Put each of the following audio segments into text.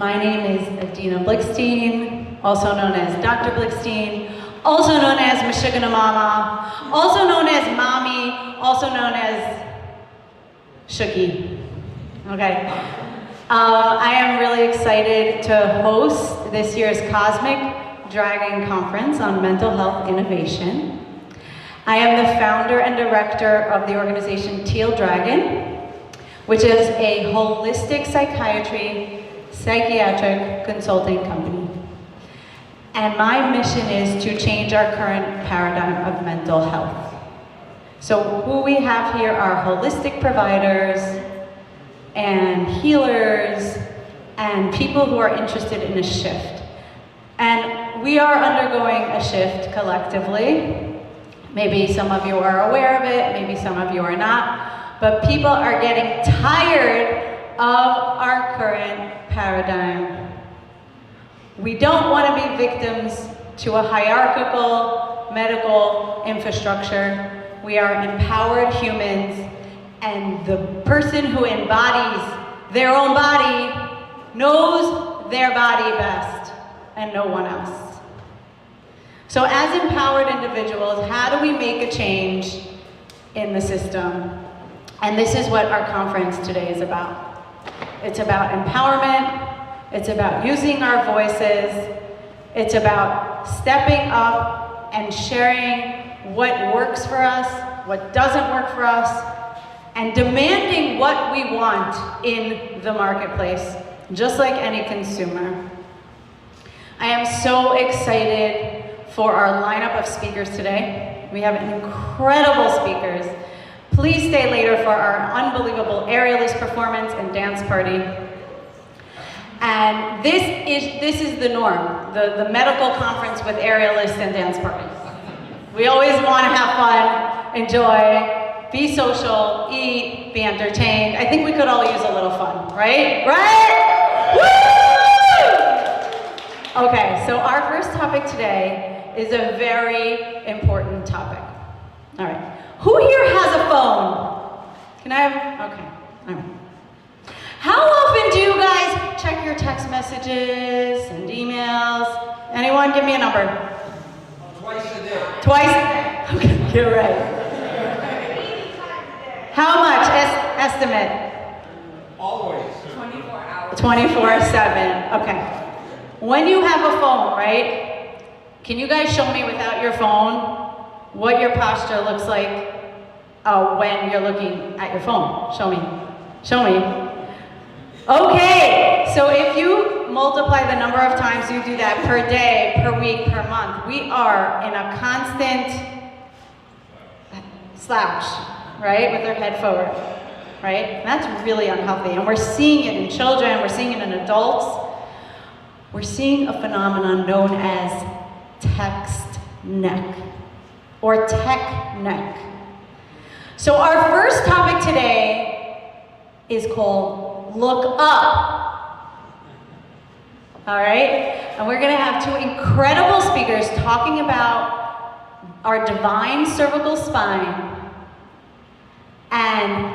My name is Adina Blickstein, also known as Dr. Blickstein, also known as Mashugana Mama, also known as Mommy, also known as Shuki. Okay. I am really excited to host this year's Cosmic Dragon Conference on Mental Health Innovation. I am the founder and director of the organization Teal Dragon, which is a holistic psychiatric consulting company. And my mission is to change our current paradigm of mental health. So who we have here are holistic providers and healers and people who are interested in a shift. And we are undergoing a shift collectively. Maybe some of you are aware of it, maybe some of you are not, but people are getting tired of our current paradigm. We don't want to be victims to a hierarchical medical infrastructure. We are empowered humans, and the person who embodies their own body knows their body best, and no one else. So as empowered individuals, how do we make a change in the system? And this is what our conference today is about. It's about empowerment, it's about using our voices, it's about stepping up and sharing what works for us, what doesn't work for us, and demanding what we want in the marketplace, just like any consumer. I am so excited for our lineup of speakers today. We have incredible speakers. Please stay later for our unbelievable aerialist performance and dance party. And this is the norm, the medical conference with aerialists and dance parties. We always want to have fun, enjoy, be social, eat, be entertained. I think we could all use a little fun, right? Right? Woo! Okay, so our first topic today is a very important topic. All right. Who here has a phone? Can I have, okay. All right. How often do you guys check your text messages and emails? Anyone give me a number? Twice a day. Twice a day? Okay, you're right. How much estimate? Always. 24 hours. 24/7, okay. When you have a phone, right? Can you guys show me without your phone what your posture looks like when you're looking at your phone? Show me. Show me. Okay, so if you multiply the number of times you do that per day, per week, per month, we are in a constant slouch, right? With our head forward, right? That's really unhealthy. And we're seeing it in children, we're seeing it in adults. We're seeing a phenomenon known as text neck or tech neck. So our first topic today is called Look Up. All right? And we're going to have two incredible speakers talking about our divine cervical spine and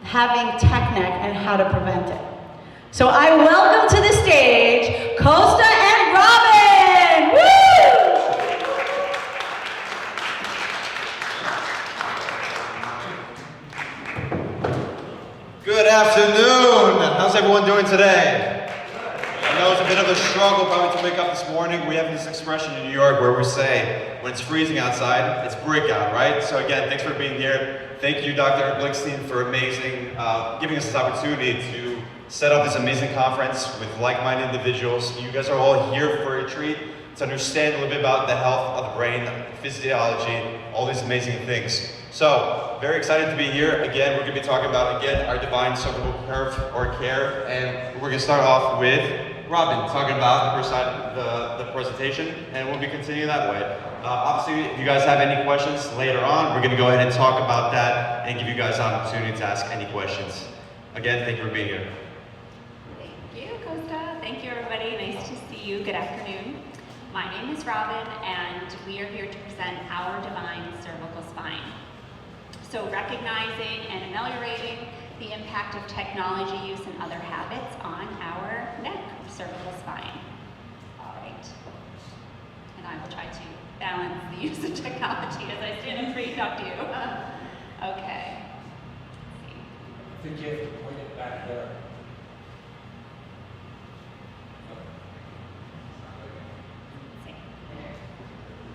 having tech neck and how to prevent it. So I welcome to the stage Costa and Robin! Woo! Good afternoon. How's everyone doing today? I know it's a bit of a struggle probably to wake up this morning. We have this expression in New York where we say, when it's freezing outside, it's breakout, right? So again, thanks for being here. Thank you, Dr. Blickstein, for giving us this opportunity to set up this amazing conference with like-minded individuals. You guys are all here for a treat to understand a little bit about the health of the brain, physiology, all these amazing things. So, very excited to be here. Again, we're going to be talking about, our divine cervical curve or care, and we're going to start off with Robin talking about her side of the presentation, and we'll be continuing that way. Obviously, if you guys have any questions later on, we're going to go ahead and talk about that and give you guys an opportunity to ask any questions. Again, thank you for being here. Thank you, Costa. Thank you, everybody. Nice to see you. Good afternoon. My name is Robin, and we are here to present our divine cervical spine. So recognizing and ameliorating the impact of technology use and other habits on our neck. to use the technology as I stand up straight and talk to you. Okay. I think you have to point it back there.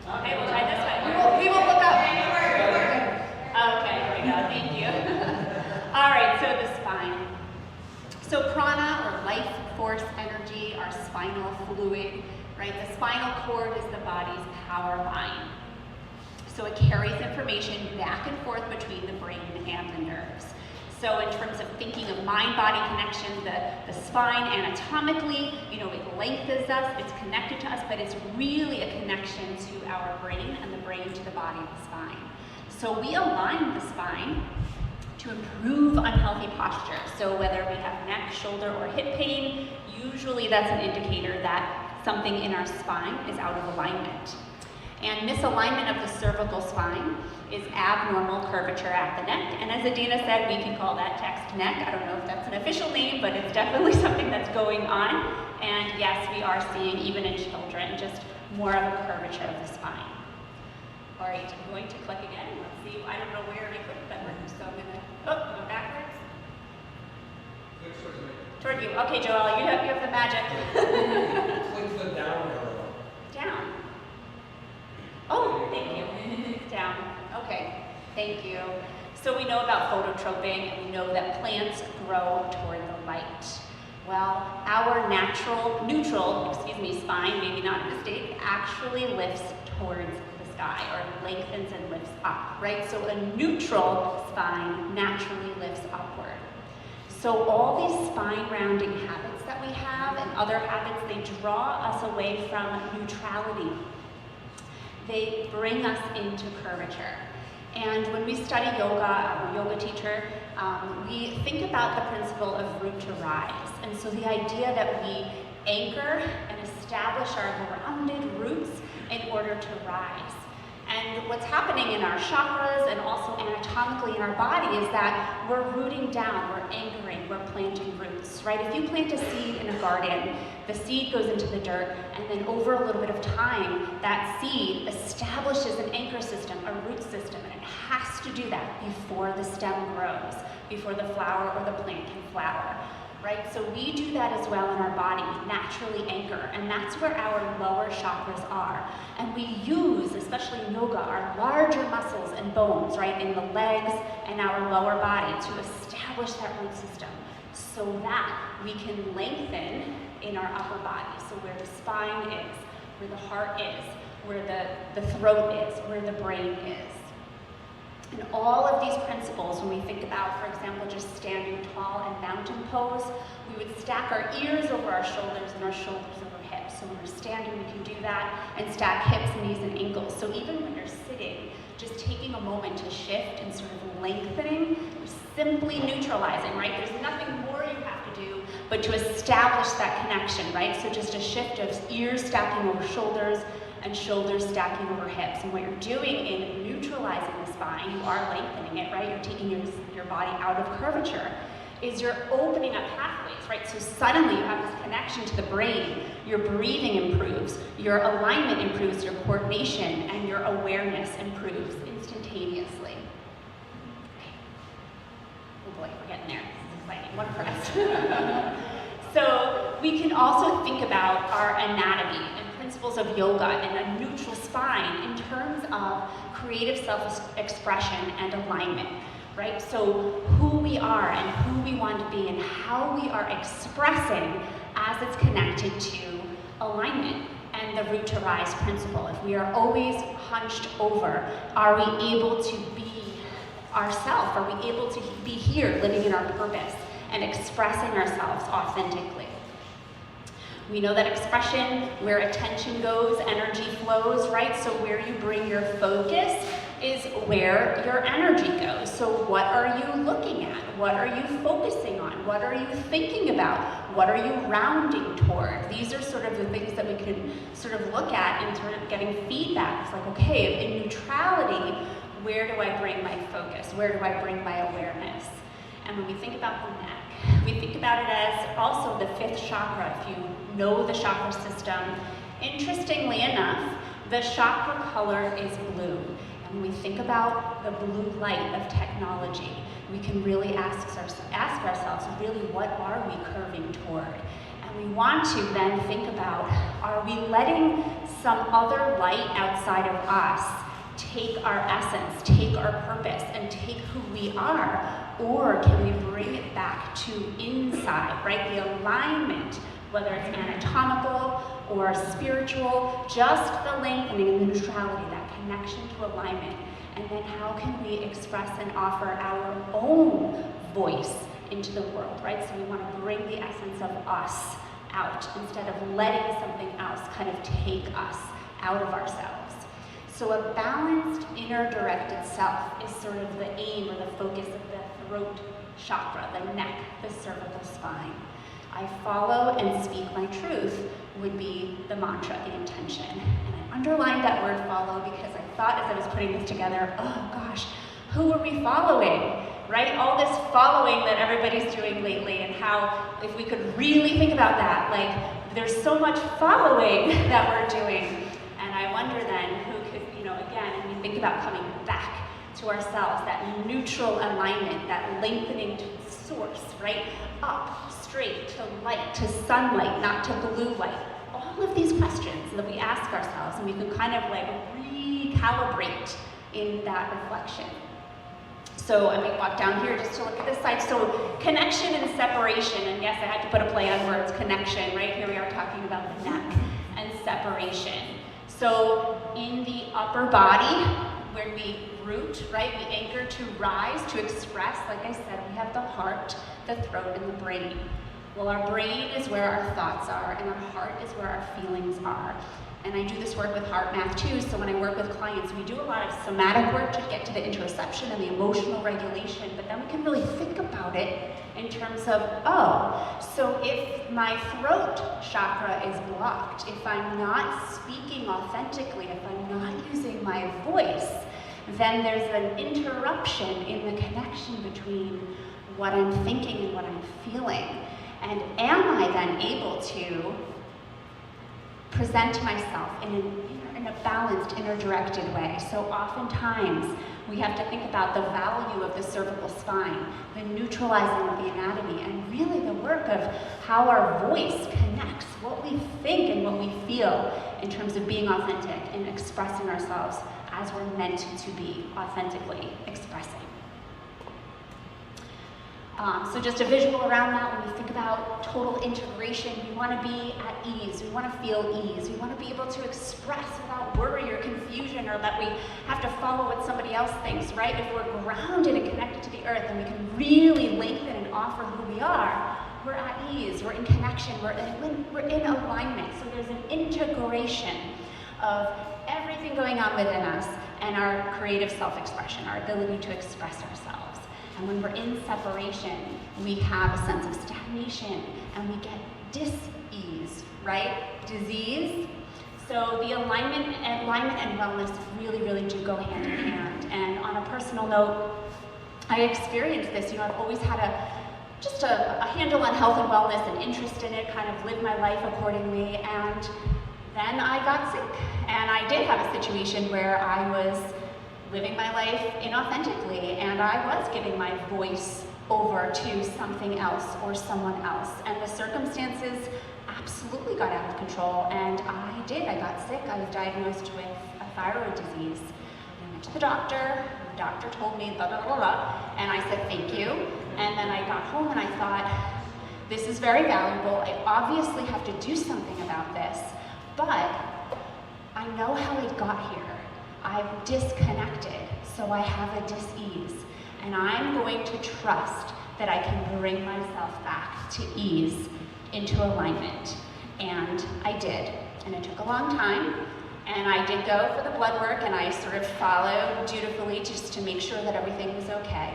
Okay, we'll try this way. We will look up. Okay, here we go. Thank you. All right, so the spine. So prana, or life force energy, our spinal fluid, right? The spinal cord is the body's power line. So it carries information back and forth between the brain and the nerves. So in terms of thinking of mind-body connection, the spine anatomically, it lengthens us, it's connected to us, but it's really a connection to our brain and the brain to the body of the spine. So we align the spine to improve unhealthy posture. So whether we have neck, shoulder, or hip pain, usually that's an indicator that something in our spine is out of alignment. And misalignment of the cervical spine is abnormal curvature at the neck. And as Adina said, we can call that text neck. I don't know if that's an official name, but it's definitely something that's going on. And yes, we are seeing, even in children, just more of a curvature of the spine. All right, I'm going to click again. Let's see, I don't know where I clicked that button, so I'm gonna, go backwards. Toward you. Okay, Joelle, you have the magic. Click the down arrow. Down. Oh, thank you. Down. Okay, thank you. So we know about phototroping, and we know that plants grow toward the light. Well, our neutral spine, maybe not a mistake, actually lifts towards the sky, or lengthens and lifts up, right? So a neutral spine naturally lifts upward. So all these spine rounding habits that we have and other habits, they draw us away from neutrality. They bring us into curvature. And when we study yoga, I'm a yoga teacher, we think about the principle of root to rise. And so the idea that we anchor and establish our grounded roots in order to rise. And what's happening in our chakras and also anatomically in our body is that we're rooting down, we're anchoring, we're planting roots, right? If you plant a seed in a garden, the seed goes into the dirt, and then over a little bit of time, that seed establishes an anchor system, a root system, and it has to do that before the stem grows, before the flower or the plant can flower. Right? So we do that as well in our body, naturally anchor, and that's where our lower chakras are. And we use, especially in yoga, our larger muscles and bones, right, in the legs and our lower body to establish that root system so that we can lengthen in our upper body. So where the spine is, where the heart is, where the throat is, where the brain is. And all of these principles, when we think about, for example, just standing tall and mountain pose, we would stack our ears over our shoulders and our shoulders over hips. So when we're standing, we can do that, and stack hips, knees, and ankles. So even when you're sitting, just taking a moment to shift and sort of lengthening, simply neutralizing, right? There's nothing more you have to do but to establish that connection, right? So just a shift of ears stacking over shoulders and shoulders stacking over hips. And what you're doing in neutralizing the spine, you are lengthening it, right? You're taking your body out of curvature, is you're opening up pathways, right? So suddenly you have this connection to the brain, your breathing improves, your alignment improves, your coordination and your awareness improves instantaneously. Oh boy, we're getting there. This is exciting. One press. So we can also think about our anatomy and principles of yoga and a neutral spine in terms of creative self-expression and alignment, right? So who we are and who we want to be and how we are expressing as it's connected to alignment and the root to rise principle. If we are always hunched over, are we able to be ourselves? Are we able to be here living in our purpose and expressing ourselves authentically? We know that expression, where attention goes, energy flows, right? So where you bring your focus is where your energy goes. So what are you looking at? What are you focusing on? What are you thinking about? What are you rounding toward? These are sort of the things that we can sort of look at and sort of getting feedback. It's like, okay, in neutrality, where do I bring my focus? Where do I bring my awareness? And when we think about the neck, we think about it as also the fifth chakra. If you know the chakra system, interestingly enough, The chakra color is blue. And when we think about the blue light of technology, we can really ask ourselves, really, what are we curving toward? And we want to then think about, are we letting some other light outside of us take our essence, take our purpose, and take who we are? Or can we bring it back to inside, right? The alignment, whether it's anatomical or spiritual, just the lengthening and the neutrality, that connection to alignment. And then how can we express and offer our own voice into the world, right? So we want to bring the essence of us out instead of letting something else kind of take us out of ourselves. So a balanced inner directed self is sort of the aim or the focus of the throat chakra, the neck, the cervical spine. I follow and speak my truth would be the mantra, the intention. And I underlined that word follow because I thought as I was putting this together, oh gosh, who are we following, right? All this following that everybody's doing lately, and how if we could really think about that, like there's so much following that we're doing. And I wonder then who could, again, and we think about coming back to ourselves, that neutral alignment, that lengthening to source, right? Up, straight, to light, to sunlight, not to blue light. All of these questions that we ask ourselves, and we can kind of like recalibrate in that reflection. So I may walk down here just to look at this side. So connection and separation, and yes, I had to put a play on words, connection, right? Here we are talking about the neck and separation. So in the upper body, where we root, right, we anchor to rise, to express, like I said, we have the heart, the throat, and the brain. Well, our brain is where our thoughts are, and our heart is where our feelings are. And I do this work with heart math too, so when I work with clients, we do a lot of somatic work to get to the interoception and the emotional regulation, but then we can really think about it in terms of, oh, so if my throat chakra is blocked, if I'm not speaking authentically, if I'm not using my voice, then there's an interruption in the connection between what I'm thinking and what I'm feeling. And am I then able to present myself in a balanced, inner-directed way? So oftentimes, we have to think about the value of the cervical spine, the neutralizing of the anatomy, and really the work of how our voice connects what we think and what we feel in terms of being authentic and expressing ourselves as we're meant to be authentically expressing. So just a visual around that, when we think about total integration, we want to be at ease, we want to feel ease, we want to be able to express without worry or confusion, or that we have to follow what somebody else thinks, right? If we're grounded and connected to the earth, and we can really lengthen and offer who we are, we're at ease, we're in connection, we're in alignment. So there's an integration of everything going on within us and our creative self-expression, our ability to express ourselves. And when we're in separation, we have a sense of stagnation and we get dis-ease, right? Disease. So the alignment and wellness really, really do go hand in hand. And on a personal note, I experienced this. I've always had a handle on health and wellness and interest in it, kind of lived my life accordingly. And then I got sick. And I did have a situation where I was living my life inauthentically, and I was giving my voice over to something else or someone else. And the circumstances absolutely got out of control, and I got sick. I was diagnosed with a thyroid disease. I went to the doctor told me blah, blah, blah, blah, and I said thank you. And then I got home and I thought, this is very valuable. I obviously have to do something about this, but I know how I got here. I'm disconnected, so I have a dis-ease. And I'm going to trust that I can bring myself back to ease, into alignment. And I did. And it took a long time. And I did go for the blood work, and I sort of followed dutifully just to make sure that everything was okay.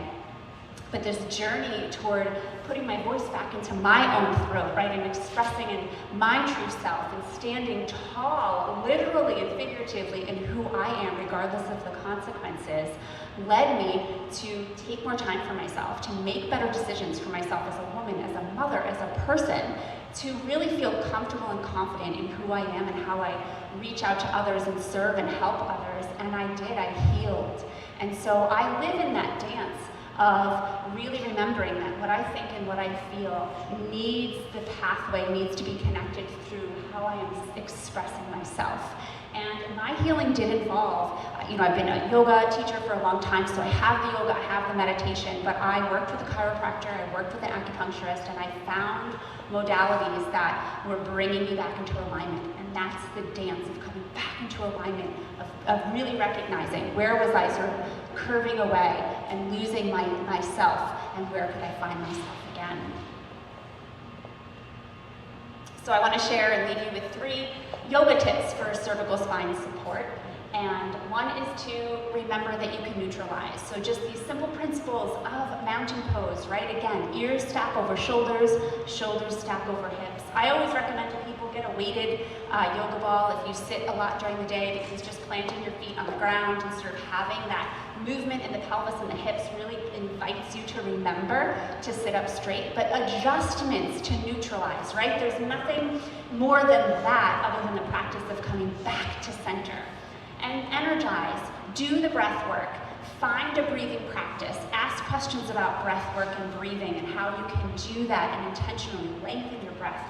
But this journey toward putting my voice back into my own throat, right, and expressing in my true self and standing tall, literally and figuratively, in who I am, regardless of the consequences, led me to take more time for myself, to make better decisions for myself as a woman, as a mother, as a person, to really feel comfortable and confident in who I am and how I reach out to others and serve and help others. And I did, I healed. And so I live in that dance of really remembering that what I think and what I feel needs the pathway, needs to be connected through how I am expressing myself. And my healing did involve, I've been a yoga teacher for a long time, so I have the yoga, I have the meditation, but I worked with a chiropractor, I worked with an acupuncturist, and I found modalities that were bringing me back into alignment. And that's the dance of coming back into alignment, of really recognizing where was I sort of curving away and losing myself, and where could I find myself again. So I want to share and leave you with 3 yoga tips for cervical spine support. And one is to remember that you can neutralize. So just these simple principles of mountain pose, right? Again, ears stack over shoulders, shoulders stack over hips. I always recommend to people get a weighted yoga ball if you sit a lot during the day, because just planting your feet on the ground and sort of having that movement in the pelvis and the hips really invites you to remember to sit up straight. But adjustments to neutralize, right? There's nothing more than that other than the practice of coming back to center. And energize, do the breath work, find a breathing practice, ask questions about breath work and breathing and how you can do that and intentionally lengthen your breath.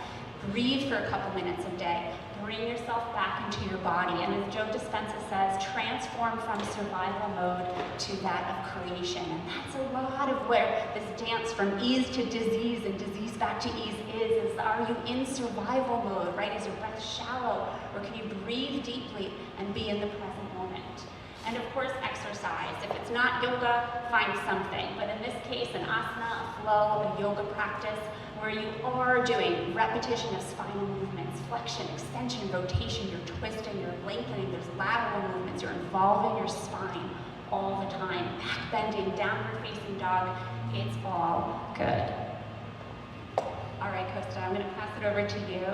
Breathe for a couple minutes a day. Bring yourself back into your body. And as Joe Dispenza says, transform from survival mode to that of creation. And that's a lot of where this dance from ease to disease and disease back to ease is are you in survival mode, right? Is your breath shallow, or can you breathe deeply and be in the present moment? And of course, exercise. If it's not yoga, find something. But in this case, an asana, a flow, a yoga practice, where you are doing repetition of spinal movements, flexion, extension, rotation, you're twisting, you're lengthening, there's lateral movements, you're involving your spine all the time, back bending, downward facing dog, it's all good. All right, Costa, I'm gonna pass it over to you.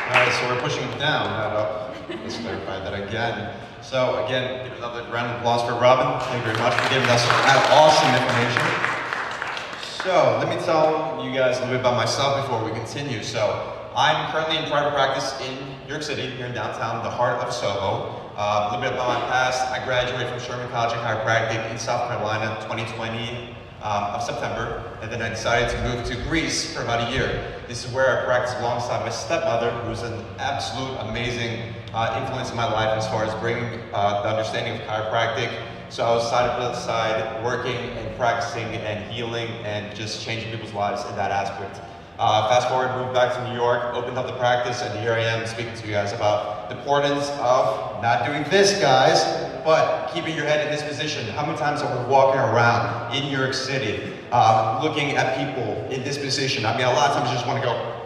All right, so we're pushing down, not up. Let's clarify that again. So again, give another round of applause for Robin. Thank you very much for giving us that awesome information. So let me tell you guys a little bit about myself before we continue. So I'm currently in private practice in New York City, here in downtown, the heart of Soho. A little bit about my past. I graduated from Sherman College of Chiropractic in South Carolina in 2020 of September, and then I decided to move to Greece for about a year. This is where I practiced alongside my stepmother, who's an absolute amazing influence in my life as far as bringing the understanding of chiropractic. So I was side by side, working and practicing and healing and just changing people's lives in that aspect. Fast forward, moved back to New York, opened up the practice, and here I am speaking to you guys about the importance of not doing this, guys, but keeping your head in this position. How many times are we walking around in New York City, looking at people in this position? I mean, a lot of times you just want to go,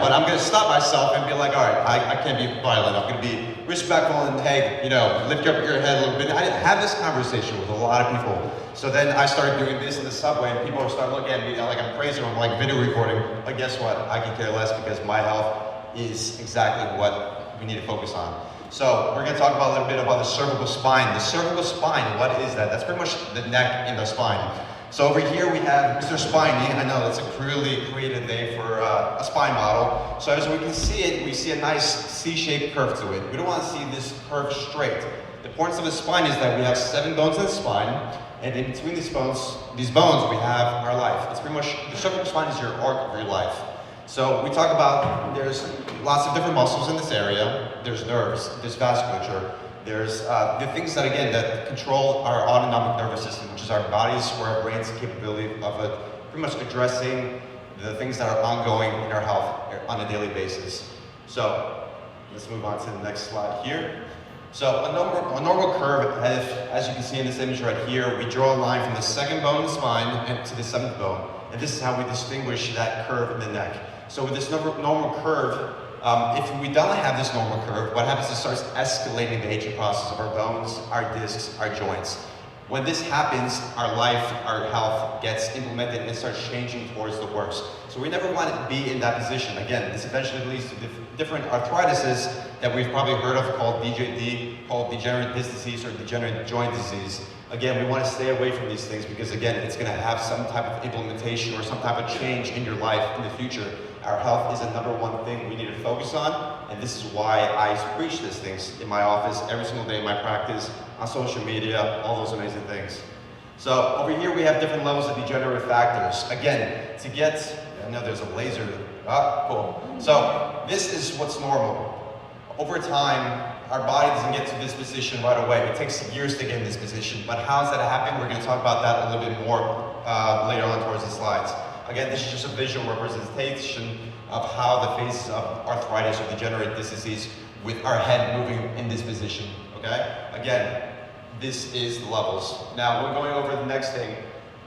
but I'm going to stop myself and be like, all right, I can't be violent. I'm going to be respectful and, hey, lift up your head a little bit. I didn't have this conversation with a lot of people. So then I started doing this in the subway, and people started looking at me like I'm crazy or I'm like video recording. But guess what? I can care less, because my health is exactly what we need to focus on. So we're going to talk about a little bit about the cervical spine. The cervical spine, what is that? That's pretty much the neck in the spine. So over here we have Mr. Spiney. I know that's a really creative name for a spine model. So as we can see it, we see a nice C-shaped curve to it. We don't want to see this curve straight. The importance of the spine is that we have 7 bones in the spine, and in between these bones we have our life. It's pretty much, the cervical spine is your arc of your life. So we talk about, there's lots of different muscles in this area. There's nerves, there's vasculature. There's the things that, again, that control our autonomic nervous system, which is our body's or our brain's capability of pretty much addressing the things that are ongoing in our health on a daily basis. So let's move on to the next slide here. So a normal curve, as you can see in this image right here, we draw a line from the 2nd bone in the spine and to the 7th bone. And this is how we distinguish that curve in the neck. So with this normal curve, If we don't have this normal curve, what happens is it starts escalating the aging process of our bones, our discs, our joints. When this happens, our life, our health gets implemented and it starts changing towards the worst. So we never want to be in that position. Again, this eventually leads to different arthritises that we've probably heard of called DJD, called degenerative disc disease or degenerative joint disease. Again, we want to stay away from these things because again, it's going to have some type of implementation or some type of change in your life in the future. Our health is the #1 thing we need to focus on, and this is why I preach these things in my office every single day in my practice, on social media, all those amazing things. So over here we have different levels of degenerative factors. Again, to get, I know there's a laser, cool. So this is what's normal. Over time, our body doesn't get to this position right away. It takes years to get in this position, but how does that happen? We're going to talk about that a little bit more later on towards the slides. Again, this is just a visual representation of how the phases of arthritis or degenerative disc disease with our head moving in this position, okay? Again, this is the levels. Now, we're going over the next thing.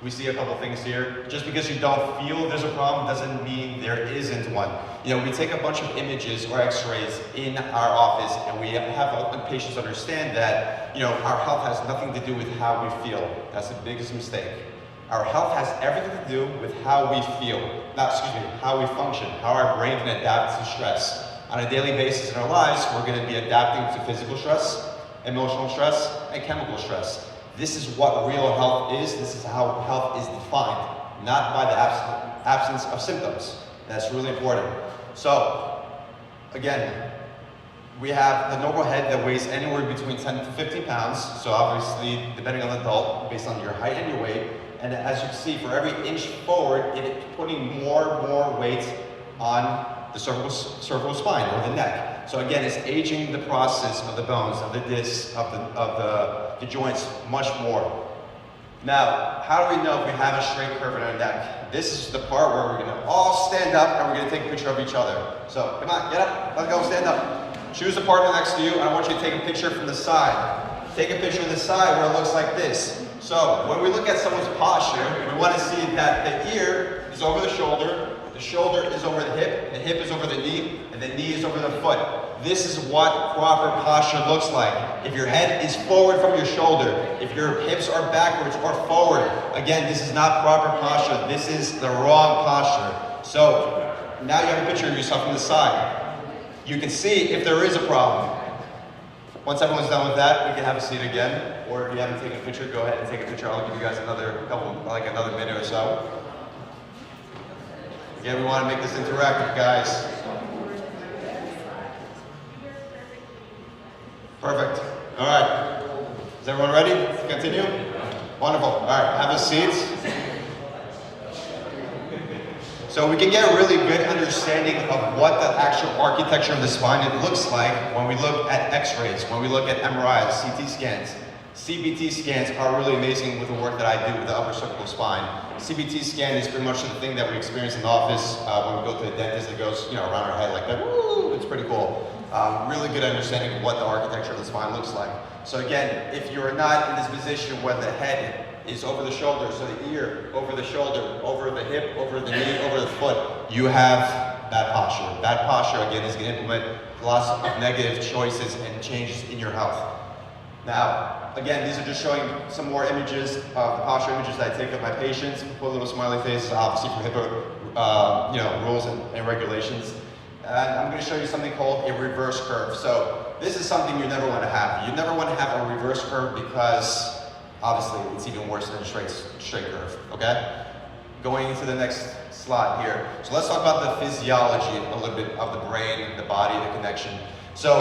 We see a couple things here. Just because you don't feel there's a problem doesn't mean there isn't one. You know, we take a bunch of images or x-rays in our office and we have patients understand that, you know, our health has nothing to do with how we feel. That's the biggest mistake. Our health has everything to do with how we feel, how we function, how our brain can adapt to stress. On a daily basis in our lives, we're going to be adapting to physical stress, emotional stress, and chemical stress. This is what real health is. This is how health is defined, not by the absence of symptoms. That's really important. So, again, we have the normal head that weighs anywhere between 10 to 15 pounds. So obviously, depending on the adult, based on your height and your weight. And as you can see, for every inch forward, it is putting more weight on the cervical spine or the neck. So again, it's aging the process of the bones, of the discs, of the joints much more. Now, how do we know if we have a straight curve in our neck? This is the part where we're gonna all stand up and we're gonna take a picture of each other. So come on, get up, let's go, stand up. Choose a partner next to you, and I want you to take a picture from the side. Take a picture of the side where it looks like this. So when we look at someone's posture, we want to see that the ear is over the shoulder is over the hip is over the knee, and the knee is over the foot. This is what proper posture looks like. If your head is forward from your shoulder, if your hips are backwards or forward, again, this is not proper posture. This is the wrong posture. So now you have a picture of yourself from the side. You can see if there is a problem. Once everyone's done with that, we can have a seat again. Or if you haven't taken a picture, go ahead and take a picture. I'll give you guys another minute or so. Again, we want to make this interactive, guys. Perfect. All right. Is everyone ready to continue? Wonderful. All right, have a seat. So we can get a really good understanding of what the actual architecture of the spine it looks like when we look at x-rays, when we look at MRIs, CT scans. CBT scans are really amazing with the work that I do with the upper cervical spine. CBT scan is pretty much the thing that we experience in the office when we go to the dentist. It goes, around our head like that. Woo! It's pretty cool. Really good understanding of what the architecture of the spine looks like. So again, if you're not in this position where the head is over the shoulder, so the ear over the shoulder, over the hip, over the knee, over the foot, you have bad posture. Bad posture, again, is going to implement lots of negative choices and changes in your health. Now, again, these are just showing some more images, the posture images that I take of my patients. Put little smiley faces, obviously for HIPAA, rules and regulations. And I'm going to show you something called a reverse curve. So this is something you never want to have. You never want to have a reverse curve because obviously it's even worse than a straight curve. Okay? Going into the next slide here. So let's talk about the physiology a little bit of the brain, the body, the connection. So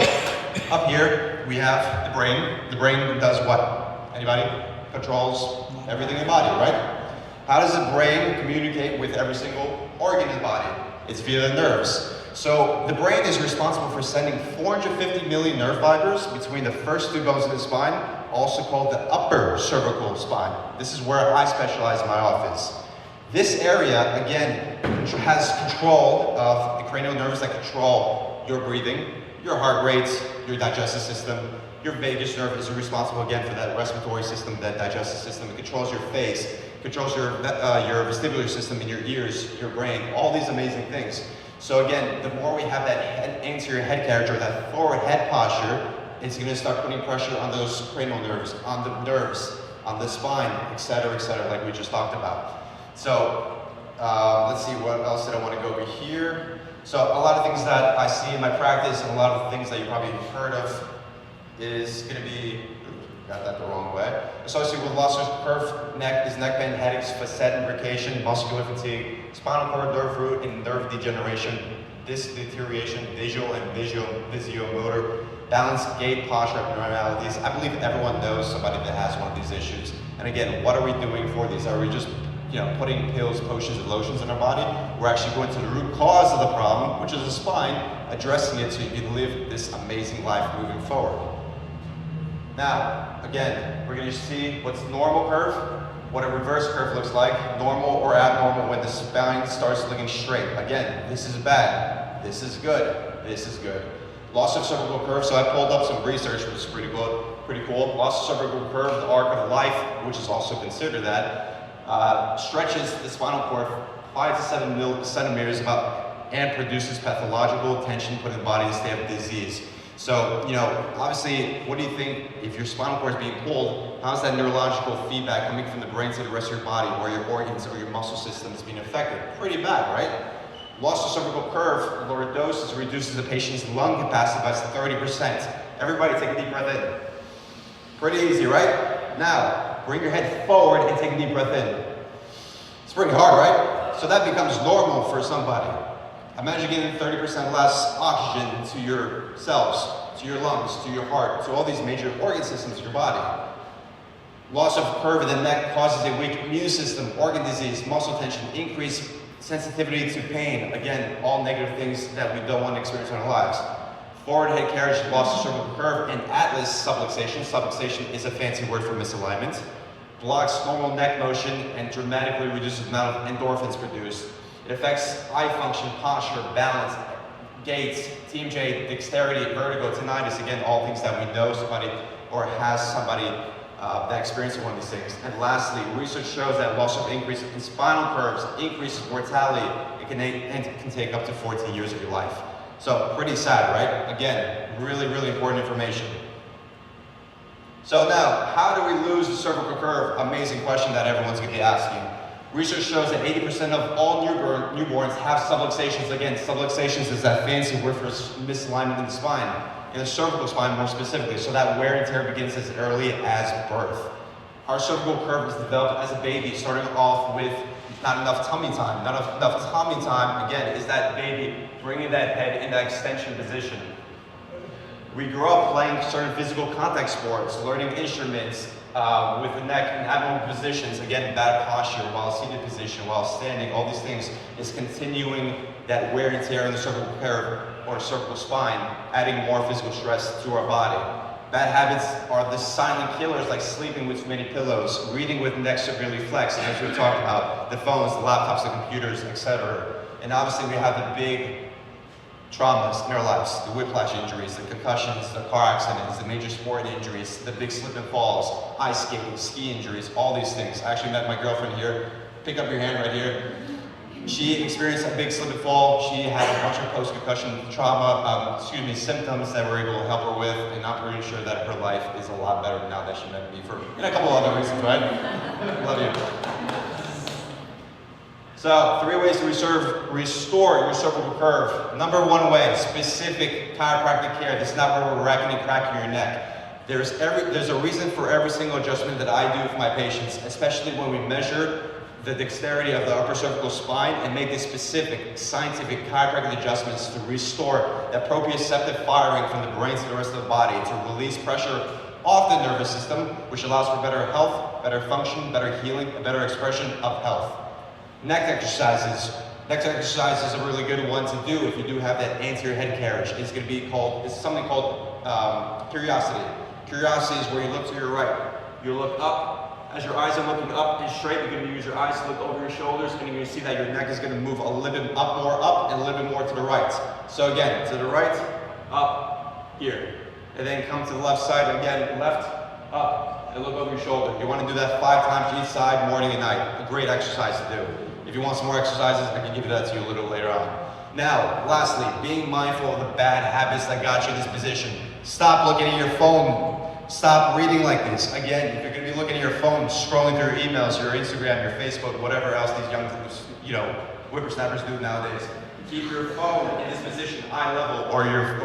up here we have the brain. The brain does what? Anybody? Controls everything in the body, right? How does the brain communicate with every single organ in the body? It's via the nerves. So the brain is responsible for sending 450 million nerve fibers between the first two bones in the spine, also called the upper cervical spine. This is where I specialize in my office. This area, again, has control of the cranial nerves that control your breathing, your heart rate, your digestive system. Your vagus nerve is responsible again for that respiratory system, that digestive system. It controls your face, controls your vestibular system in your ears, your brain, all these amazing things. So again, the more we have that anterior head carriage or that forward head posture, it's going to start putting pressure on those cranial nerves, on the spine, etc., like we just talked about. So let's see, what else did I want to go over here? So a lot of things that I see in my practice and a lot of things that you probably heard of is going to be, got that the wrong way, associated with loss of curve neck is neck pain, headaches, facet imbrication, muscular fatigue, spinal cord nerve root, and nerve degeneration, disc deterioration, visual and visuomotor, balance, gait, posture abnormalities. I believe everyone knows somebody that has one of these issues. And again, what are we doing for these? Are we just putting pills, potions, and lotions in our body? We're actually going to the root cause of the problem, which is the spine, addressing it so you can live this amazing life moving forward. Now, again, we're going to see what's normal curve, what a reverse curve looks like, normal or abnormal when the spine starts looking straight. Again, this is bad, this is good, this is good. Loss of cervical curve, so I pulled up some research, which is pretty cool. Loss of cervical curve, the arc of life, which is also considered that, stretches the spinal cord 5 to 7 centimeters about and produces pathological tension put in the body in a state of disease. So, obviously, what do you think if your spinal cord is being pulled? How's that neurological feedback coming from the brain to the rest of your body, or your organs or your muscle system is being affected? Pretty bad, right? Loss of cervical curve, lordosis, reduces the patient's lung capacity by 30%. Everybody take a deep breath in. Pretty easy, right? Now, bring your head forward and take a deep breath in. It's pretty hard, right? So that becomes normal for somebody. Imagine getting 30% less oxygen to your cells, to your lungs, to your heart, to all these major organ systems in your body. Loss of curve in the neck causes a weak immune system, organ disease, muscle tension, increased sensitivity to pain. Again, all negative things that we don't want to experience in our lives. Forward head carriage, loss of cervical curve, and atlas subluxation. Subluxation is a fancy word for misalignment. Blocks normal neck motion and dramatically reduces the amount of endorphins produced. It affects eye function, posture, balance, gaits, TMJ, dexterity, vertigo, tinnitus. Again, all things that we know somebody or has somebody that experiences one of these things. And lastly, research shows that loss of increase in spinal curves increases mortality. It can take up to 14 years of your life. So pretty sad, right? Again, really, really important information. So now, how do we lose the cervical curve? Amazing question that everyone's going to be asking. Research shows that 80% of all newborns have subluxations. Again, subluxations is that fancy word for misalignment in the spine, in the cervical spine more specifically, so that wear and tear begins as early as birth. Our cervical curve is developed as a baby, starting off with not enough tummy time. Not enough tummy time, again, is that baby bringing that head in that extension position. We grow up playing certain physical contact sports, learning instruments, with the neck in abnormal positions, again, bad posture, while seated position, while standing, all these things is continuing that wear and tear in the cervical curve or cervical spine, adding more physical stress to our body. Bad habits are the silent killers, like sleeping with too many pillows, reading with neck severely flexed, as we talked about, the phones, the laptops, the computers, etc. And obviously we have the big traumas in our lives, the whiplash injuries, the concussions, the car accidents, the major sport injuries, the big slip and falls, ice skating, ski injuries, all these things. I actually met my girlfriend here. Pick up your hand right here. She experienced a big slip and fall. She had a bunch of post-concussion trauma, symptoms that we're able to help her with, and I'm pretty sure that her life is a lot better now that she met me and a couple other reasons, right? Love you. So, 3 ways to restore your cervical curve. Number 1 way, specific chiropractic care. This is not where we're racking and cracking your neck. There's a reason for every single adjustment that I do for my patients, especially when we measure the dexterity of the upper cervical spine and make the specific scientific chiropractic adjustments to restore that proprioceptive firing from the brain to the rest of the body, to release pressure off the nervous system, which allows for better health, better function, better healing, a better expression of health. Neck exercises. Neck exercise is a really good one to do if you do have that anterior head carriage. It's something called curiosity. Curiosity is where you look to your right. You look up. As your eyes are looking up and straight, you're going to use your eyes to look over your shoulders, and you're going to see that your neck is going to move a little bit more up and a little bit more to the right. So again, to the right, up, here. And then come to the left side, again, left, up, and look over your shoulder. You want to do that 5 times each side, morning and night. A great exercise to do. If you want some more exercises, I can give you that to you a little later on. Now, lastly, being mindful of the bad habits that got you in this position. Stop looking at your phone. Stop reading like this. Again, if you're going to be looking at your phone, scrolling through your emails, your Instagram, your Facebook, whatever else these young, whippersnappers do nowadays, keep your phone in this position, eye level, or your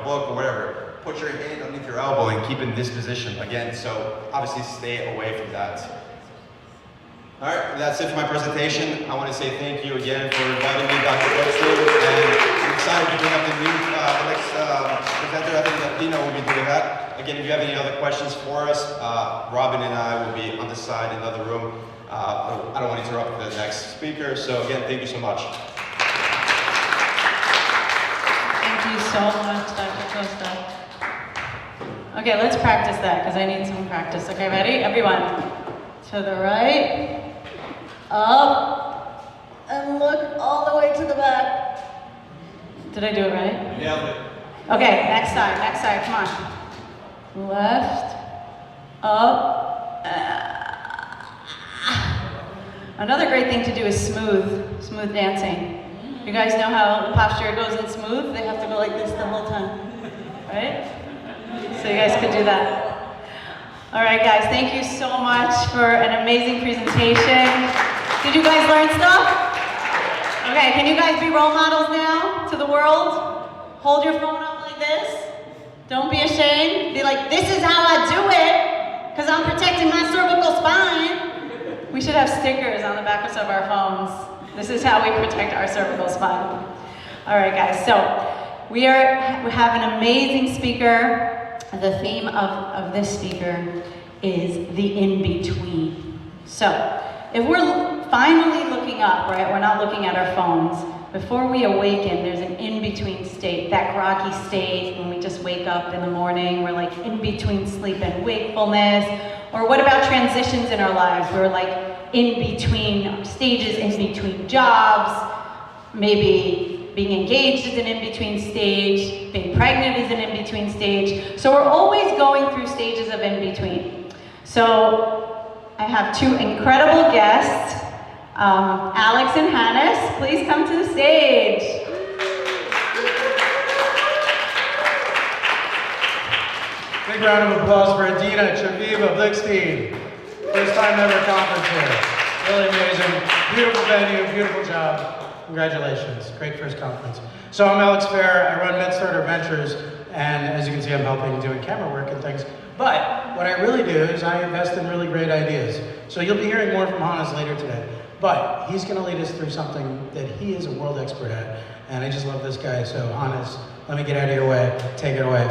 book or whatever. Put your hand underneath your elbow and keep in this position again. So obviously, stay away from that. All right, that's it for my presentation. I want to say thank you again for inviting me, Dr. Brookstein, and I'm excited to bring up the next presenter. I think that Dina will be doing that. Again, if you have any other questions for us, Robin and I will be on the side in the other room. I don't want to interrupt the next speaker, so again, thank you so much. Thank you so much, Dr. Costa. Okay, let's practice that because I need some practice. Okay, ready? Everyone, to the right. Up, and look all the way to the back. Did I do it right? Nailed it. Okay, next side, come on. Left, up. Another great thing to do is smooth dancing. You guys know how the posture goes in smooth? They have to go like this the whole time, right? So you guys could do that. All right, guys, thank you so much for an amazing presentation. Did you guys learn stuff? Okay, can you guys be role models now to the world? Hold your phone up like this. Don't be ashamed. Be like, this is how I do it, because I'm protecting my cervical spine. We should have stickers on the backs of our phones. This is how we protect our cervical spine. All right, guys, so we have an amazing speaker. The theme of this speaker is the in-between. So, if we're finally looking up, right, we're not looking at our phones, before we awaken, there's an in-between state, that groggy state when we just wake up in the morning, we're like in between sleep and wakefulness. Or what about transitions in our lives? We're like in between stages, in between jobs, maybe being engaged is an in-between stage, being pregnant is an in-between stage. So we're always going through stages of in-between. So I have two incredible guests, Alex and Hannes. Please come to the stage. Big round of applause for Adina Chaviva Blickstein. First time ever conference here. Really amazing. Beautiful venue, beautiful job. Congratulations. Great first conference. So I'm Alex Fair. I run MedStarter Ventures, and as you can see, I'm helping doing camera work and things. But what I really do is I invest in really great ideas. So you'll be hearing more from Hannes later today. But he's going to lead us through something that he is a world expert at. And I just love this guy. So Hannes, let me get out of your way. Take it away.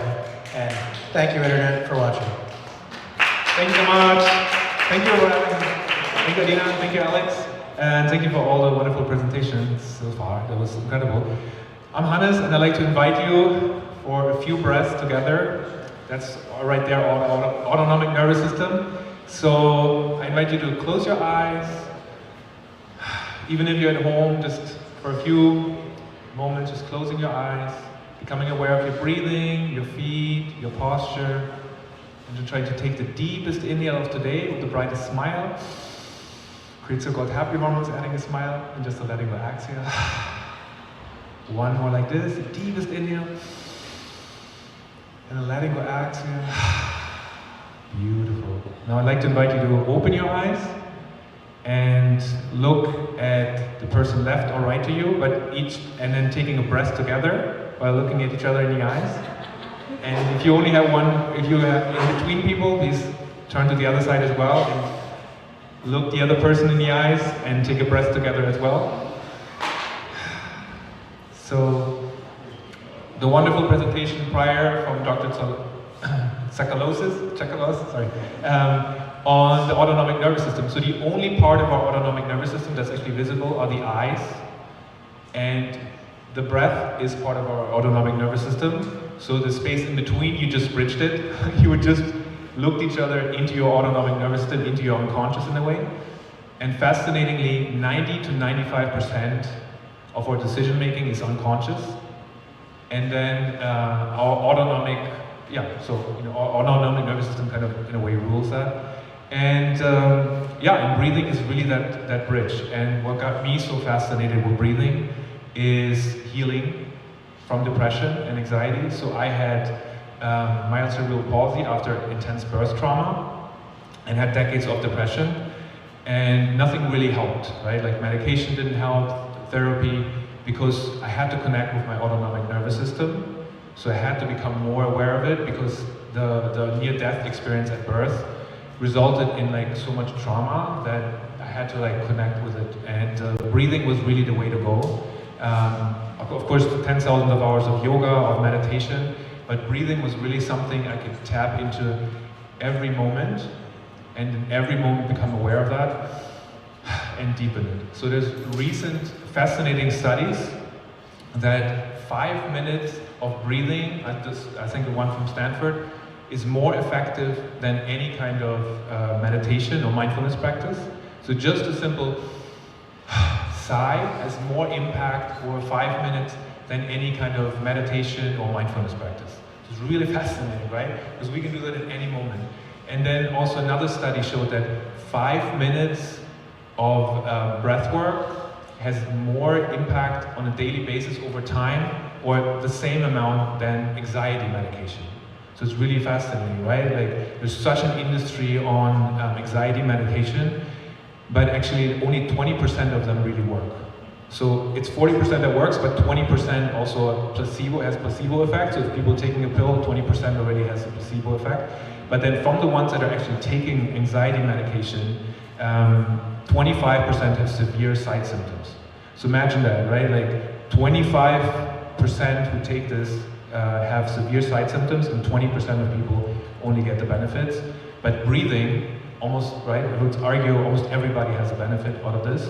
And thank you, Internet, for watching. Thank you so much. Thank you, thank you, Adina. Thank you, Alex. And thank you for all the wonderful presentations so far. That was incredible. I'm Hannes, and I'd like to invite you for a few breaths together. That's right there, autonomic nervous system. So I invite you to close your eyes. Even if you're at home, just for a few moments, just closing your eyes, becoming aware of your breathing, your feet, your posture, and to try to take the deepest inhale of today with the brightest smile. Create so-called happy hormones, adding a smile, and just a letting go exhale. One more like this, the deepest inhale, and a letting go exhale. Beautiful. Now I'd like to invite you to open your eyes and look at the person left or right to you, and then taking a breath together while looking at each other in the eyes. And if you only have one, if you have in between people, please turn to the other side as well and look the other person in the eyes and take a breath together as well. So, the wonderful presentation prior from Dr. Tsakalosis, on the autonomic nervous system. So the only part of our autonomic nervous system that's actually visible are the eyes, and the breath is part of our autonomic nervous system. So the space in between, you just bridged it. You would just look each other into your autonomic nervous system, into your unconscious in a way. And fascinatingly, 90 to 95% of our decision making is unconscious. And then our autonomic, our autonomic nervous system kind of in a way rules that. And and breathing is really that bridge. And what got me so fascinated with breathing is healing from depression and anxiety. So I had mild cerebral palsy after intense birth trauma and had decades of depression, and nothing really helped, right? Like medication didn't help, therapy, because I had to connect with my autonomic nervous system. So I had to become more aware of it, because the near-death experience at birth resulted in like so much trauma that I had to like connect with it, and breathing was really the way to go. Of course, 10,000 of hours of yoga, of meditation, but breathing was really something I could tap into every moment, and in every moment become aware of that and deepen it. So there's recent fascinating studies that 5 minutes of breathing, I think the one from Stanford, is more effective than any kind of meditation or mindfulness practice. So just a simple sigh has more impact over 5 minutes than any kind of meditation or mindfulness practice. It's really fascinating, right? Because we can do that at any moment. And then also another study showed that 5 minutes of breath work has more impact on a daily basis over time, or the same amount than anxiety medication. So it's really fascinating, right? Like there's such an industry on anxiety medication, but actually only 20% of them really work. So it's 40% that works, but 20% also has placebo effect. So if people taking a pill, 20% already has a placebo effect. But then from the ones that are actually taking anxiety medication, 25% have severe side symptoms. So imagine that, right? Like 25% who take this have severe side symptoms, and 20% of people only get the benefits. But breathing, almost, right, I would argue almost everybody has a benefit out of this.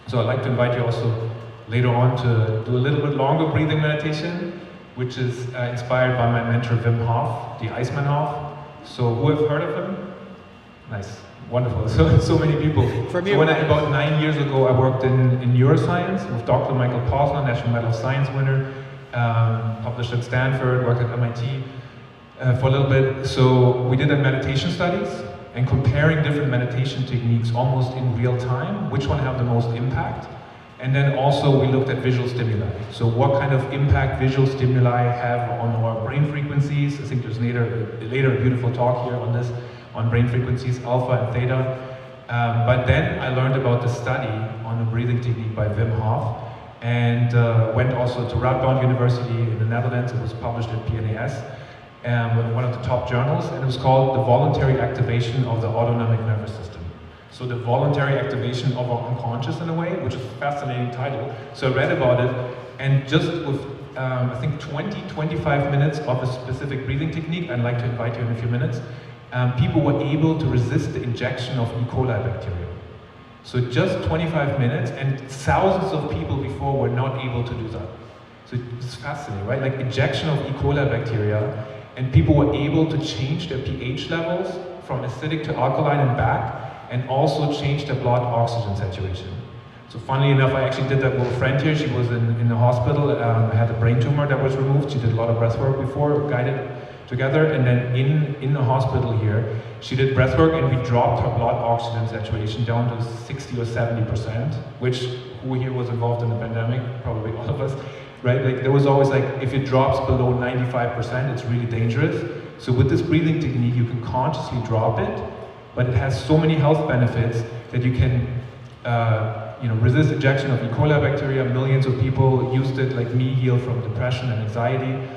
So I'd like to invite you also later on to do a little bit longer breathing meditation, which is inspired by my mentor Wim Hof, the Iceman Hof. So who have heard of him? Nice, wonderful, so many people. So when about 9 years ago, I worked in neuroscience with Dr. Michael Posner, National Medal of Science winner, published at Stanford, worked at MIT for a little bit. So we did meditation studies, and comparing different meditation techniques almost in real time, which one have the most impact. And then also we looked at visual stimuli. So what kind of impact visual stimuli have on our brain frequencies. I think there's later a beautiful talk here on this, on brain frequencies, alpha and theta. But then I learned about the study on the breathing technique by Wim Hof, and went also to Radboud University in the Netherlands. It was published at PNAS. One of the top journals, and it was called The Voluntary Activation of the Autonomic Nervous System. So the voluntary activation of our unconscious in a way, which is a fascinating title. So I read about it, and just with, I think 20-25 minutes of a specific breathing technique, I'd like to invite you in a few minutes, people were able to resist the injection of E. coli bacteria. So just 25 minutes, and thousands of people before were not able to do that. So it's fascinating, right? Like injection of E. coli bacteria, and people were able to change their pH levels from acidic to alkaline and back, and also change their blood oxygen saturation. So funnily enough, I actually did that with a friend here. She was in the hospital, had a brain tumor that was removed. She did a lot of breath work before, guided together, and then in the hospital here, she did breath work, and we dropped her blood oxygen saturation down to 60 or 70%, which who here was involved in the pandemic? Probably all of us. Right? Like there was always like, if it drops below 95%, it's really dangerous. So with this breathing technique, you can consciously drop it, but it has so many health benefits that you can, resist injection of E. coli bacteria. Millions of people used it, like me, heal from depression and anxiety,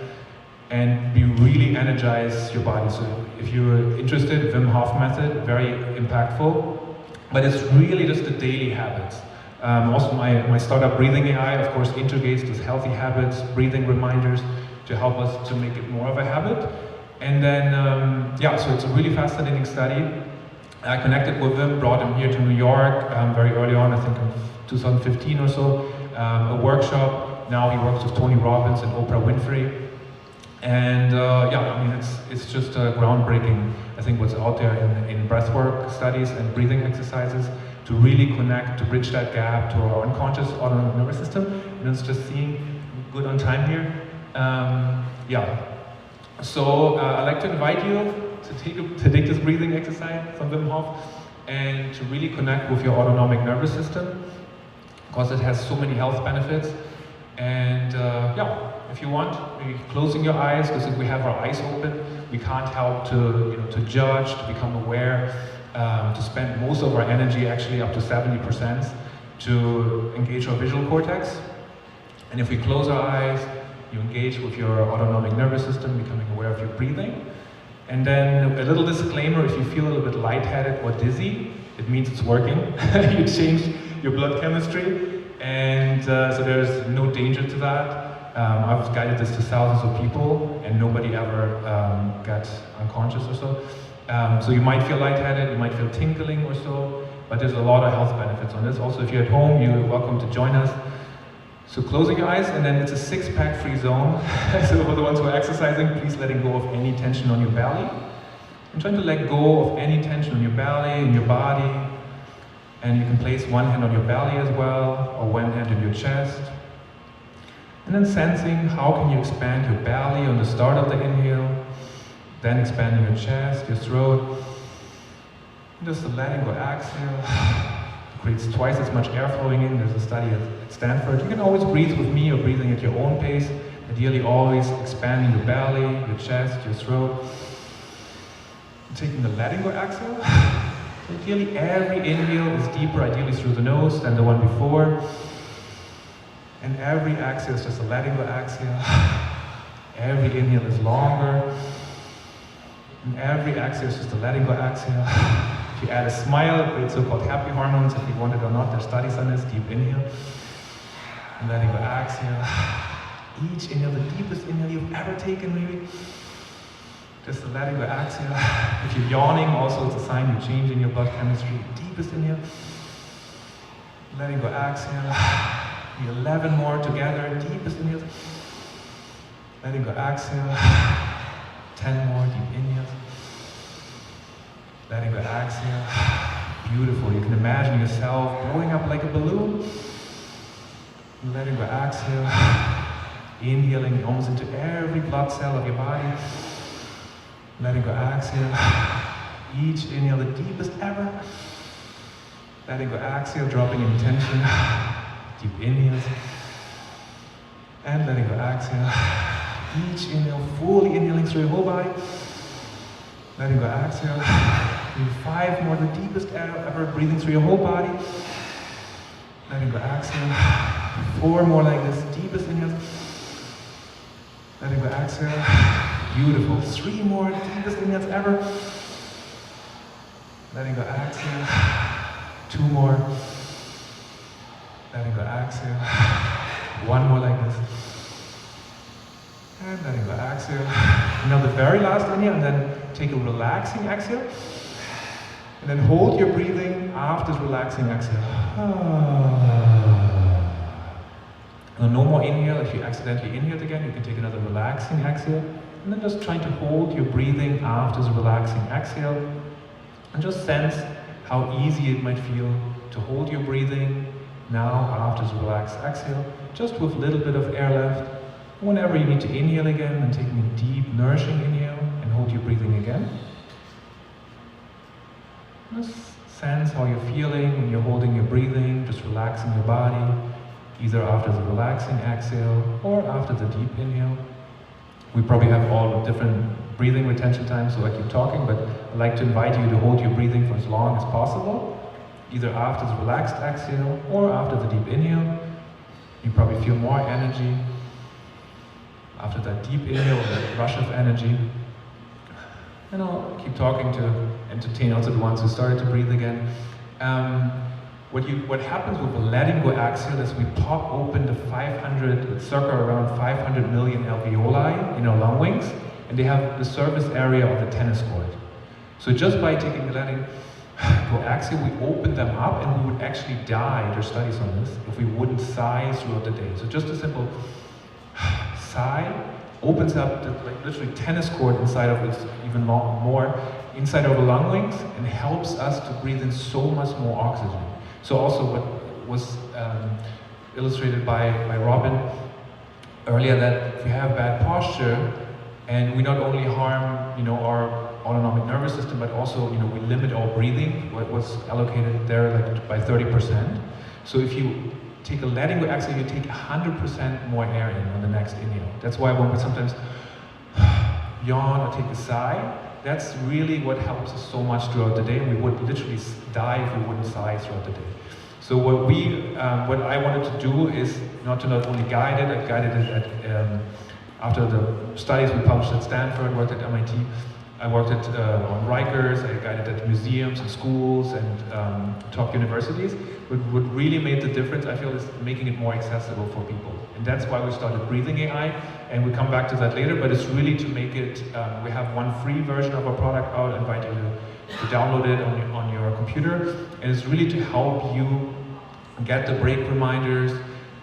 and you really energize your body. So if you're interested, Wim Hof method, very impactful, but it's really just the daily habits. Also my startup Breathing AI, of course, integrates these healthy habits, breathing reminders to help us to make it more of a habit. And then, so it's a really fascinating study. I connected with him, brought him here to New York very early on, I think in 2015 or so, a workshop. Now he works with Tony Robbins and Oprah Winfrey. And it's just groundbreaking, I think, what's out there in breathwork studies and breathing exercises to really connect, to bridge that gap to our unconscious autonomic nervous system. And it's just seeing good on time here. So I'd like to invite you to take this breathing exercise from Wim Hof and to really connect with your autonomic nervous system, because it has so many health benefits. And yeah, if you want, maybe closing your eyes, because if we have our eyes open, we can't help to judge, to become aware, to spend most of our energy, actually up to 70%, to engage our visual cortex. And if we close our eyes, you engage with your autonomic nervous system, becoming aware of your breathing. And then a little disclaimer, if you feel a little bit lightheaded or dizzy, it means it's working. You changed your blood chemistry, and so there's no danger to that. I've guided this to thousands of people, and nobody ever got unconscious or so. So you might feel lightheaded, you might feel tingling or so, but there's a lot of health benefits on this. Also, if you're at home, you're welcome to join us. So closing your eyes, and then it's a six-pack free zone. So for the ones who are exercising, please letting go of any tension on your belly. I'm trying to let go of any tension on your belly, in your body. And you can place one hand on your belly as well, or one hand on your chest. And then sensing how can you expand your belly on the start of the inhale, then expanding your chest, your throat. Just letting go, exhale. Creates twice as much air flowing in. There's a study at Stanford. You can always breathe with me or breathing at your own pace. Ideally always expanding your belly, your chest, your throat. Taking the letting go exhale. Ideally every inhale is deeper, ideally through the nose than the one before. And every exhale is just a letting go exhale. Every inhale is longer. And every exhale is just a letting go exhale. If you add a smile, it creates so-called happy hormones. If you want it or not, there's studies on this. Deep inhale. And letting go exhale. Each inhale, the deepest inhale you've ever taken, maybe. Just a letting go exhale. If you're yawning, also it's a sign you're changing your blood chemistry. Deepest inhale. Letting go exhale. 11 more together. Deepest inhale. Letting go exhale. 10 more deep inhales. Letting go exhale. Beautiful. You can imagine yourself blowing up like a balloon. Letting go exhale. Inhaling almost into every blood cell of your body. Letting go exhale. Each inhale the deepest ever. Letting go exhale, dropping in tension. Deep inhales. And letting go exhale. Each inhale, fully inhaling through your whole body. Letting go exhale. Do 5 more, the deepest ever, breathing through your whole body. Letting go exhale. 4 more like this, deepest inhale. Letting go exhale. Beautiful. 3 more, deepest inhales ever. Letting go exhale. 2 more. Letting go exhale. 1 more like this. And letting go exhale. Now the very last inhale, and then take a relaxing exhale. And then hold your breathing after this relaxing exhale. No more inhale. If you accidentally inhaled again, you can take another relaxing exhale. And then just try to hold your breathing after this relaxing exhale. And just sense how easy it might feel to hold your breathing now after this relaxed exhale, just with a little bit of air left. Whenever you need to inhale again, and taking a deep, nourishing inhale, and hold your breathing again. Just sense how you're feeling when you're holding your breathing, just relaxing your body, either after the relaxing exhale or after the deep inhale. We probably have all different breathing retention times, so I keep talking, but I'd like to invite you to hold your breathing for as long as possible, either after the relaxed exhale or after the deep inhale. You probably feel more energy after that deep inhale, that rush of energy. And I'll keep talking to entertain also the ones who started to breathe again. What happens with the letting go exhale is we pop open the circle around 500 million alveoli in our lung wings, and they have the surface area of a tennis court. So just by taking the letting go exhale, we open them up, and we would actually die, there's studies on this, if we wouldn't sigh throughout the day. So just a simple sigh opens up the literally tennis court inside of it, even more inside of the lung wings, and helps us to breathe in so much more oxygen. So also what was illustrated by Robin earlier, that if we have bad posture, and we not only harm our autonomic nervous system, but also we limit our breathing, what was allocated there by 30%. So if you take a letting, actually you take 100% more air in on the next inhale. That's why when we sometimes yawn or take a sigh, that's really what helps us so much throughout the day. We would literally die if we wouldn't sigh throughout the day. So what I wanted to do is not only guide it, I guided it at, after the studies we published at Stanford, worked at MIT, I worked at, on Rikers, I guided at museums and schools and top universities. What really made the difference, I feel, is making it more accessible for people. And that's why we started Breathing AI, and we come back to that later, but it's really to make it, we have one free version of our product out. I invite you to download it on your computer, and it's really to help you get the break reminders,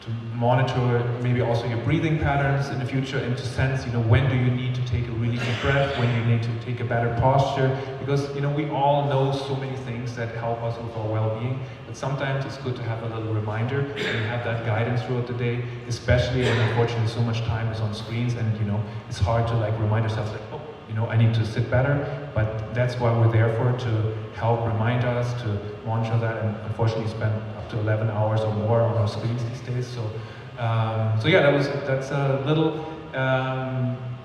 to monitor maybe also your breathing patterns in the future, and to sense, when do you need to take a really deep breath, when you need to take a better posture, because we all know so many things that help us with our well-being, but sometimes it's good to have a little reminder and have that guidance throughout the day, especially when unfortunately so much time is on screens, and it's hard to remind ourselves I need to sit better, but that's why we're there for, to help remind us, to monitor that, and unfortunately spend up to 11 hours or more on our screens these days. So yeah, that's a little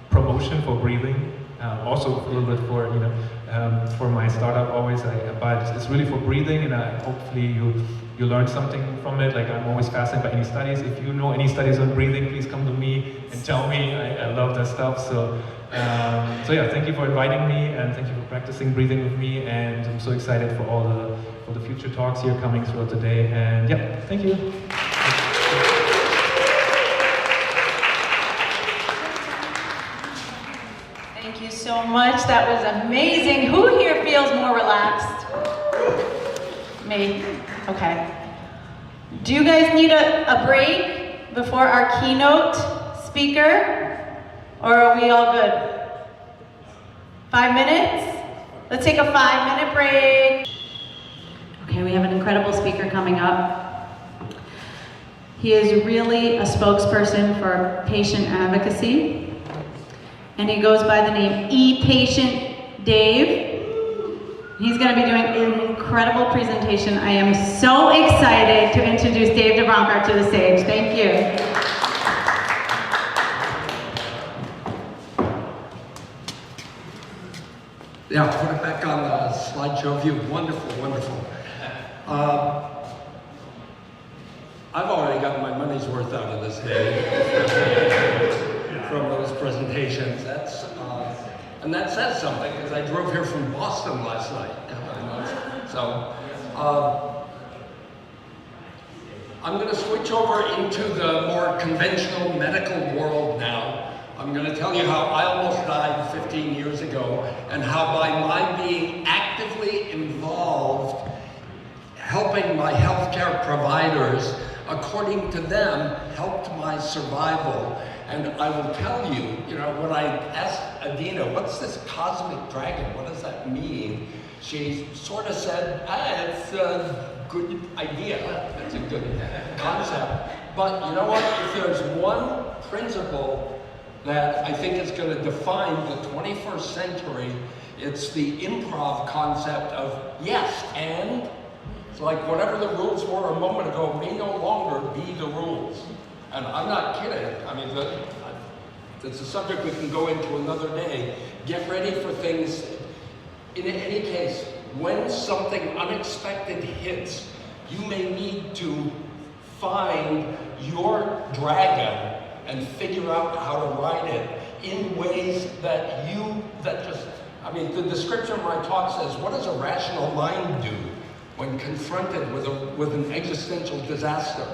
promotion for breathing. Also a little bit for my startup always, but it's really for breathing, and hopefully you learn something from it. I'm always fascinated by any studies. If you know any studies on breathing, please come to me and tell me. I love that stuff. So yeah, thank you for inviting me, and thank you for practicing breathing with me. And I'm so excited for all the future talks here coming throughout the day. And yeah, thank you. Thank you so much. That was amazing. Who here feels more relaxed? Me? Okay. Do you guys need a break before our keynote speaker? Or are we all good? 5 minutes? Let's take a 5-minute break. Okay, we have an incredible speaker coming up. He is really a spokesperson for patient advocacy, and he goes by the name ePatient Dave. He's going to be doing an incredible presentation. I am so excited to introduce Dave DeBronkart to the stage. Thank you. Yeah, put it back on the slideshow view. Wonderful, wonderful. I've already gotten my money's worth out of this day from those presentations. And that says something, because I drove here from Boston last night. So, I'm going to switch over into the more conventional medical world now. I'm going to tell you how I almost died 15 years ago, and how by my being actively involved helping my healthcare providers, according to them, helped my survival. And I will tell you, when I asked Adina, what's this cosmic dragon? What does that mean? She sort of said, it's a good idea. It's a good concept. But you know what? If there's one principle that I think is going to define the 21st century, it's the improv concept of yes, and it's like whatever the rules were a moment ago may no longer be the rules. And I'm not kidding. I mean, it's a subject we can go into another day. Get ready for things. In any case, when something unexpected hits, you may need to find your dragon and figure out how to ride it in ways that the description of my talk says, what does a rational mind do when confronted with an existential disaster?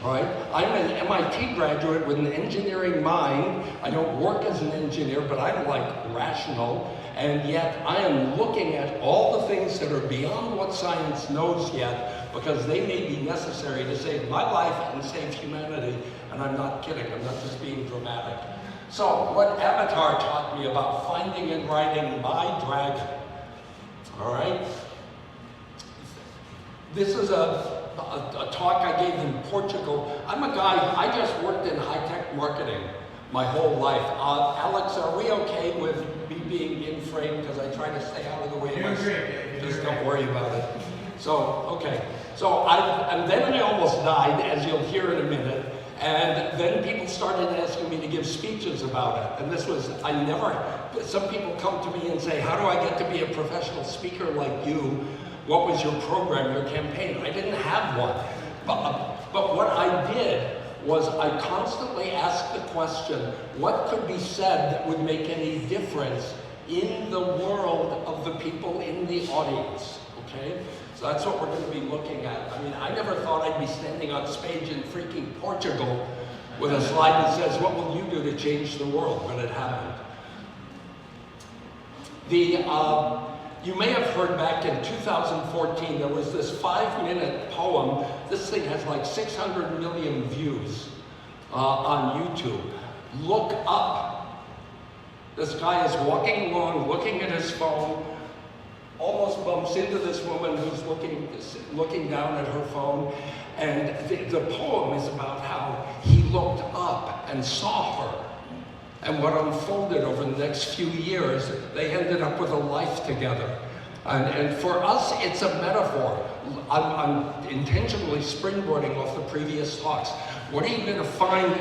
All right? I'm an MIT graduate with an engineering mind. I don't work as an engineer, but I'm rational, and yet I am looking at all the things that are beyond what science knows yet, because they may be necessary to save my life and save humanity. And I'm not kidding, I'm not just being dramatic. So what Avatar taught me about finding and riding my dragon, all right? This is a talk I gave in Portugal. I'm a guy, I just worked in high-tech marketing my whole life. Alex, are we okay with me being in frame? Because I try to stay out of the way of my... Just don't worry about it. So, okay. And then I almost died, as you'll hear in a minute. And then people started asking me to give speeches about it. And some people come to me and say, how do I get to be a professional speaker like you? What was your program, your campaign? I didn't have one. But what I did was I constantly asked the question, what could be said that would make any difference in the world of the people in the audience, okay? So that's what we're going to be looking at. I mean, I never thought I'd be standing on stage in freaking Portugal with a slide that says, what will you do to change the world? But it happened. You may have heard back in 2014, there was this 5-minute poem. This thing has like 600 million views on YouTube. Look up. This guy is walking along, looking at his phone, almost bumps into this woman who's looking down at her phone. And the poem is about how he looked up and saw her. And what unfolded over the next few years, they ended up with a life together. And for us, it's a metaphor. I'm intentionally springboarding off the previous talks. What are you going to find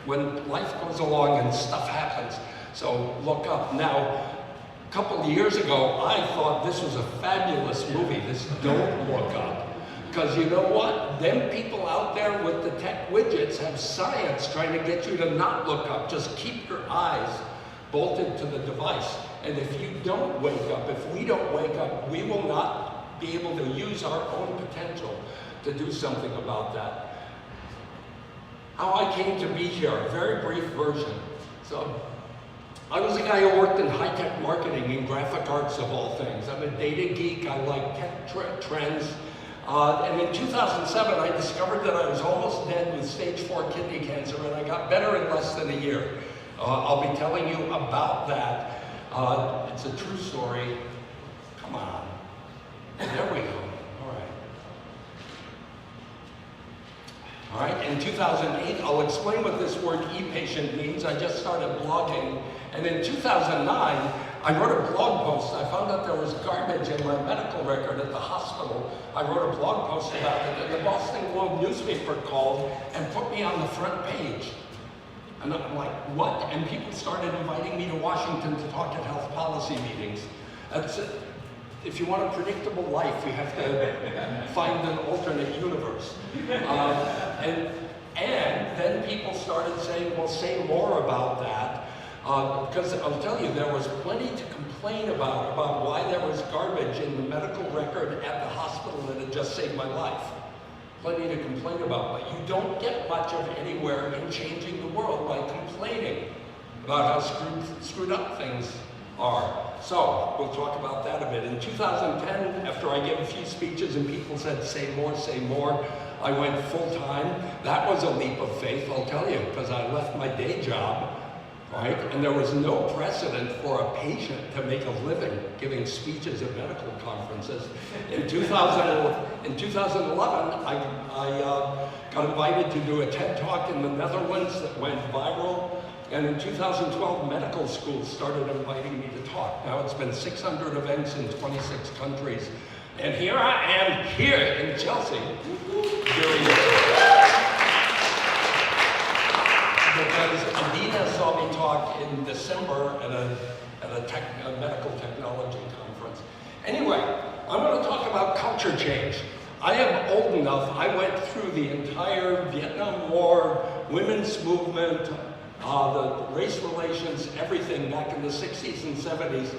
when life goes along and stuff happens? So look up. Now, a couple of years ago, I thought this was a fabulous movie, this Don't Look Up. Because you know what? Them people out there with the tech widgets have science trying to get you to not look up. Just keep your eyes bolted to the device. And if you don't wake up, if we don't wake up, we will not be able to use our own potential to do something about that. How I came to be here, a very brief version. So, I was a guy who worked in high-tech marketing and graphic arts of all things. I'm a data geek, I like tech trends. And in 2007, I discovered that I was almost dead with stage 4 kidney cancer, and I got better in less than a year. I'll be telling you about that. It's a true story. Come on. There we go. All right, in 2008, I'll explain what this word e-patient means. I just started blogging. And in 2009, I wrote a blog post. I found out there was garbage in my medical record at the hospital. I wrote a blog post about it, and the Boston Globe newspaper called and put me on the front page. And I'm like, what? And people started inviting me to Washington to talk at health policy meetings. That's it. If you want a predictable life, you have to find an alternate universe. And then people started saying, well, say more about that. Because I'll tell you, there was plenty to complain about why there was garbage in the medical record at the hospital that had just saved my life. Plenty to complain about, but you don't get much of anywhere in changing the world by complaining about how screwed up things are. So, we'll talk about that a bit. In 2010, after I gave a few speeches and people said, say more, I went full-time. That was a leap of faith, I'll tell you, because I left my day job, right? And there was no precedent for a patient to make a living giving speeches at medical conferences. In 2011, I got invited to do a TED Talk in the Netherlands that went viral. And in 2012, medical schools started inviting me to talk. Now it's been 600 events in 26 countries. And here I am here in Chelsea doing it. Because Adina saw me talk in December at a medical technology conference. Anyway, I'm going to talk about culture change. I am old enough, I went through the entire Vietnam War, women's movement, the race relations, everything back in the 60s and 70s.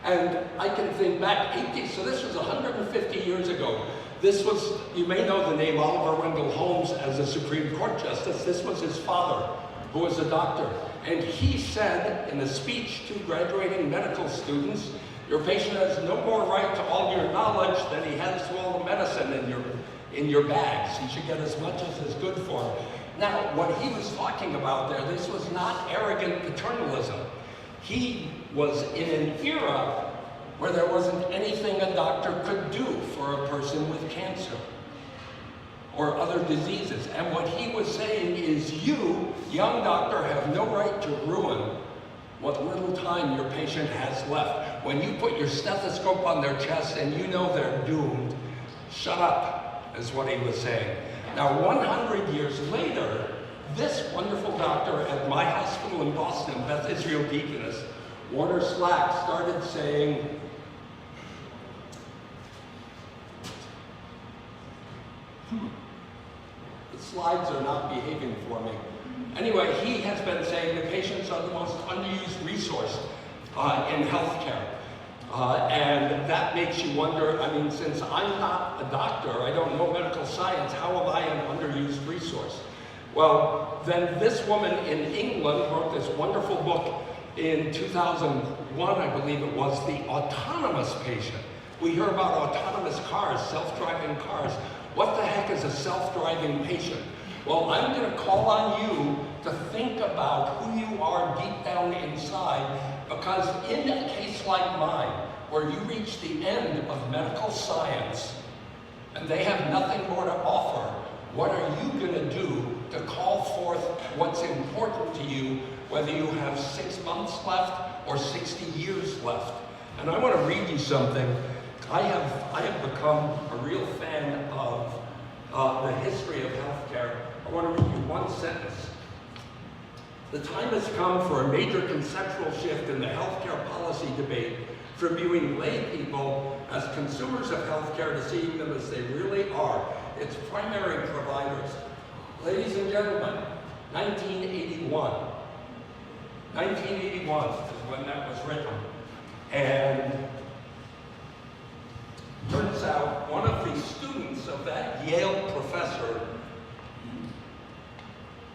And I can think back 80, so this was 150 years ago. This was, you may know the name Oliver Wendell Holmes as a Supreme Court Justice. This was his father, who was a doctor. And he said in a speech to graduating medical students, your patient has no more right to all your knowledge than he has to all the medicine in your bags. He should get as much as is good for him. Now, what he was talking about there, this was not arrogant paternalism. He was in an era where there wasn't anything a doctor could do for a person with cancer or other diseases. And what he was saying is you, young doctor, have no right to ruin what little time your patient has left. When you put your stethoscope on their chest and you know they're doomed, shut up. is what he was saying. Now, 100 years later, this wonderful doctor at my hospital in Boston, Beth Israel Deaconess, Warner Slack, started saying, the slides are not behaving for me. Anyway, he has been saying the patients are the most underused resource in healthcare. And that makes you wonder, I mean, since I'm not a doctor, I don't know medical science, how am I an underused resource? Well, then this woman in England wrote this wonderful book in 2001, I believe it was, The Autonomous Patient. We hear about autonomous cars, self-driving cars. What the heck is a self-driving patient? Well, I'm going to call on you to think about who you are deep down inside, because in a case like mine, where you reach the end of medical science and they have nothing more to offer, what are you going to do to call forth what's important to you, whether you have 6 months left or 60 years left? And I want to read you something. I have become a real fan of the history of healthcare. I want to read you one sentence. The time has come for a major conceptual shift in the healthcare policy debate from viewing lay people as consumers of healthcare to seeing them as they really are, its primary providers. Ladies and gentlemen, 1981. 1981 is when that was written. And turns out one of the students of that Yale professor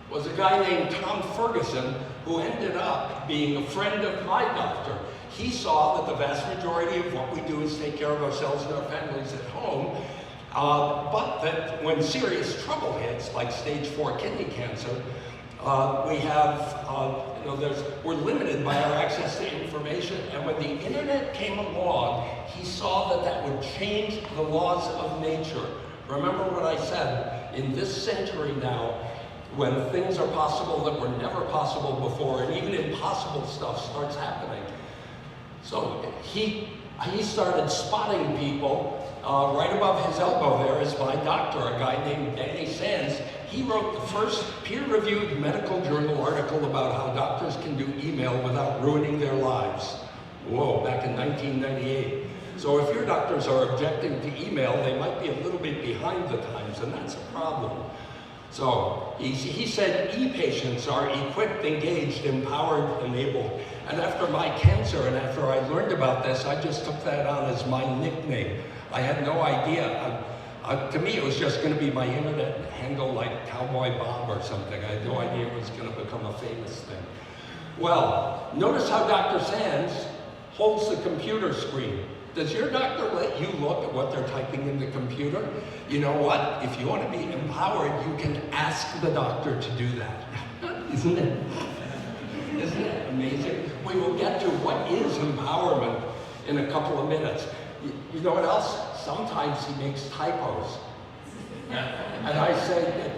was a guy named Tom Ferguson, who ended up being a friend of my doctor. He saw that the vast majority of what we do is take care of ourselves and our families at home, but that when serious trouble hits, like stage 4 kidney cancer, we have, we're limited by our access to information. And when the internet came along, he saw that that would change the laws of nature. Remember what I said, in this century now, when things are possible that were never possible before, and even impossible stuff starts happening. So he started spotting people. Right above his elbow there is my doctor, a guy named Danny Sands. He wrote the first peer-reviewed medical journal article about how doctors can do email without ruining their lives. Whoa, back in 1998. So if your doctors are objecting to email, they might be a little bit behind the times, and that's a problem. So he said e-patients are equipped, engaged, empowered, enabled. And after my cancer and after I learned about this, I just took that on as my nickname. I had no idea. To me, it was just going to be my internet handle, like Cowboy Bob or something. I had no idea it was going to become a famous thing. Well, notice how Dr. Sands holds the computer screen. Does your doctor let you look at what they're typing in the computer? You know what? If you want to be empowered, you can ask the doctor to do that. Isn't it amazing? We will get to what is empowerment in a couple of minutes. You know what else? Sometimes he makes typos. And I say,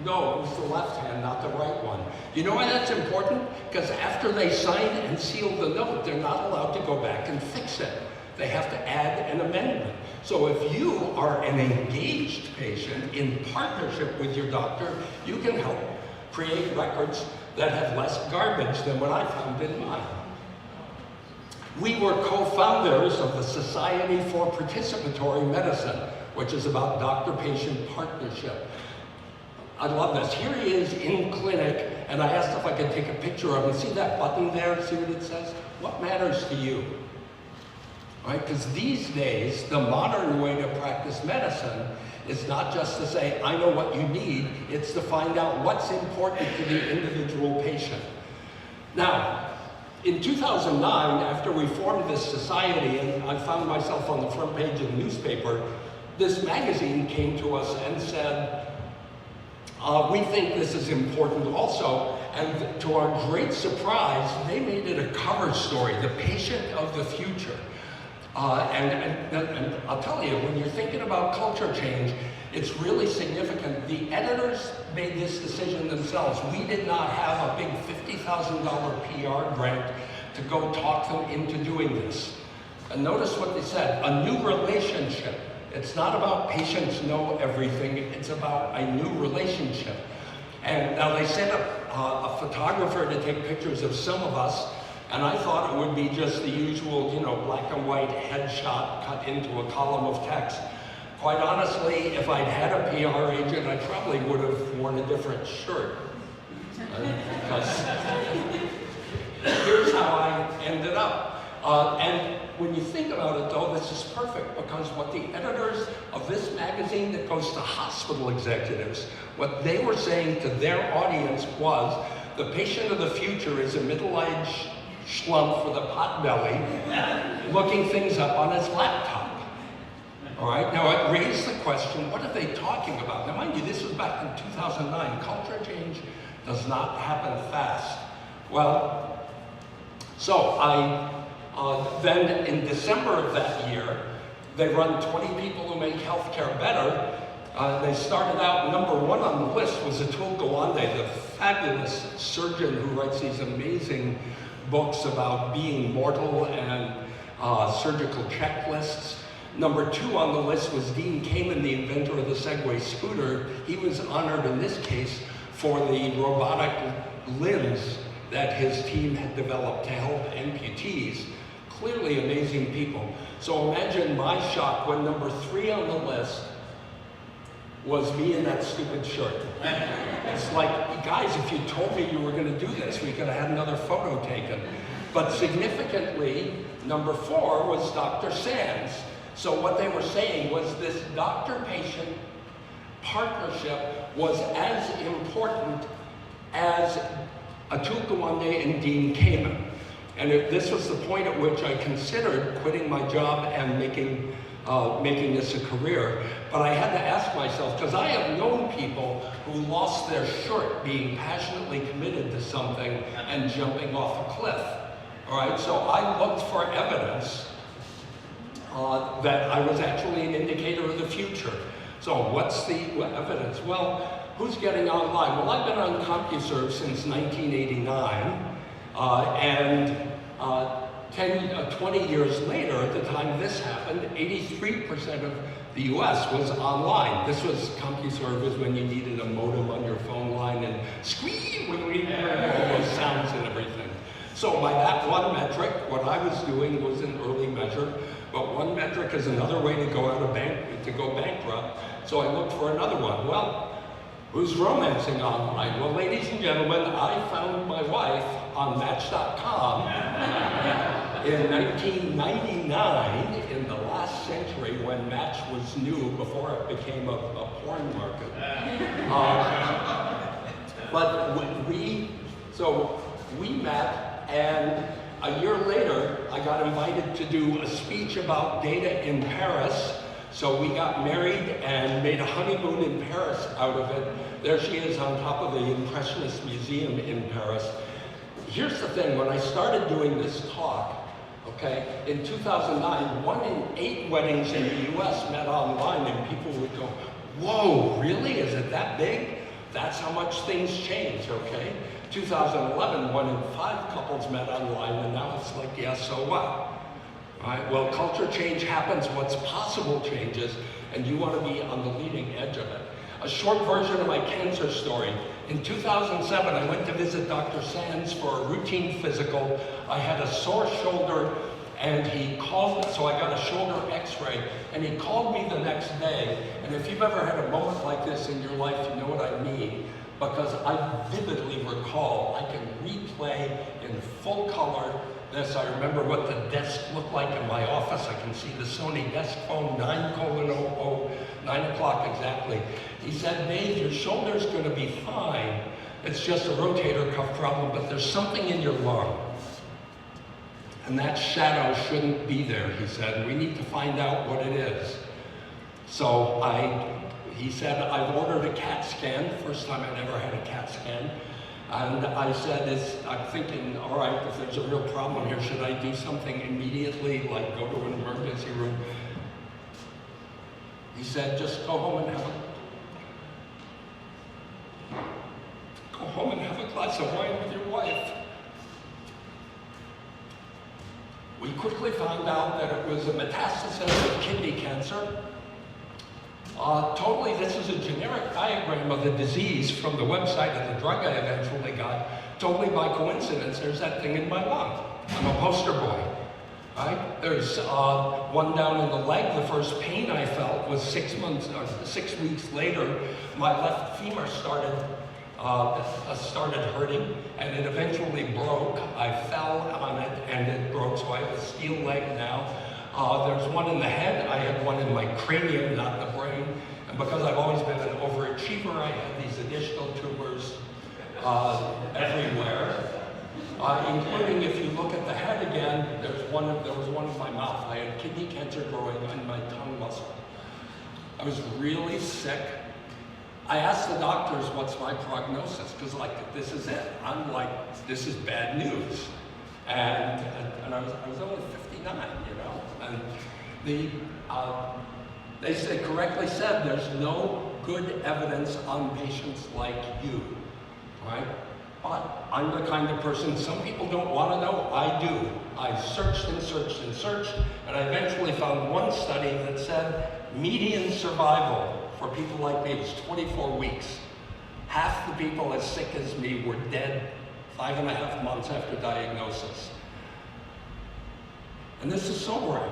no, it was the left hand, not the right one. You know why that's important? Because after they sign and seal the note, they're not allowed to go back and fix it. They have to add an amendment. So if you are an engaged patient in partnership with your doctor, you can help create records that have less garbage than what I found in mine. We were co-founders of the Society for Participatory Medicine, which is about doctor-patient partnership. I love this. Here he is in clinic, and I asked if I could take a picture of him. See that button there? See what it says? What matters to you? Right? Because these days, the modern way to practice medicine is not just to say, I know what you need, it's to find out what's important to the individual patient. Now, in 2009, after we formed this society, and I found myself on the front page of the newspaper, this magazine came to us and said, we think this is important also, and to our great surprise, they made it a cover story, the patient of the future. And I'll tell you, when you're thinking about culture change, it's really significant. The editors made this decision themselves. We did not have a big $50,000 PR grant to go talk them into doing this. And notice what they said, a new relationship It's not about patients know everything, it's about a new relationship. And now they sent a photographer to take pictures of some of us, and I thought it would be just the usual, you know, black and white headshot cut into a column of text. Quite honestly, if I'd had a PR agent, I probably would have worn a different shirt. Because here's how I ended up. And when you think about it though, this is perfect, because what the editors of this magazine that goes to hospital executives, what they were saying to their audience was, the patient of the future is a middle-aged schlump with a pot belly looking things up on his laptop. All right, now it raised the question, what are they talking about? Now mind you, this was back in 2009. Culture change does not happen fast. Well, so then in December of that year, they run 20 people who make healthcare better. They started out, number one on the list was Atul Gawande, the fabulous surgeon who writes these amazing books about being mortal and surgical checklists. Number two on the list was Dean Kamen, the inventor of the Segway scooter. He was honored in this case for the robotic limbs that his team had developed to help amputees. Clearly amazing people. So imagine my shock when number three on the list was me in that stupid shirt. It's like, guys, if you told me you were going to do this, we could have had another photo taken. But significantly, number four was Dr. Sands. So what they were saying was this doctor-patient partnership was as important as Atul Gawande and Dean Kamen. And this was the point at which I considered quitting my job and making this a career. But I had to ask myself, because I have known people who lost their shirt being passionately committed to something and jumping off a cliff. All right, so I looked for evidence that I was actually an indicator of the future. So what's the evidence? Well, who's getting online? Well, I've been on CompuServe since 1989, and 20 years later, at the time this happened, 83% of the US was online. This was, CompuServe was when you needed a modem on your phone line and squeak, all those sounds and everything. So by that one metric, what I was doing was an early measure, but one metric is another way to go bankrupt. So I looked for another one. Well, who's romancing online? Well, ladies and gentlemen, I found my wife on Match.com in 1999, in the last century, when Match was new, before it became a porn market. But we met, and a year later, I got invited to do a speech about data in Paris. So we got married and made a honeymoon in Paris out of it. There she is on top of the Impressionist Museum in Paris. Here's the thing, when I started doing this talk, okay, in 2009, 1 in 8 weddings in the US met online, and people would go, whoa, really? Is it that big? That's how much things change, okay? 2011, 1 in 5 couples met online, and now it's like, yeah, so what? All right, well, culture change happens, what's possible changes, and you want to be on the leading edge of it. A short version of my cancer story. In 2007, I went to visit Dr. Sands for a routine physical. I had a sore shoulder, and he called, so I got a shoulder x-ray, and he called me the next day. And if you've ever had a moment like this in your life, you know what I mean. Because I vividly recall, I can replay in full color this. I remember what the desk looked like in my office. I can see the Sony desk phone, 9:00, 9 o'clock exactly. He said, Dave, your shoulder's gonna be fine. It's just a rotator cuff problem, but there's something in your lung. And that shadow shouldn't be there, he said. We need to find out what it is. So he said, I've ordered a CAT scan. First time I'd ever had a CAT scan. And I said, I'm thinking, all right, if there's a real problem here, should I do something immediately, like go to an emergency room? He said, just go home and have a glass of wine with your wife. We quickly found out that it was a metastasis of kidney cancer, Totally, this is a generic diagram of the disease from the website of the drug I eventually got. Totally by coincidence, there's that thing in my lung. I'm a poster boy. Right? There's one down in the leg. The first pain I felt was 6 weeks later. My left femur started hurting, and it eventually broke. I fell on it, and it broke. So I have a steel leg now. There's one in the head. I had one in my cranium, not the brain. And because I've always been an overachiever, I had these additional tumors everywhere. Including, if you look at the head again, there was one in my mouth. I had kidney cancer growing on my tongue muscle. I was really sick. I asked the doctors, what's my prognosis? Because like, this is it. I'm like, this is bad news. And I was only 59, you know. And they said, correctly said, there's no good evidence on patients like you, right? But I'm the kind of person, some people don't want to know, I do. I searched and searched and searched, and I eventually found one study that said median survival for people like me was 24 weeks. Half the people as sick as me were dead 5.5 months after diagnosis. And this is sobering.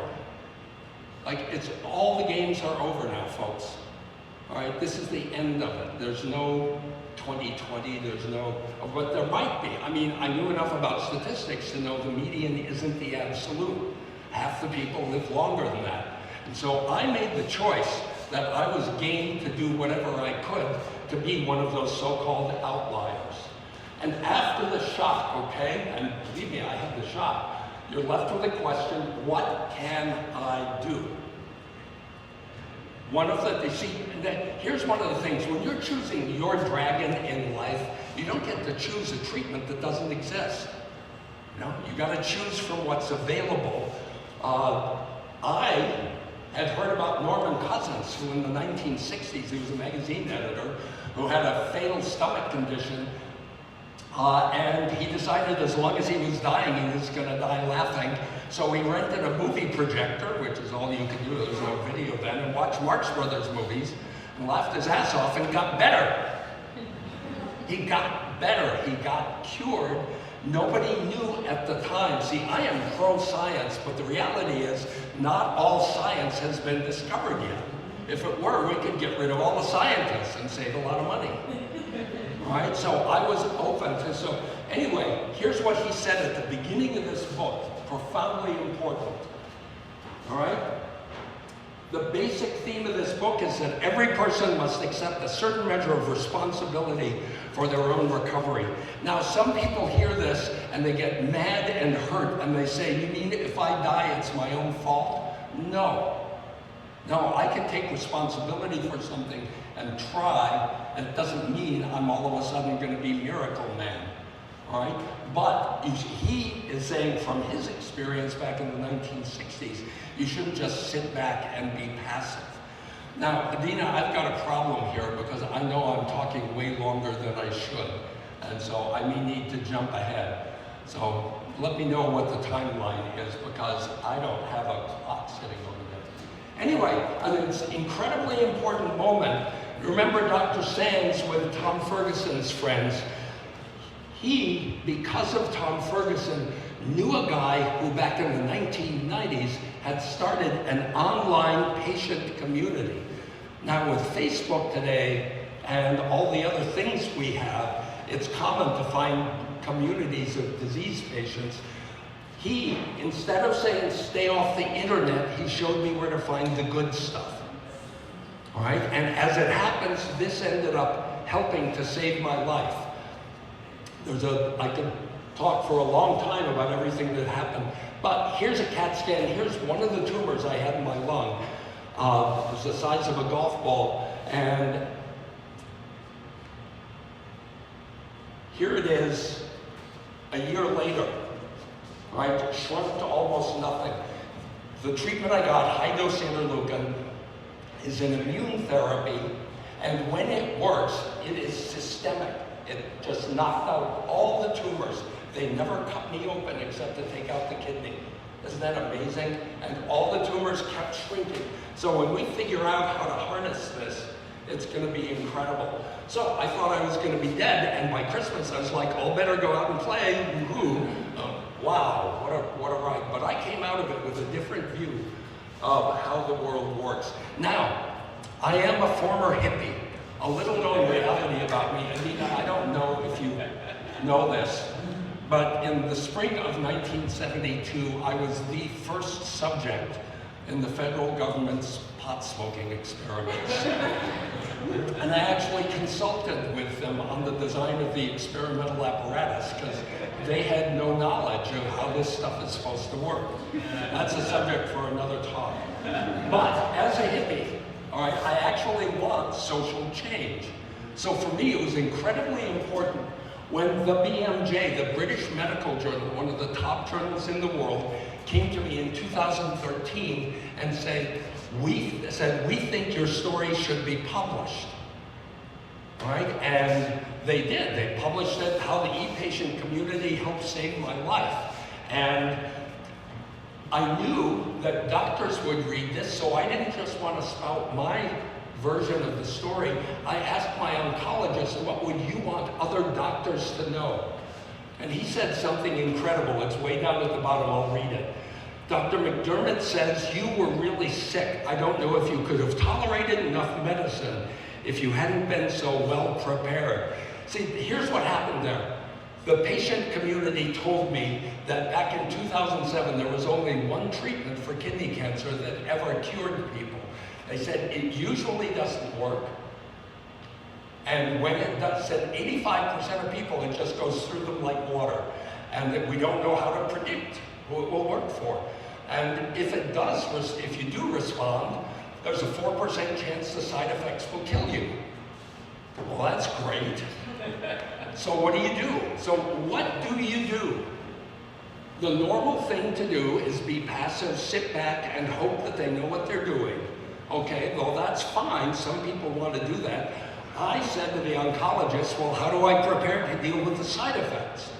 Like, it's all the games are over now, folks. All right, this is the end of it. There's no 2020, there's no, but there might be. I mean, I knew enough about statistics to know the median isn't the absolute. Half the people live longer than that. And so I made the choice that I was game to do whatever I could to be one of those so-called outliers. And after the shock, okay, and believe me, I had the shock, you're left with the question, what can I do? Here's one of the things, when you're choosing your dragon in life, you don't get to choose a treatment that doesn't exist. You know, you gotta choose from what's available. I had heard about Norman Cousins, who in the 1960s, he was a magazine editor, who had a fatal stomach condition, and he decided as long as he was dying, he was gonna die laughing. So he rented a movie projector, which is all you could do, there was no video then, and watched Marx Brothers movies, and laughed his ass off and got better. He got better, he got cured. Nobody knew at the time. See, I am pro-science, but the reality is not all science has been discovered yet. If it were, we could get rid of all the scientists and save a lot of money. Right? So I was open to, so anyway, here's what he said at the beginning of this book, profoundly important. All right? The basic theme of this book is that every person must accept a certain measure of responsibility for their own recovery. Now, some people hear this and they get mad and hurt and they say, you mean if I die, it's my own fault? No. No, I can take responsibility for something and try, and it doesn't mean I'm all of a sudden going to be Miracle Man. All right? But he is saying from his experience back in the 1960s, you shouldn't just sit back and be passive. Now, Adina, I've got a problem here because I know I'm talking way longer than I should. And so I may need to jump ahead. So let me know what the timeline is because I don't have a clock sitting over there. Anyway, an incredibly important moment. Remember Dr. Sands with Tom Ferguson's friends? He, because of Tom Ferguson, knew a guy who back in the 1990s had started an online patient community. Now with Facebook today and all the other things we have, it's common to find communities of disease patients. He, instead of saying stay off the internet, he showed me where to find the good stuff. All right, and as it happens, this ended up helping to save my life. I could talk for a long time about everything that happened, but here's a CAT scan. Here's one of the tumors I had in my lung. It was the size of a golf ball, and here it is a year later, right? Shrunk to almost nothing. The treatment I got, high-dose interleukin, is an immune therapy, and when it works, it is systemic. It just knocked out all the tumors. They never cut me open except to take out the kidney. Isn't that amazing? And all the tumors kept shrinking. So when we figure out how to harness this, it's going to be incredible. So I thought I was going to be dead, and by Christmas I was like, oh, better go out and play. Woohoo. Wow, what a ride. But I came out of it with a different view of how the world works. Now, I am a former hippie. A little known reality about me, Anita, I don't know if you know this, but in the spring of 1972, I was the first subject in the federal government's pot smoking experiments. And I actually consulted with them on the design of the experimental apparatus because they had no knowledge of how this stuff is supposed to work. That's a subject for another talk. But as a hippie, all right, I actually want social change. So for me, it was incredibly important when the BMJ, the British Medical Journal, one of the top journals in the world, came to me in 2013 and said, we think your story should be published. All right, and they did. They published it, how the e-patient community helped save my life. And I knew that doctors would read this, so I didn't just want to spout my version of the story. I asked my oncologist, what would you want other doctors to know? And he said something incredible. It's way down at the bottom, I'll read it. Dr. McDermott says, you were really sick. I don't know if you could have tolerated enough medicine if you hadn't been so well prepared. See, here's what happened there. The patient community told me that back in 2007, there was only one treatment for kidney cancer that ever cured people. They said it usually doesn't work. And when it does, said 85% of people, it just goes through them like water. And that we don't know how to predict who it will work for. And if it does, if you do respond, there's a 4% chance the side effects will kill you. Well, that's great. So what do you do? So what do you do? The normal thing to do is be passive, sit back, and hope that they know what they're doing. Okay, well that's fine. Some people want to do that. I said to the oncologist, well, how do I prepare to deal with the side effects?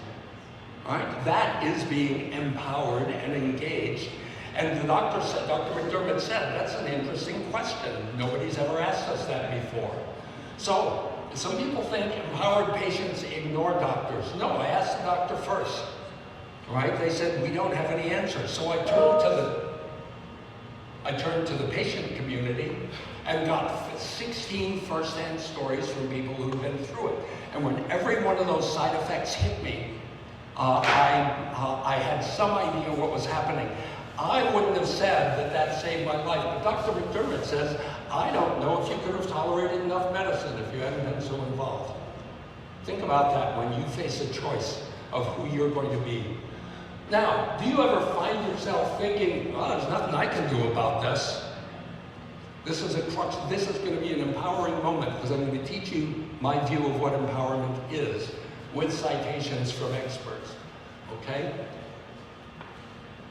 All right, that is being empowered and engaged. And the doctor said, Dr. McDermott said, that's an interesting question. Nobody's ever asked us that before. So, some people think empowered patients ignore doctors. No, I asked the doctor first. All right, they said, we don't have any answers. So I turned to the patient community and got 16 first-hand stories from people who've been through it. And when every one of those side effects hit me, I had some idea what was happening. I wouldn't have said that that saved my life, but Dr. McDermott says, I don't know if you could have tolerated enough medicine if you hadn't been so involved. Think about that when you face a choice of who you're going to be. Now, do you ever find yourself thinking, oh, there's nothing I can do about this? This is going to be an empowering moment because I'm going to teach you my view of what empowerment is with citations from experts, okay?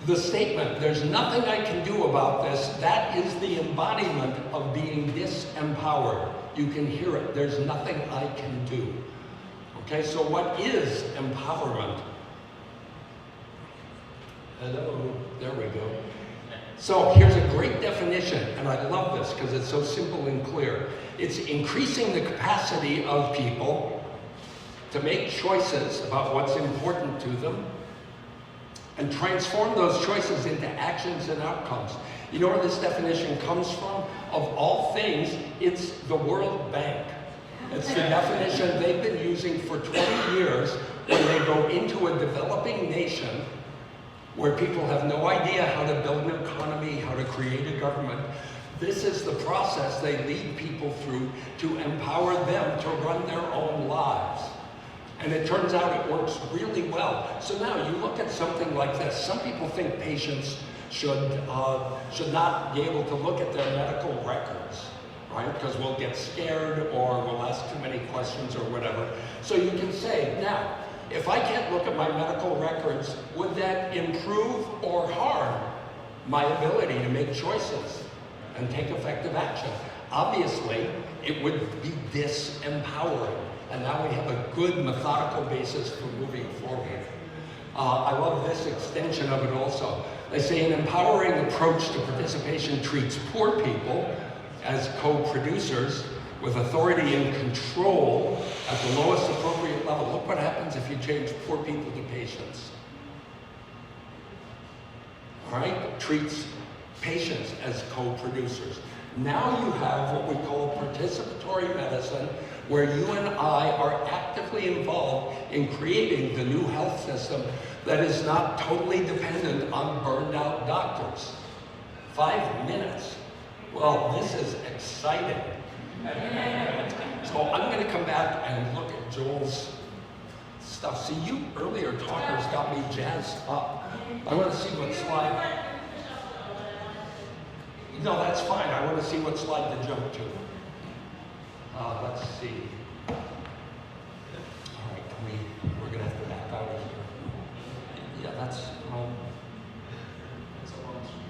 The statement, there's nothing I can do about this, that is the embodiment of being disempowered. You can hear it, there's nothing I can do. Okay, so what is empowerment? Hello, there we go. So here's a great definition, and I love this because it's so simple and clear. It's increasing the capacity of people to make choices about what's important to them and transform those choices into actions and outcomes. You know where this definition comes from? Of all things, it's the World Bank. It's the definition they've been using for 20 years when they go into a developing nation where people have no idea how to build an economy, how to create a government. This is the process they lead people through to empower them to run their own lives. And it turns out it works really well. So now you look at something like this. Some people think patients should not be able to look at their medical records, right? Because we'll get scared or we'll ask too many questions or whatever. So you can say, now, if I can't look at my medical records, would that improve or harm my ability to make choices and take effective action? Obviously, it would be disempowering. And now we have a good methodical basis for moving forward. I love this extension of it also. They say an empowering approach to participation treats poor people as co-producers with authority and control at the lowest appropriate level. Look what happens if you change poor people to patients. All right? Treats patients as co-producers. Now you have what we call participatory medicine, where you and I are actively involved in creating the new health system that is not totally dependent on burned out doctors. 5 minutes. Well, this is exciting. So I'm going to come back and look at Joel's stuff. See, you earlier talkers got me jazzed up. I want to see what slide. No, that's fine. I want to see what slide to jump to. Let's see. All right, we're going to have to back out of here. Yeah, that's a long street.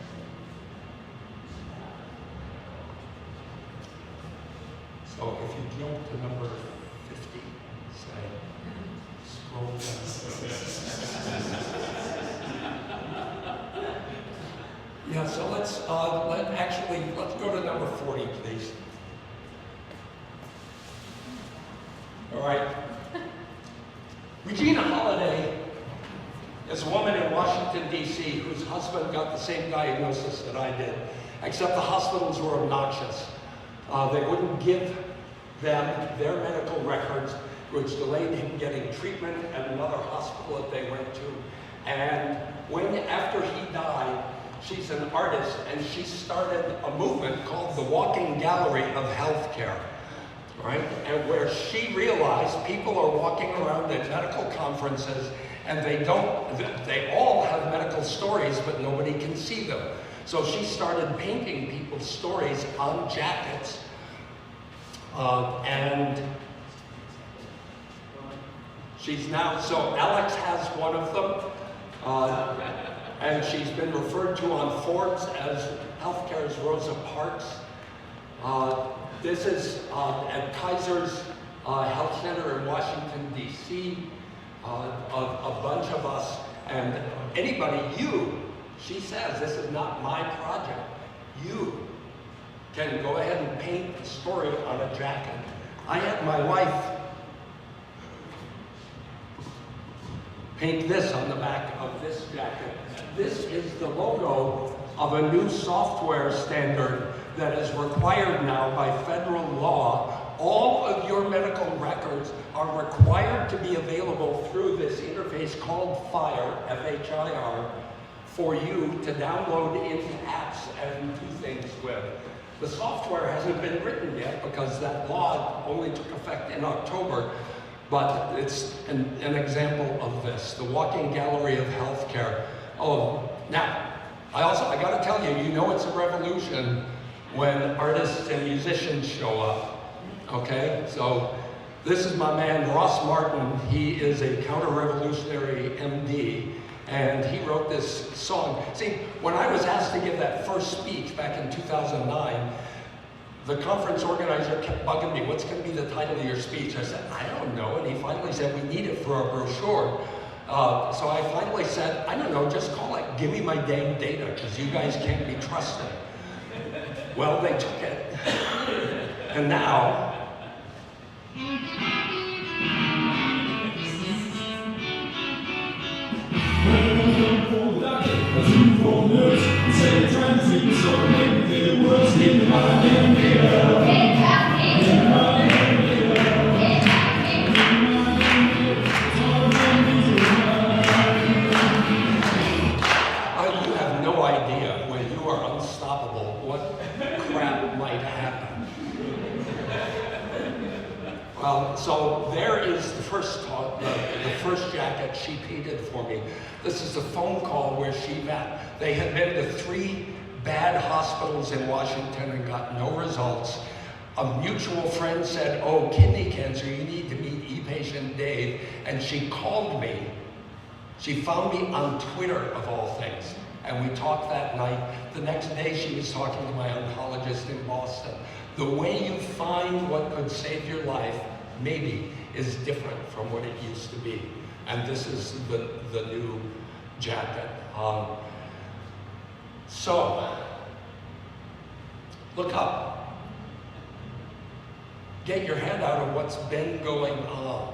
So if you jump to number 50, say, scroll down. Yeah, so let's go to number 40, please. All right. Regina Holiday is a woman in Washington, D.C. whose husband got the same diagnosis that I did, except the hospitals were obnoxious. They wouldn't give them their medical records, which delayed him getting treatment at another hospital that they went to. And after he died, she's an artist, and she started a movement called the Walking Gallery of Healthcare, right? And where she realized people are walking around at medical conferences, and they all have medical stories, but nobody can see them. So she started painting people's stories on jackets, and so Alex has one of them, and she's been referred to on Forbes as healthcare's Rosa Parks. This is at Kaiser's Health Center in Washington, D.C. A bunch of us, and anybody, she says, this is not my project. You can go ahead and paint a story on a jacket. I had my wife paint this on the back of this jacket. This is the logo of a new software standard that is required now by federal law. All of your medical records are required to be available through this interface called FHIR, F-H-I-R, for you to download into apps and do things with. The software hasn't been written yet because that law only took effect in October, but it's an example of this, the Walking Gallery of Healthcare. Oh, now, I gotta tell you, you know it's a revolution when artists and musicians show up, okay? So this is my man, Ross Martin. He is a counter-revolutionary MD, and he wrote this song. See, when I was asked to give that first speech back in 2009, the conference organizer kept bugging me, what's gonna be the title of your speech? I said, I don't know, and he finally said, we need it for our brochure. So I finally said, I don't know, just call it Give Me My Damn Data, because you guys can't be trusted. Well, they took it. And now, you have no idea when you are unstoppable what crap might happen. Well, so there is the first jacket she painted for me. This is a phone call where they had been to 3 bad hospitals in Washington and got no results. A mutual friend said, oh, kidney cancer, you need to meet e-patient Dave. And she called me. She found me on Twitter, of all things. And we talked that night. The next day, she was talking to my oncologist in Boston. The way you find what could save your life, maybe, is different from what it used to be. And this is the new jacket. So, look up. Get your head out of what's been going on.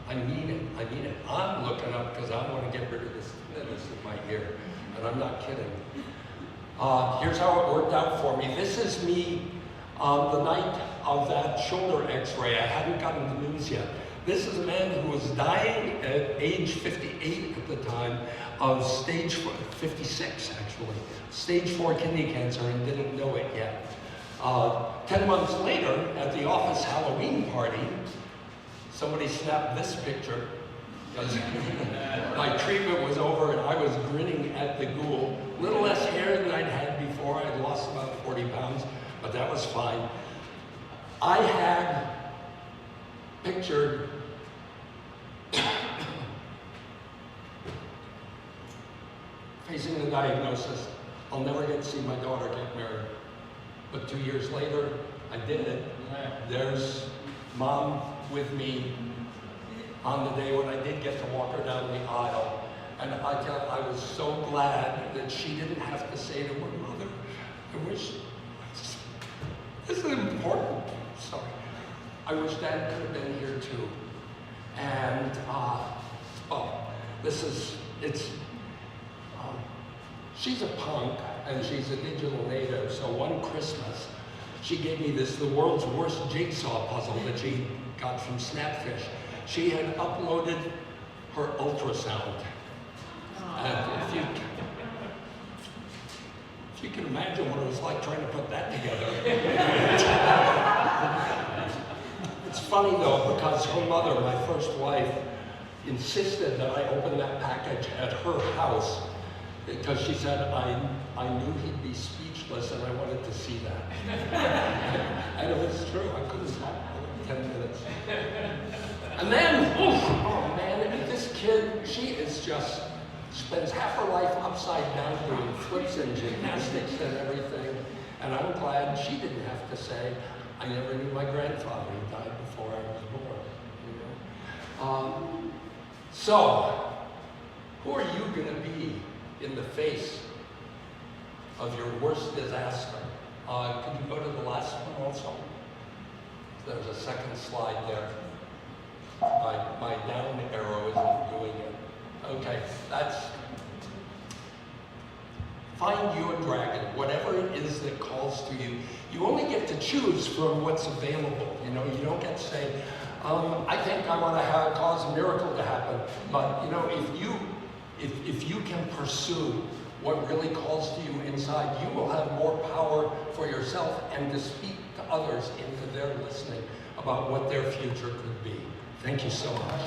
I mean it, I mean it. I'm looking up because I want to get rid of this tinnitus in my ear, and I'm not kidding. Here's how it worked out for me. This is me on the night of that shoulder x-ray. I hadn't gotten the news yet. This is a man who was dying at age 58 at the time of stage 4, 56 actually, stage 4 kidney cancer and didn't know it yet. 10 months later, at the office Halloween party, somebody snapped this picture. My treatment was over and I was grinning at the ghoul. Little less hair than I'd had before. I'd lost about 40 pounds, but that was fine. I had pictured facing the diagnosis, I'll never get to see my daughter get married. But 2 years later, I did it. There's Mom with me on the day when I did get to walk her down the aisle. And I was so glad that she didn't have to say to her mother, I wish, this is important, sorry. I wish Dad could have been here too. And, she's a punk and she's a digital native, so one Christmas, she gave me the world's worst jigsaw puzzle that she got from Snapfish. She had uploaded her ultrasound. And if you can imagine what it was like trying to put that together. It's funny though, because her mother, my first wife, insisted that I open that package at her house because she said I knew he'd be speechless and I wanted to see that. And it was true, I couldn't stop for 10 minutes. And then, oh man, this kid, she is just, spends half her life upside down doing flips and gymnastics and everything. And I'm glad she didn't have to say, I never knew my grandfather, he died before I was born, you know? So, who are you gonna be in the face of your worst disaster? Could you go to the last one also? There's a second slide there. My down arrow isn't doing it. Okay, that's, find you a dragon, whatever it is that calls to you. You only get to choose from what's available. You know, you don't get to say, I think I want to cause a miracle to happen. But you know, if you can pursue what really calls to you inside, you will have more power for yourself and to speak to others into their listening about what their future could be. Thank you so much.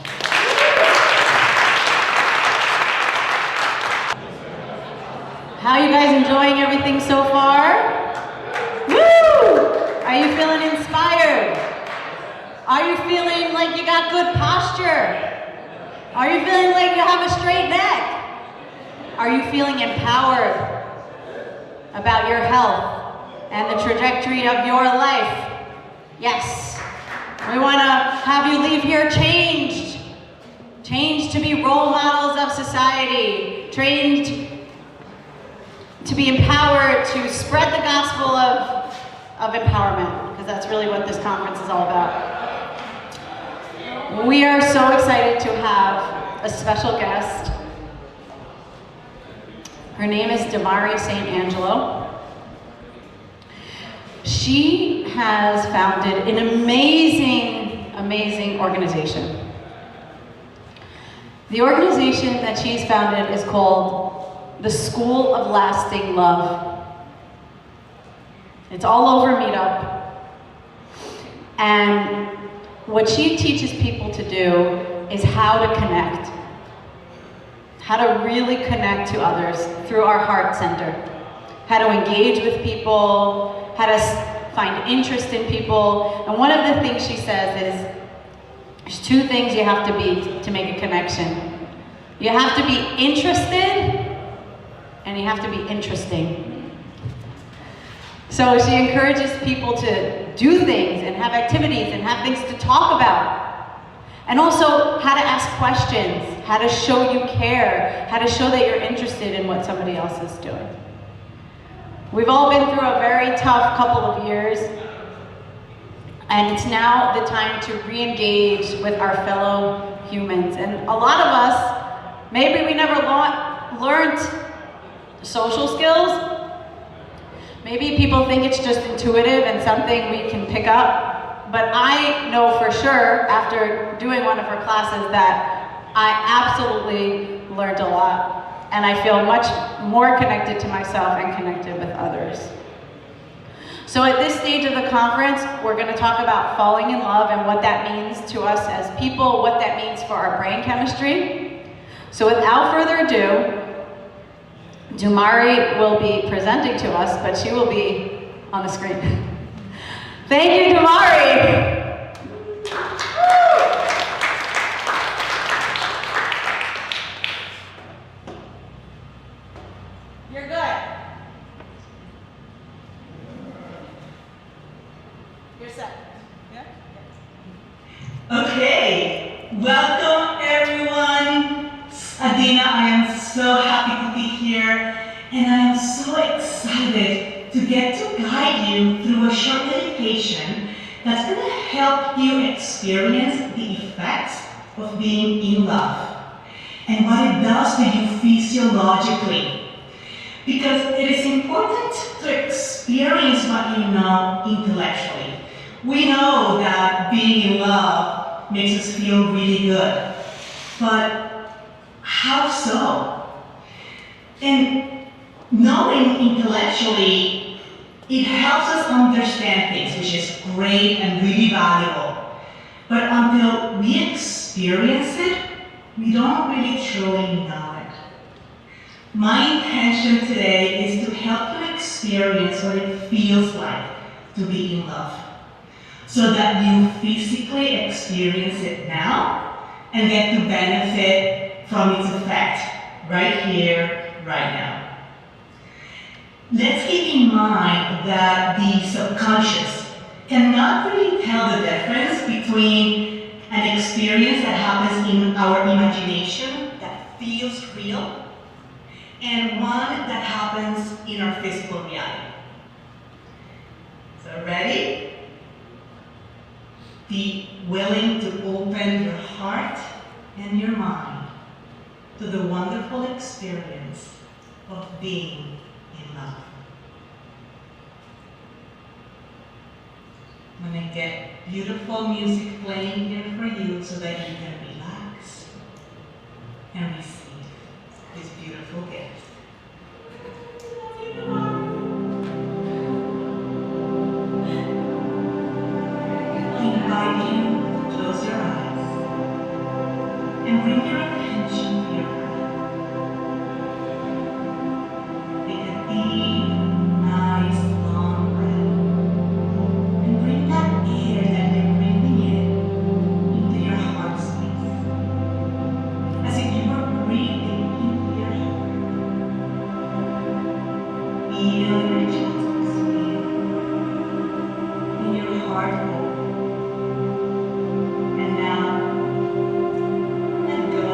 How are you guys enjoying everything so far? Woo! Are you feeling inspired? Are you feeling like you got good posture? Are you feeling like you have a straight neck? Are you feeling empowered about your health and the trajectory of your life? Yes. We want to have you leave here changed. Changed to be role models of society. Trained to be empowered to spread the gospel of empowerment, because that's really what this conference is all about. We are so excited to have a special guest. Her name is Damari St. Angelo. She has founded an amazing, amazing organization. The organization that she's founded is called the School of Lasting Love. It's all over Meetup. And what she teaches people to do is how to connect. How to really connect to others through our heart center. How to engage with people, how to find interest in people. And one of the things she says is, there's two things you have to be to make a connection. You have to be interested, and you have to be interesting. So she encourages people to do things and have activities and have things to talk about. And also how to ask questions, how to show you care, how to show that you're interested in what somebody else is doing. We've all been through a very tough couple of years, and it's now the time to re-engage with our fellow humans. And a lot of us, maybe we never learned social skills. Maybe people think it's just intuitive and something we can pick up, but I know for sure after doing one of her classes that I absolutely learned a lot, and I feel much more connected to myself and connected with others. So at this stage of the conference, we're going to talk about falling in love and what that means to us as people, what that means for our brain chemistry. So without further ado, Dumari will be presenting to us, but she will be on the screen. Thank you, Dumari! You're good. You're set. Yeah? Okay, welcome everyone. Adina, I am so happy to be here, and I am so excited to get to guide you through a short meditation that's going to help you experience the effects of being in love and what it does to you physiologically. Because it is important to experience what you know intellectually. We know that being in love makes us feel really good, but how so? And knowing intellectually, it helps us understand things, which is great and really valuable. But until we experience it, we don't really truly know it. My intention today is to help you experience what it feels like to be in love, so that you physically experience it now and get to benefit from its effect right here, right now. Let's keep in mind that the subconscious cannot really tell the difference between an experience that happens in our imagination that feels real and one that happens in our physical reality. So ready? Be willing to open your heart and your mind to the wonderful experience of being in love. I'm going to get beautiful music playing here for you so that you can relax and receive this beautiful gift. I invite you to close your eyes and bring your attention to your breath. Take a deep, nice, long breath and bring that air that you're breathing in into your heart space, as if you were breathing into your heart. Feel your chest expand and your heart open. And now, let go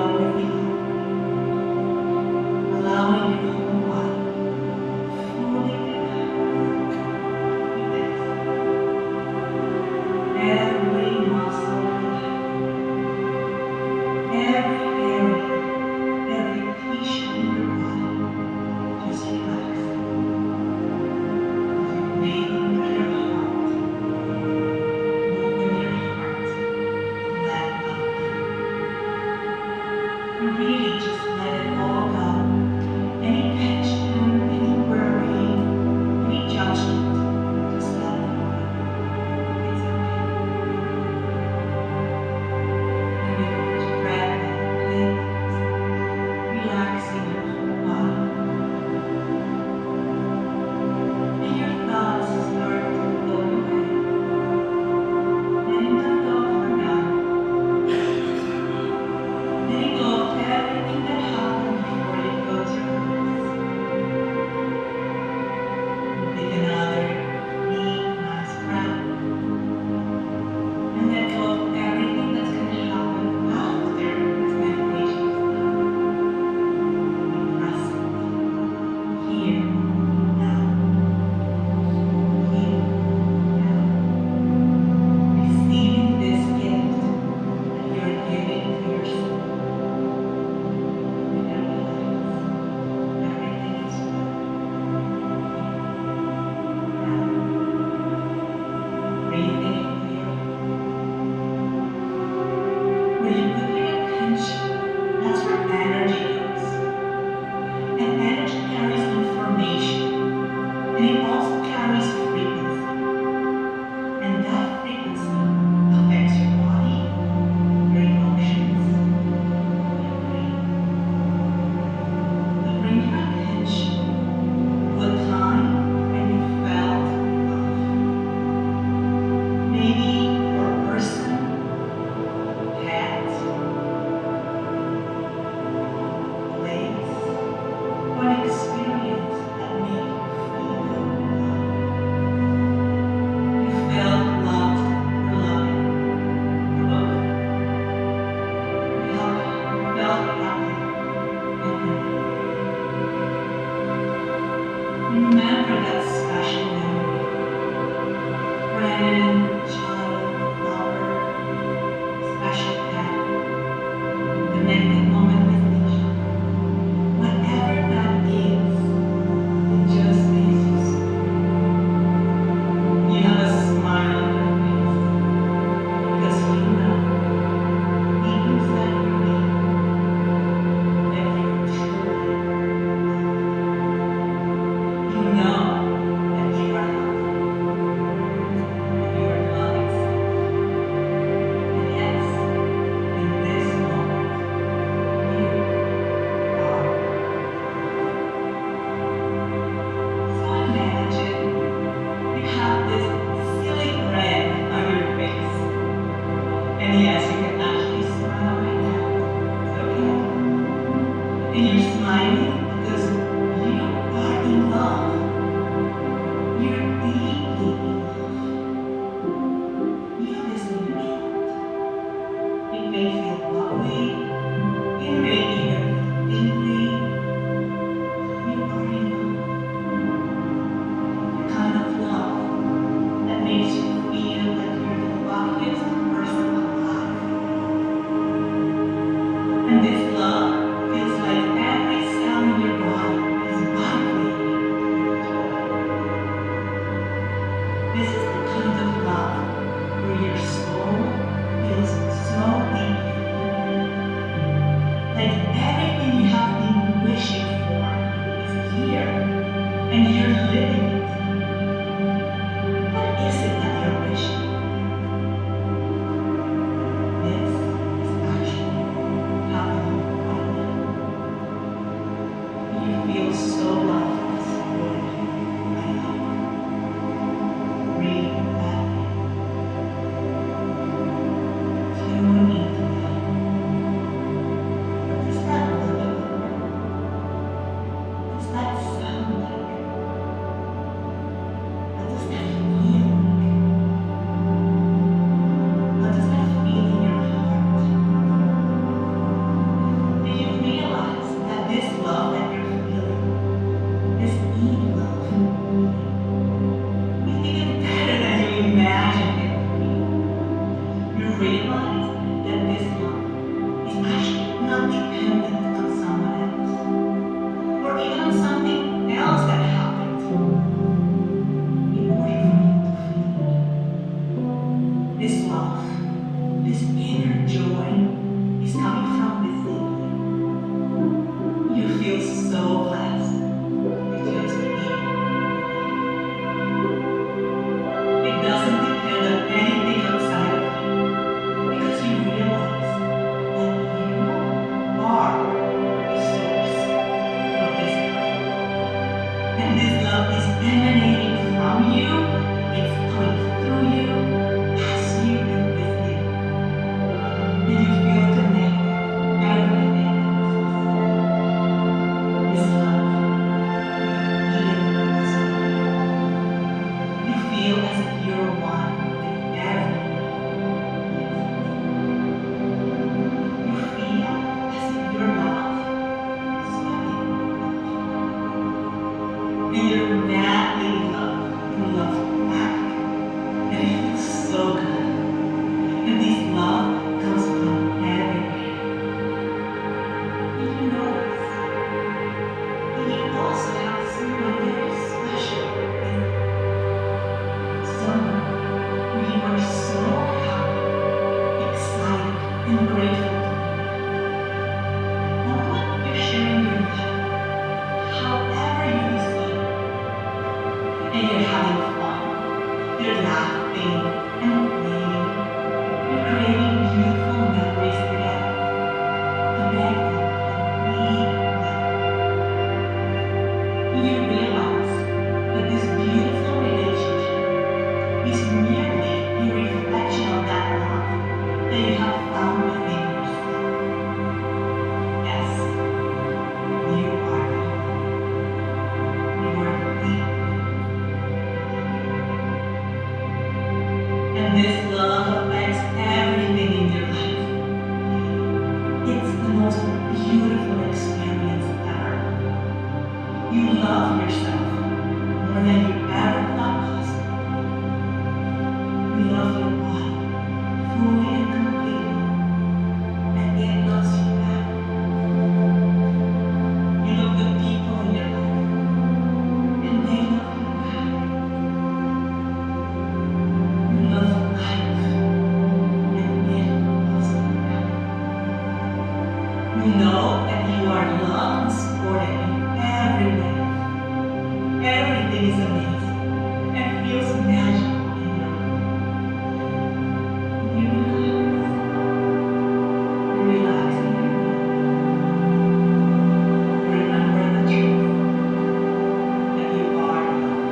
And yes, you can actually smile right now. It's okay. And you're smiling because you are in love. You're deeply in love. You have this illusion. It may feel lovely. It may even feel tingly. You are in love. The kind of love that makes you feel like you're the luckiest person alive. And this love feels like every cell in your body is vibrating with joy. This is the kind of love where your soul feels so deep. Like everything you have been wishing for is here, and you're living it. What is it that you're wishing? This is actually happening right now. You feel so loved and supported right now. Breathe that in. Tune into that. What does that look like? What does that sound like? What does that feel like? What does that feel in your heart? Do you realize that this love that you're feeling is in love? You think it's better than you imagined it would be. You realize that this love is actually not dependent on someone else, or even on something else that happened. In order for you to feel it, this love, this inner joy is coming from within you. You feel so blessed to just be. It doesn't depend on anything outside of you because you realize that you are the source of this love. And this love is emanating from you, it's coming through you, past you, and with you. And you feel connected, everything is love. You feel as if you're one with everything. You feel as if your love is sweating. And you're madly in love. You love back. And it feels so good. And this love comes from everywhere. Did you know this? And you also have someone very special with you. Someone who you are so happy, excited, and grateful to. Not what you're sharing your life, however you receive it. And you're having fun. You're laughing and playing. You're creating beautiful memories together. Connected and being together. You realize that this beautiful relationship is merely a reflection of that love that you have found within yourself. Yes, you are loved. You are deep. And this love affects everything in your life. It's the most beautiful experience ever. You love yourself more than you ever thought possible. You love your body fully and completely, and it loves you back. You love the people in your life, and they love you back. You love life, and it loves you back. You know that you are loved and supported in every way. Everything is amazing and feels magical in your life. You relax in your love. Remember the truth that you are loved.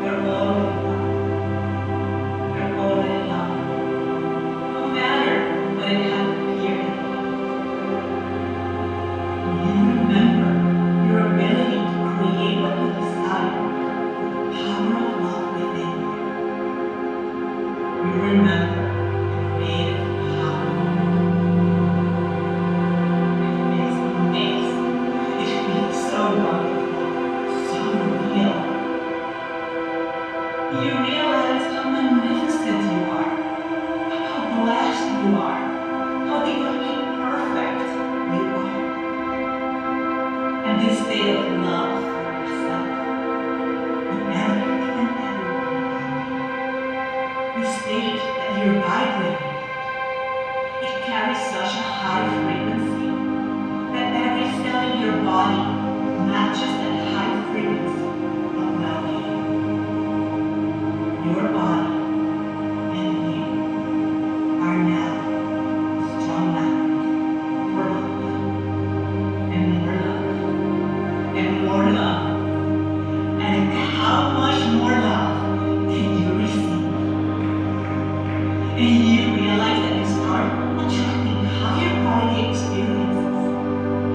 You're already loved. You're already loved. you are, how divinely perfect you are. And this state of love for yourself, and everything and everyone, the state that you're vibrating, it carries such a high frequency that every cell in your body matches that high frequency of well-being. Your body and you are now strong magnets for love, and more love, and more love. And how much more love can you receive? And you realize that you start attracting higher quality experiences,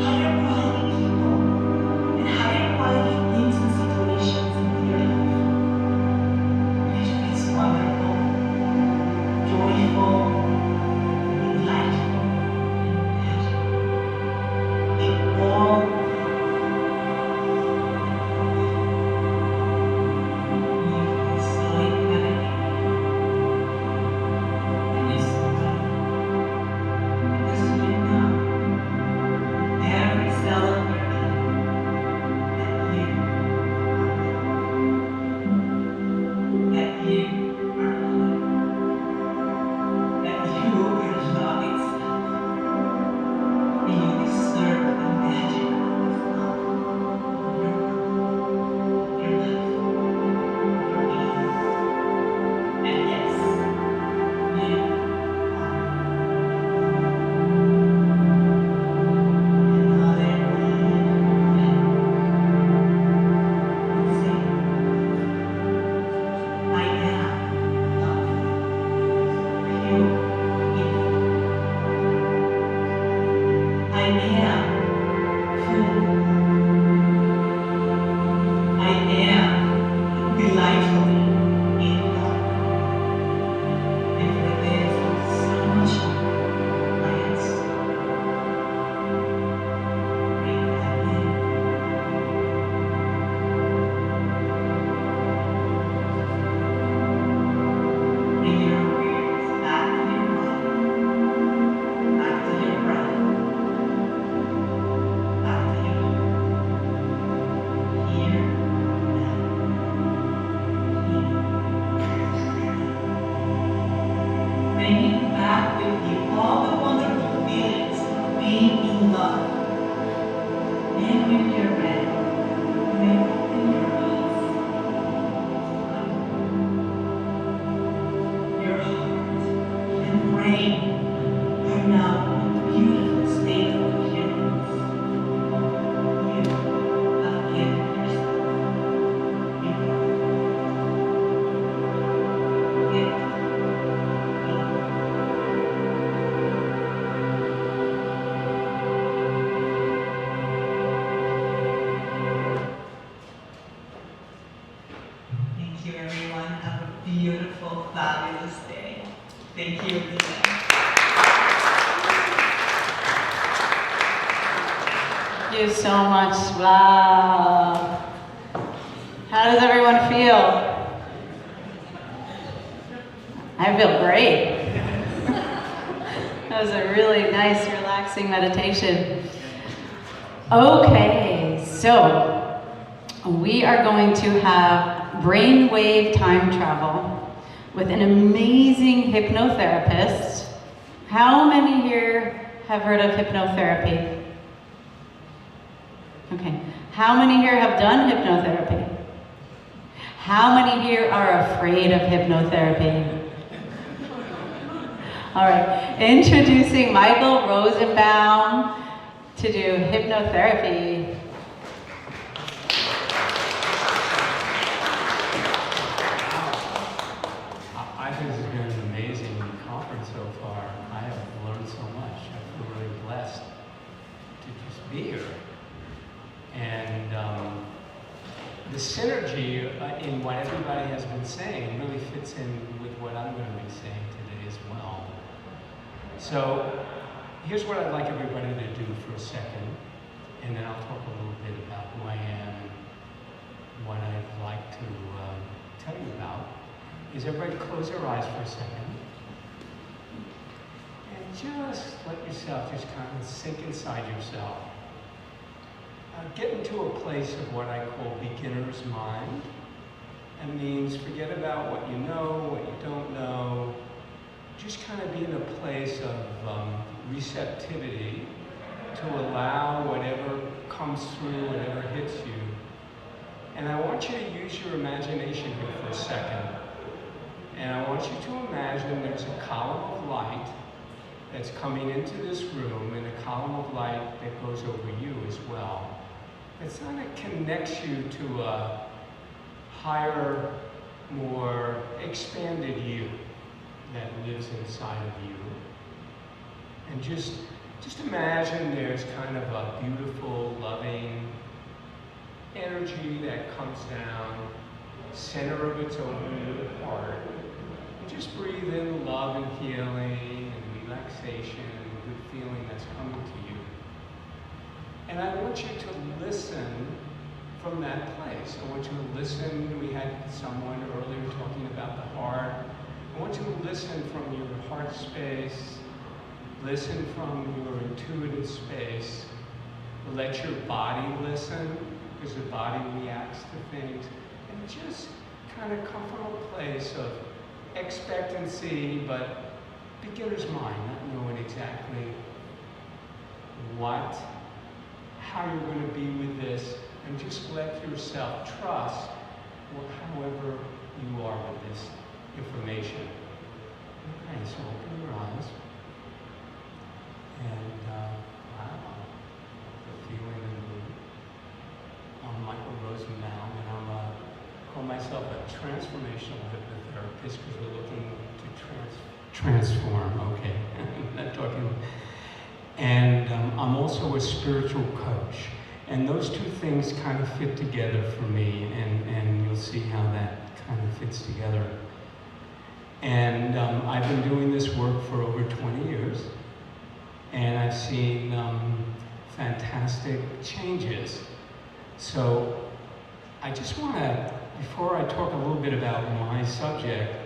higher quality people, and higher quality things and situations in your life. Which is wonderful, joyful, delightful, and magical. It all you are so incredible. And it's because you know every cell of your being that you are loved, that you are love itself, and you deserve the magic of this love, your life, your being. And yes, you are another I am love, pure gift. I am food. I am delightfully in love. And for this, so much more, I am so bring that in. Bring your awareness back to your body, back to your breath, back to your heart. Here, now, here. Bringing back with you all the wonderful feelings of being in love. And when you're ready, you may open your eyes. Your heart and brain are now in a beautiful state of coherence. You have given yourself your gift of love. Thank you, everyone. Have a beautiful, fabulous day. Thank you, Lisa. Thank you so much. Wow. How does everyone feel? I feel great. That was a really nice, relaxing meditation. Okay, so we are going to have brainwave time travel with an amazing hypnotherapist. How many here have heard of hypnotherapy? Okay. How many here have done hypnotherapy? How many here are afraid of hypnotherapy? All right. Introducing Michael Rosenbaum to do hypnotherapy. I think this has been an amazing conference so far. I have learned so much. I feel really blessed to just be here. And the synergy in what everybody has been saying really fits in with what I'm going to be saying today as well. So here's what I'd like everybody to do for a second, and then I'll talk a little bit about who I am and what I'd like to tell you about. Is everybody close their eyes for a second. just let yourself just kind of sink inside yourself. Get into a place of what I call beginner's mind. That means forget about what you know, what you don't know. Just kind of be in a place of receptivity to allow whatever comes through, whatever hits you. And I want you to use your imagination here for a second. And I want you to imagine there's a column of light that's coming into this room and a column of light that goes over you as well. It kind of connects you to a higher, more expanded you that lives inside of you. And just imagine there's kind of a beautiful, loving energy that comes down, center of it's over your heart. And just breathe in love and healing and relaxation and good feeling that's coming to you. And I want you to listen from that place. I want you to listen. We had someone earlier talking about the heart. I want you to listen from your heart space. Listen from your intuitive space. Let your body listen, because the body reacts to things. And just kind of come from a place of expectancy, but beginner's mind, not knowing exactly how you're going to be with this, and just let yourself trust however you are with this information. Okay, so open your eyes. And wow, the feeling in the room. I'm Michael Rosenbaum, and I call myself a transformational hypnotherapist because we're looking to transform. Okay, I'm not talking. And I'm also a spiritual coach. And those two things kind of fit together for me, and you'll see how that kind of fits together. And I've been doing this work for over 20 years, and I've seen fantastic changes. So I just want to, before I talk a little bit about my subject,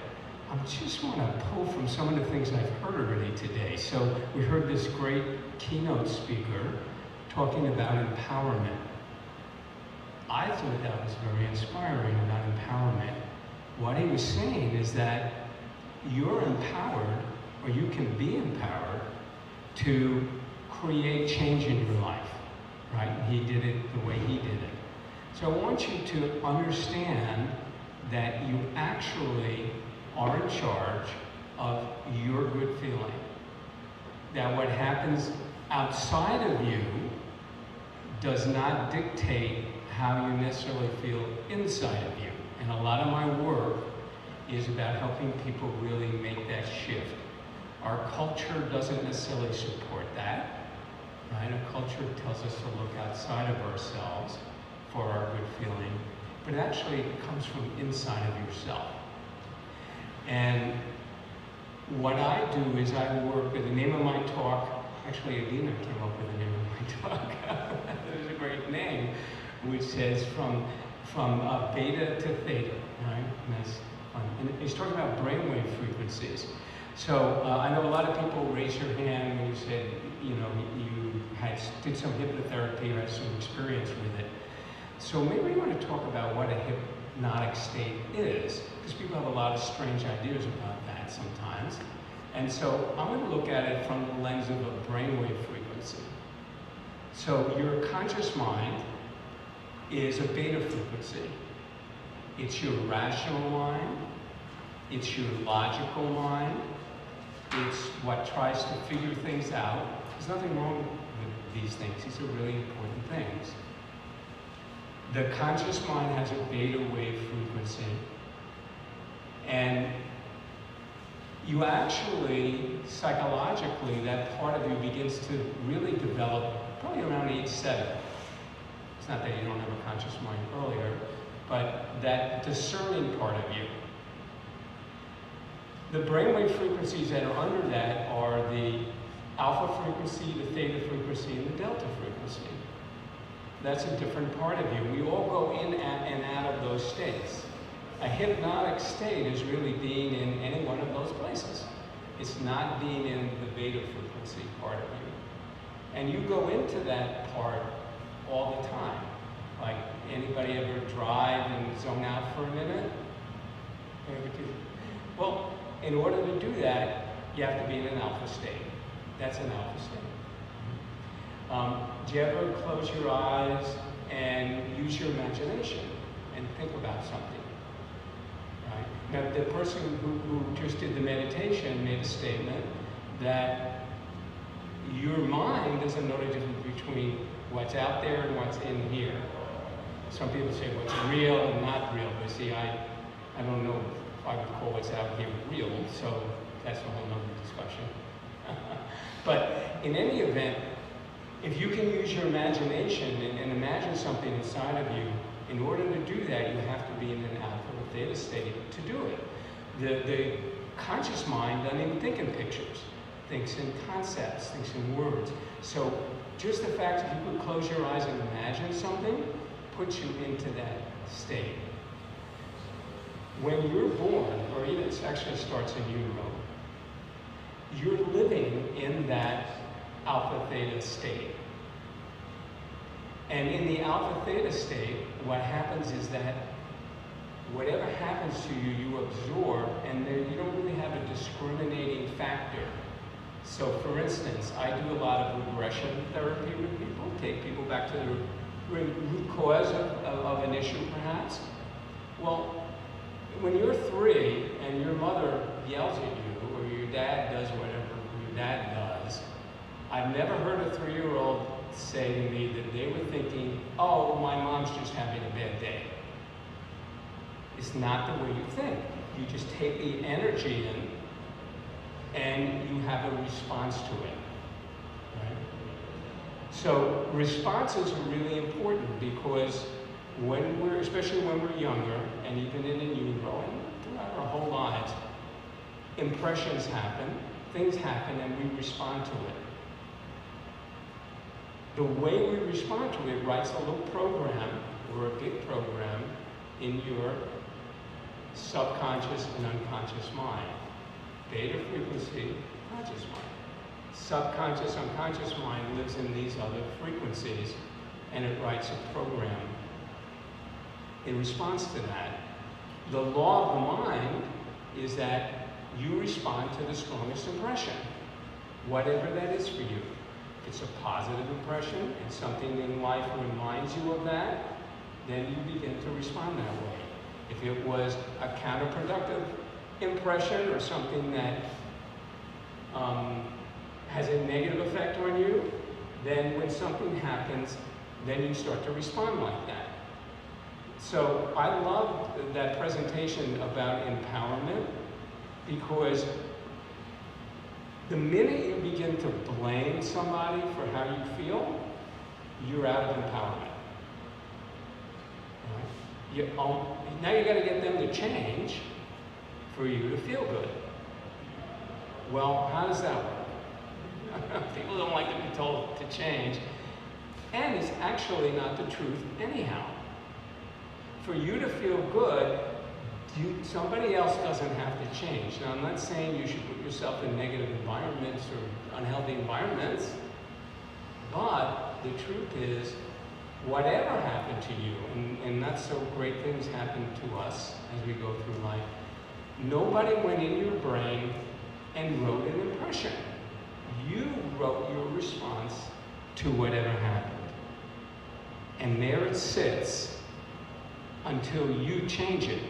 I just want to pull from some of the things I've heard already today. So we heard this great keynote speaker talking about empowerment. I thought that was very inspiring about empowerment. What he was saying is that you're empowered, or you can be empowered, to create change in your life, right? And he did it the way he did it. So I want you to understand that you actually are in charge of your good feeling. That what happens outside of you does not dictate how you necessarily feel inside of you. And a lot of my work is about helping people really make that shift. Our culture doesn't necessarily support that, right? Our culture tells us to look outside of ourselves for our good feeling, but actually it comes from inside of yourself. And what I do is I work with the name of my talk. Actually, Adina came up with the name of my talk. It was a great name, which says from beta to theta, right? And that's fun. And he's talking about brainwave frequencies. So I know a lot of people raise your hand when you said, you know, you did some hypnotherapy or had some experience with it. So maybe you want to talk about what a hypnotic state is, because people have a lot of strange ideas about that sometimes. And so I'm going to look at it from the lens of a brainwave frequency. So your conscious mind is a beta frequency. It's your rational mind. It's your logical mind. It's what tries to figure things out. There's nothing wrong with these things. These are really important things. The conscious mind has a beta wave frequency. And you actually, psychologically, that part of you begins to really develop probably around age 7. It's not that you don't have a conscious mind earlier, but that discerning part of you. The brainwave frequencies that are under that are the alpha frequency, the theta frequency, and the delta frequency. That's a different part of you. We all go in and out of those states. A hypnotic state is really being in any one of those places. It's not being in the beta frequency. And you go into that part all the time. Like, anybody ever drive and zone out for a minute? Ever do? Well, in order to do that, you have to be in an alpha state. That's an alpha state. Do you ever close your eyes and use your imagination and think about something? Right? Now, the person who just did the meditation made a statement that your mind doesn't know the difference between what's out there and what's in here. Some people say what's real and not real, but see, I don't know if I would call what's out here real, so that's a whole nother discussion. But in any event, if you can use your imagination and imagine something inside of you, in order to do that, you have to be in an alpha or theta state to do it. The conscious mind doesn't even think in pictures, thinks in concepts, thinks in words. So just the fact that you could close your eyes and imagine something puts you into that state. When you're born, or even it actually starts in utero, you're living in that alpha theta state. And in the alpha theta state, what happens is that whatever happens to you, you absorb, and then you don't really have a discriminating factor. So for instance, I do a lot of regression therapy with people, take people back to the root cause of an issue perhaps. Well, when you're 3 and your mother yells at you, or your dad does whatever your dad does, I've never heard a 3-year-old say to me that they were thinking, oh, my mom's just having a bad day. It's not the way you think. You just take the energy in and you have a response to it. Right? So responses are really important because especially when we're younger, and even in utero, and throughout our whole lives, impressions happen, things happen, and we respond to it. The way we respond to it writes a little program, or a big program, in your subconscious and unconscious mind. Beta frequency, conscious mind. Subconscious, unconscious mind lives in these other frequencies, and it writes a program in response to that. The law of the mind is that you respond to the strongest impression, whatever that is for you. If it's a positive impression, and something in life reminds you of that, then you begin to respond that way. If it was a counterproductive impression or something that has a negative effect on you, then when something happens, then you start to respond like that. So I love that presentation about empowerment, because the minute you begin to blame somebody for how you feel, you're out of empowerment. Right? Now you got to get them to change for you to feel good. Well, how does that work? People don't like to be told to change, and it's actually not the truth anyhow. For you to feel good, somebody else doesn't have to change. Now, I'm not saying you should put yourself in negative environments or unhealthy environments, but the truth is, whatever happened to you, and not so great things happen to us as we go through life, nobody went in your brain and wrote an impression. You wrote your response to whatever happened. And there it sits until you change it.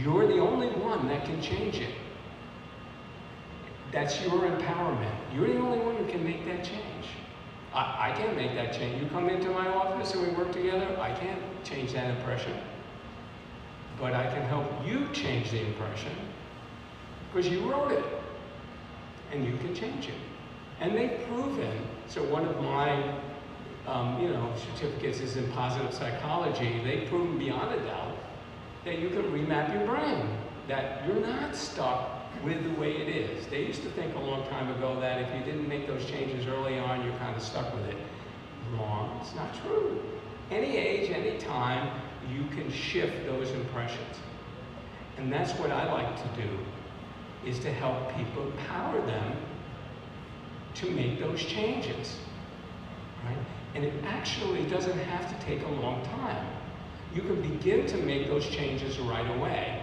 You're the only one that can change it. That's your empowerment. You're the only one who can make that change. I can't make that change. You come into my office and we work together, I can't change that impression. But I can help you change the impression because you wrote it. And you can change it. And they've proven, so one of my certificates is in positive psychology. They've proven beyond a doubt that you can remap your brain, that you're not stuck with the way it is. They used to think a long time ago that if you didn't make those changes early on, you're kind of stuck with it. Wrong, it's not true. Any age, any time, you can shift those impressions. And that's what I like to do, is to help people, empower them to make those changes, right? And it actually doesn't have to take a long time. You can begin to make those changes right away.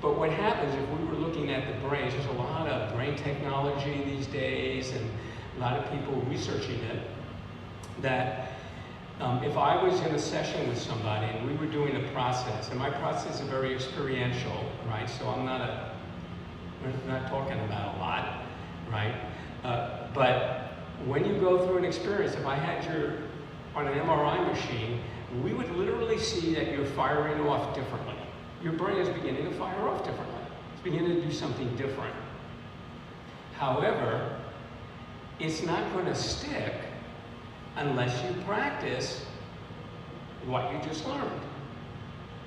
But what happens if we were looking at the brains, there's a lot of brain technology these days and a lot of people researching it, that if I was in a session with somebody and we were doing a process, and my process is very experiential, right? So we're not talking about a lot, right? But when you go through an experience, if I had you on an MRI machine, we would literally see that you're firing off differently. Your brain is beginning to fire off differently. It's beginning to do something different. However, it's not going to stick unless you practice what you just learned.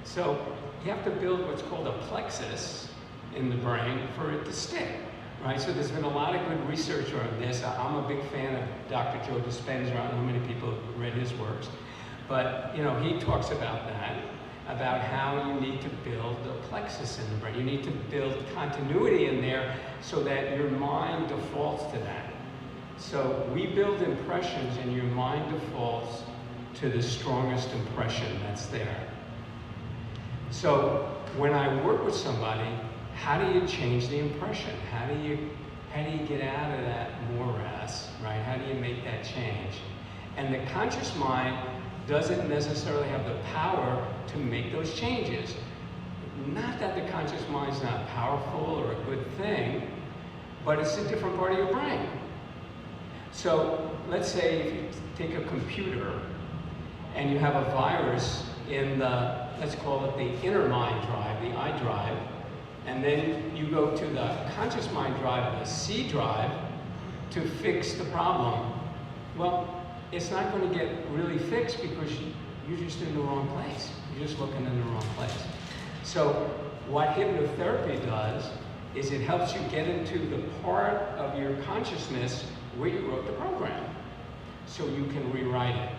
So you have to build what's called a plexus in the brain for it to stick, right? So there's been a lot of good research on this. I'm a big fan of Dr. Joe Dispenza. I don't know how many people have read his works, but he talks about that, about how you need to build the plexus in the brain. You need to build continuity in there so that your mind defaults to that. So we build impressions and your mind defaults to the strongest impression that's there. So when I work with somebody, how do you change the impression? How do you get out of that morass, right? How do you make that change? And the conscious mind doesn't necessarily have the power to make those changes. Not that the conscious mind's not powerful or a good thing, but it's a different part of your brain. So let's say if you take a computer and you have a virus in the, let's call it the inner mind drive, the I drive, and then you go to the conscious mind drive, the C drive, to fix the problem. Well, it's not going to get really fixed because you're just in the wrong place. You're just looking in the wrong place. So what hypnotherapy does is it helps you get into the part of your consciousness where you wrote the program, so you can rewrite it.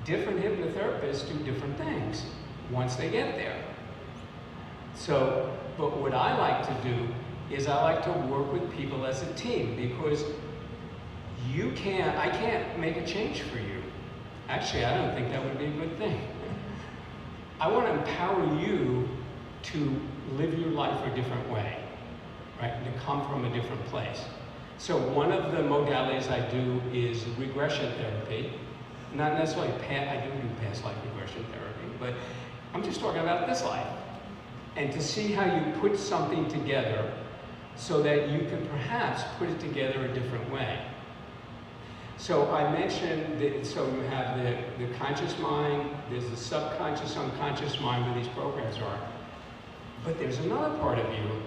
Different hypnotherapists do different things once they get there. So, but what I like to do is I like to work with people as a team, because I can't make a change for you. Actually, I don't think that would be a good thing. I want to empower you to live your life a different way, right? To come from a different place. So one of the modalities I do is regression therapy. Not necessarily I do past life regression therapy, but I'm just talking about this life. And to see how you put something together so that you can perhaps put it together a different way. So I mentioned that, so you have the conscious mind, there's the subconscious, unconscious mind where these programs are. But there's another part of you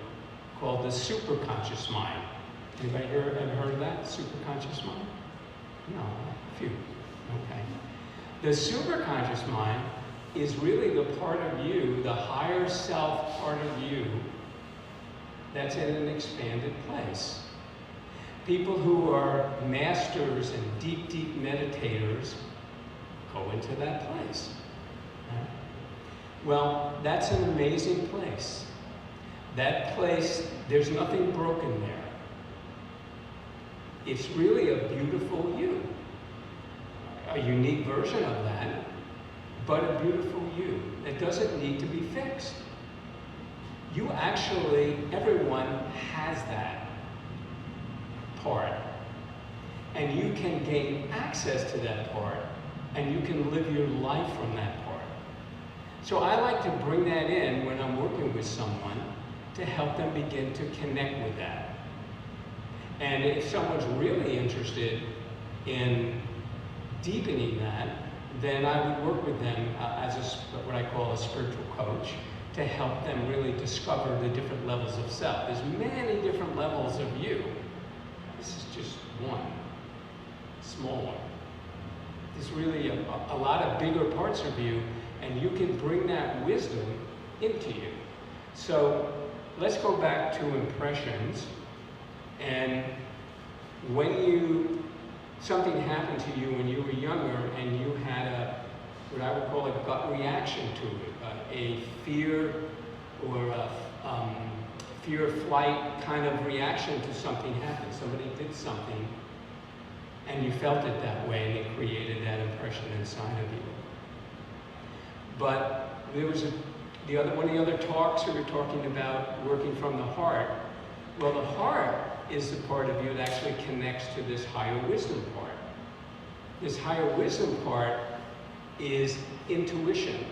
called the superconscious mind. Anybody ever heard of that, superconscious mind? No, a few, okay. The superconscious mind is really the part of you, the higher self part of you, that's in an expanded place. People who are masters and deep, deep meditators go into that place. Right? Well, that's an amazing place. That place, there's nothing broken there. It's really a beautiful you. A unique version of that, but a beautiful you that doesn't need to be fixed. You actually, everyone has that part. And you can gain access to that part, and you can live your life from that part. So I like to bring that in when I'm working with someone to help them begin to connect with that. And if someone's really interested in deepening that, then I would work with them as what I call a spiritual coach to help them really discover the different levels of self. There's many different levels of you. This is just one, small one. There's really a lot of bigger parts of you, and you can bring that wisdom into you. So let's go back to impressions. And when something happened to you when you were younger and you had what I would call a gut reaction to it, a fear or a fear flight kind of reaction to something happened. Somebody did something and you felt it that way, and it created that impression inside of you. But there was one of the other talks we were talking about working from the heart. Well, the heart is the part of you that actually connects to this higher wisdom part. This higher wisdom part is intuition.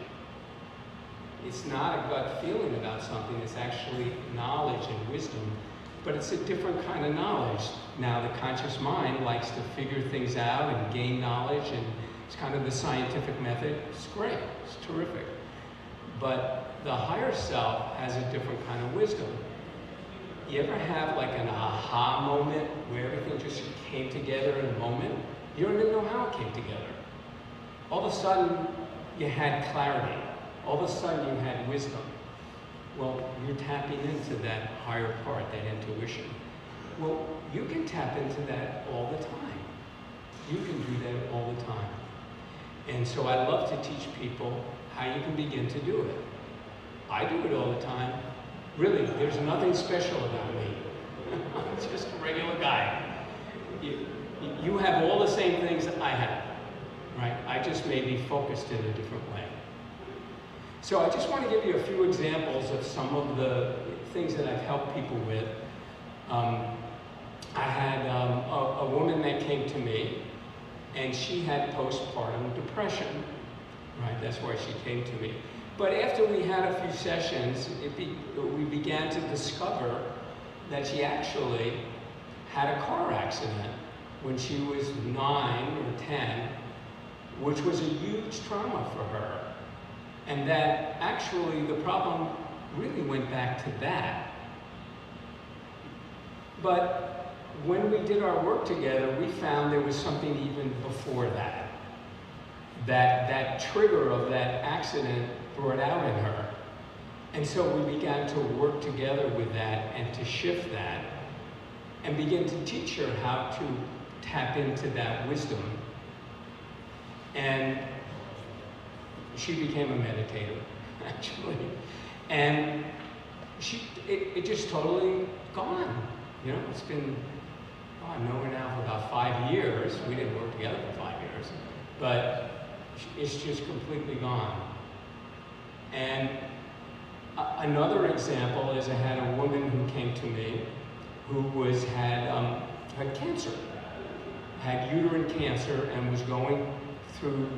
It's not a gut feeling about something, it's actually knowledge and wisdom, but it's a different kind of knowledge. Now, the conscious mind likes to figure things out and gain knowledge, and it's kind of the scientific method. It's great, it's terrific. But the higher self has a different kind of wisdom. You ever have like an aha moment where everything just came together in a moment? You don't even know how it came together. All of a sudden, you had clarity. All of a sudden, you had wisdom. Well, you're tapping into that higher part, that intuition. Well, you can tap into that all the time. You can do that all the time. And so I love to teach people how you can begin to do it. I do it all the time. Really, there's nothing special about me. I'm just a regular guy. You have all the same things that I have, right? I just may be focused in a different way. So I just want to give you a few examples of some of the things that I've helped people with. I had a woman that came to me, and she had postpartum depression, right? That's why she came to me. But after we had a few sessions, we began to discover that she actually had a car accident when she was 9 or 10, which was a huge trauma for her. And that actually the problem really went back to that. But when we did our work together, we found there was something even before that. That trigger of that accident brought out in her. And so we began to work together with that and to shift that and begin to teach her how to tap into that wisdom. And she became a meditator, actually. And it just totally gone. You know, it's been, I know her now for about 5 years. We didn't work together for 5 years. But it's just completely gone. And another example is I had a woman who came to me who had cancer, had uterine cancer, and was going through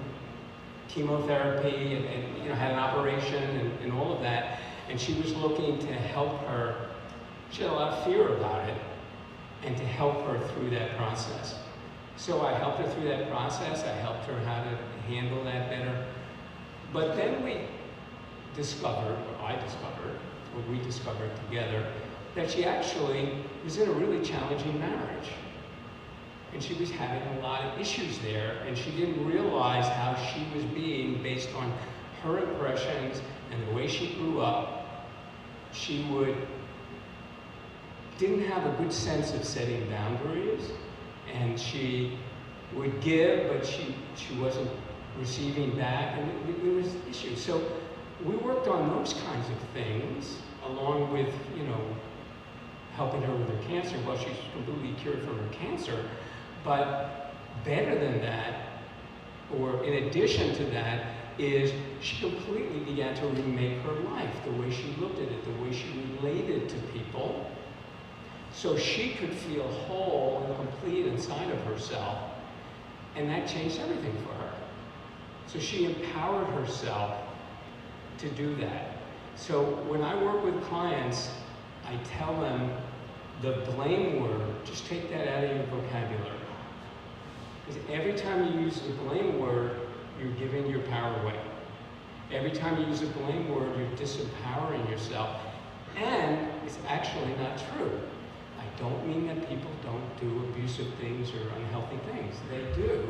chemotherapy and had an operation and all of that. And she was looking to help her. She had a lot of fear about it, and to help her through that process. So I helped her through that process. I helped her how to handle that better. But then we discovered, or I discovered, or we discovered together, that she actually was in a really challenging marriage. And she was having a lot of issues there, and she didn't realize how she was being based on her impressions and the way she grew up. She didn't have a good sense of setting boundaries, and she would give, but she wasn't receiving back, and there was issues. So we worked on those kinds of things, along with, helping her with her cancer. Well, she's completely cured from her cancer, but better than that, or in addition to that, is she completely began to remake her life, the way she looked at it, the way she related to people, so she could feel whole and complete inside of herself, and that changed everything for her. So she empowered herself to do that. So when I work with clients, I tell them the blame word, just take that out of your vocabulary. Because every time you use the blame word, you're giving your power away. Every time you use the blame word, you're disempowering yourself. And it's actually not true. I don't mean that people don't do abusive things or unhealthy things. They do.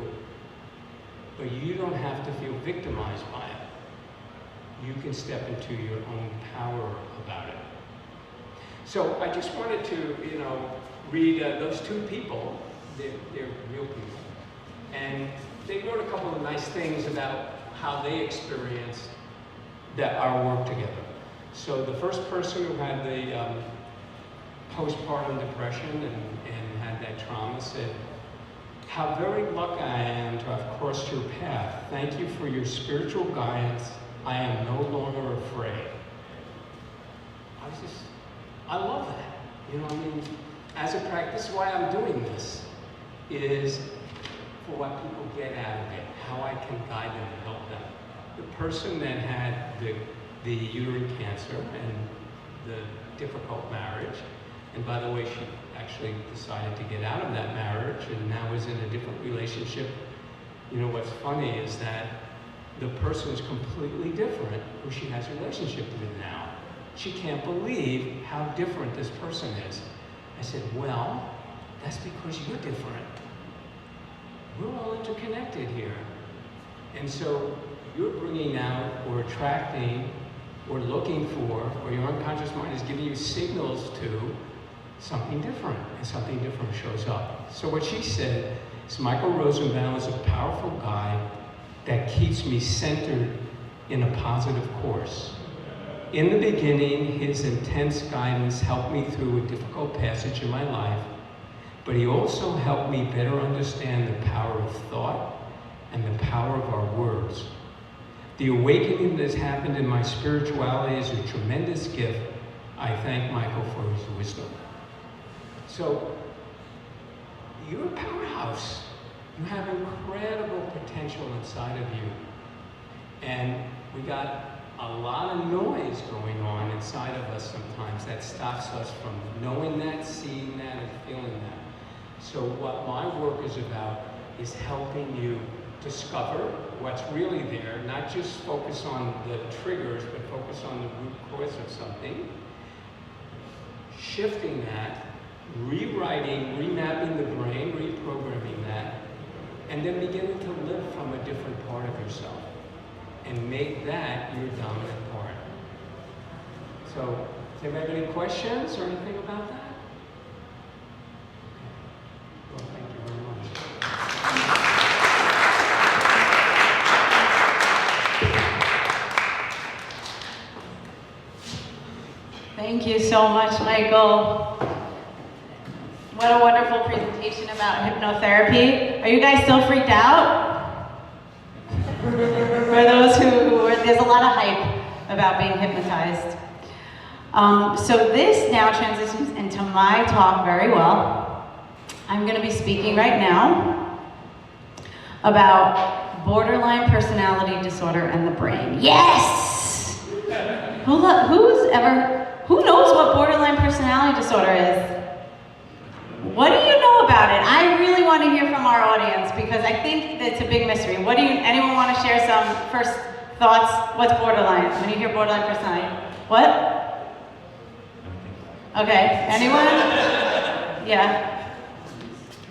But you don't have to feel victimized by it. You can step into your own power about it. So I just wanted to, read those two people. They're real people. And they wrote a couple of nice things about how they experienced our work together. So the first person who had the postpartum depression and had that trauma said, how very lucky I am to have crossed your path. Thank you for your spiritual guidance. I am no longer afraid. I love that. You know, I mean, as a practice, why I'm doing this is for what people get out of it, how I can guide them and help them. The person that had the uterine cancer and the difficult marriage, and by the way, she actually decided to get out of that marriage and now is in a different relationship. You know, what's funny is that the person is completely different who she has a relationship with now. She can't believe how different this person is. I said, well, that's because you're different. We're all interconnected here. And so you're bringing out or attracting or looking for, or your unconscious mind is giving you signals to something different, and something different shows up. So what she said is Michael Rosenbaum is a powerful guide that keeps me centered in a positive course. In the beginning, his intense guidance helped me through a difficult passage in my life, but he also helped me better understand the power of thought and the power of our words. The awakening that has happened in my spirituality is a tremendous gift. I thank Michael for his wisdom. So, you're a powerhouse. You have incredible potential inside of you. And we got a lot of noise going on inside of us sometimes that stops us from knowing that, seeing that, and feeling that. So what my work is about is helping you discover what's really there, not just focus on the triggers, but focus on the root cause of something, shifting that, rewriting, remapping the brain, reprogramming that, and then beginning to live from a different part of yourself and make that your dominant part. So, does anybody have any questions or anything about that? Okay. Well, thank you very much. Thank you so much, Michael. What a wonderful presentation about hypnotherapy. Are you guys still freaked out? For those who are, there's a lot of hype about being hypnotized. So this now transitions into my talk very well. I'm going to be speaking right now about borderline personality disorder and the brain. Yes! Who knows what borderline personality disorder is? What do you know about it? I really want to hear from our audience because I think it's a big mystery. Anyone want to share some first thoughts? What's borderline? When you hear borderline personality, what? Okay, anyone? Yeah.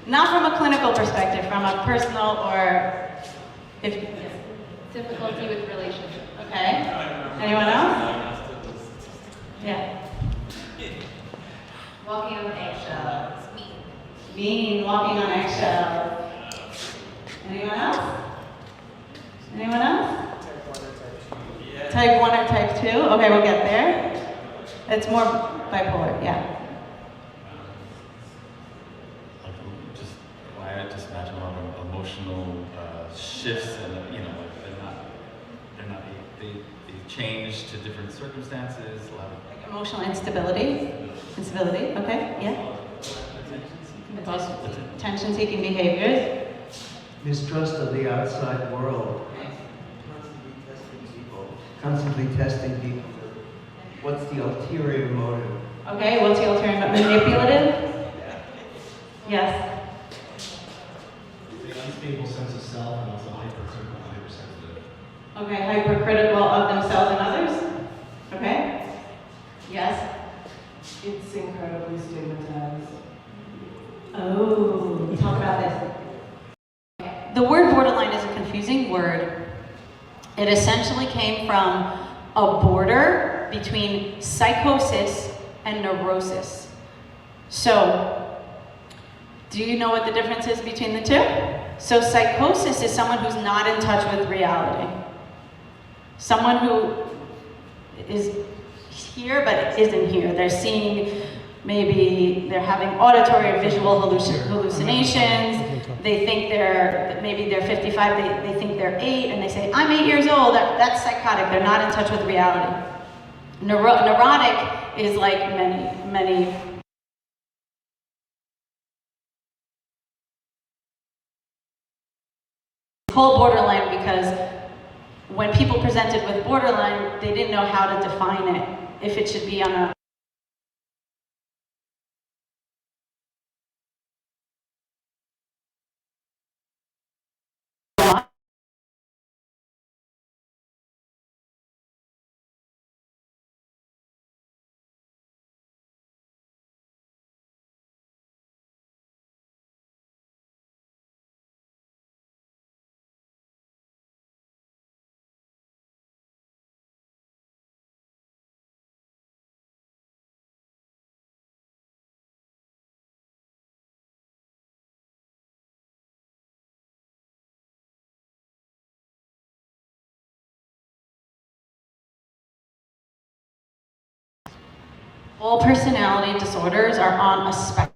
Not from a clinical perspective, from a personal or difficulty with relationships. Okay. Anyone else? Yeah. Walking on eggshells. Mean, walking on eggshells. Anyone else? Anyone else? Type 1 or type 2? Okay, we'll get there. It's more bipolar, yeah. I just imagine a lot of emotional shifts, and they change to different circumstances. A lot of Emotional instability. Okay, yeah. Attention-seeking behaviors. Mistrust of the outside world. Constantly testing people. What's the ulterior motive? Okay, what's the ulterior motive? Manipulative? Yes. The unstable sense of self and also hypercritical, hypersensitive. Okay, hypercritical of themselves and others? Okay. Yes. It's incredibly stigmatized. Oh, talk about this. The word borderline is a confusing word. It essentially came from a border between psychosis and neurosis. So, do you know what the difference is between the two? So psychosis is someone who's not in touch with reality. Someone who is here but isn't here. They're seeing maybe they're having auditory or visual hallucinations. They think maybe they're 55, they think they're 8, and they say, I'm 8 years old. That's psychotic. They're not in touch with reality. Neurotic is like many called borderline because when people presented with borderline, they didn't know how to define it, if it should be on a all personality disorders are on a spectrum.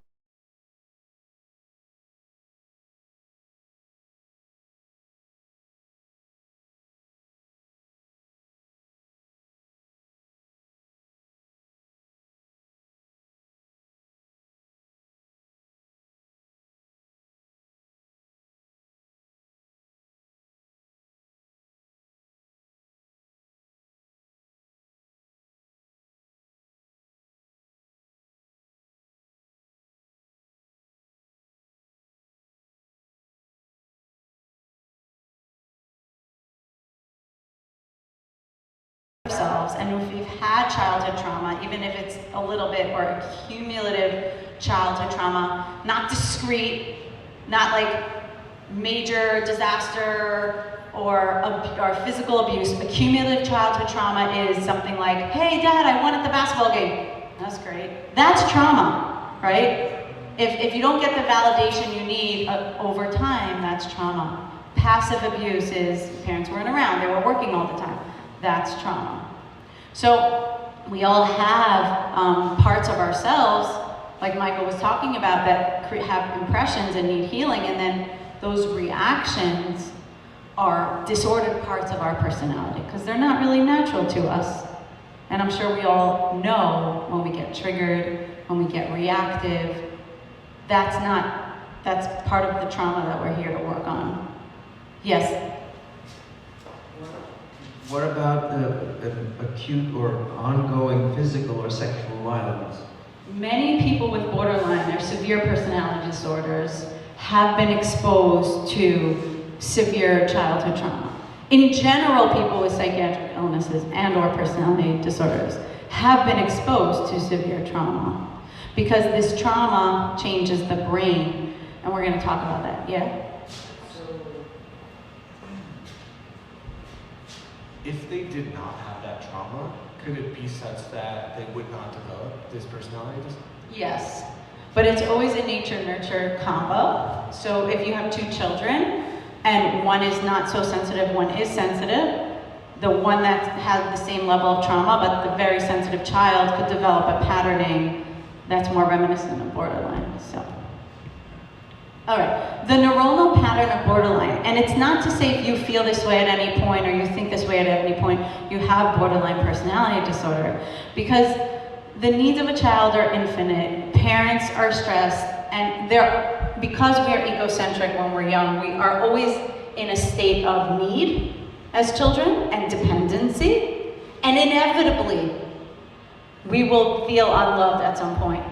Ourselves, and if we've had childhood trauma, even if it's a little bit or cumulative childhood trauma, not discrete, not like major disaster or physical abuse. A cumulative childhood trauma is something like, hey dad, I won at the basketball game. That's great. That's trauma, right? If you don't get the validation you need over time, that's trauma. Passive abuse is parents weren't around, they were working all the time. That's trauma. So we all have parts of ourselves, like Michael was talking about, that have impressions and need healing, and then those reactions are disordered parts of our personality because they're not really natural to us. And I'm sure we all know when we get triggered, when we get reactive, that's part of the trauma that we're here to work on. Yes? What about acute or ongoing physical or sexual violence? Many people with borderline or severe personality disorders have been exposed to severe childhood trauma. In general, people with psychiatric illnesses and or personality disorders have been exposed to severe trauma because this trauma changes the brain, and we're going to talk about that. Yeah? If they did not have that trauma, could it be such that they would not develop this personality disorder? Yes, but it's always a nature-nurture combo. So if you have two children, and one is not so sensitive, one is sensitive, the one that has the same level of trauma, but the very sensitive child could develop a patterning that's more reminiscent of borderline, so. All right, the neuronal pattern of borderline, and it's not to say if you feel this way at any point or you think this way at any point, you have borderline personality disorder, because the needs of a child are infinite, parents are stressed, and because we are egocentric when we're young, we are always in a state of need as children and dependency, and inevitably, we will feel unloved at some point.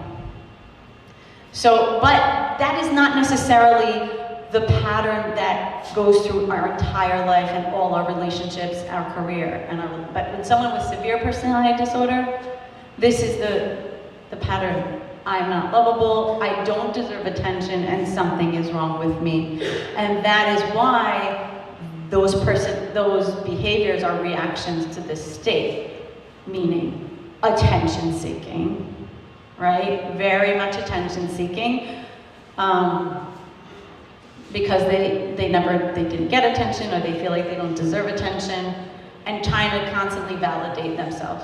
So, but that is not necessarily the pattern that goes through our entire life and all our relationships, our career, but with someone with severe personality disorder, this is the pattern. I'm not lovable, I don't deserve attention, and something is wrong with me. And that is why those behaviors are reactions to this state, meaning attention seeking, right? Very much attention seeking, because they didn't get attention, or they feel like they don't deserve attention, and trying to constantly validate themselves.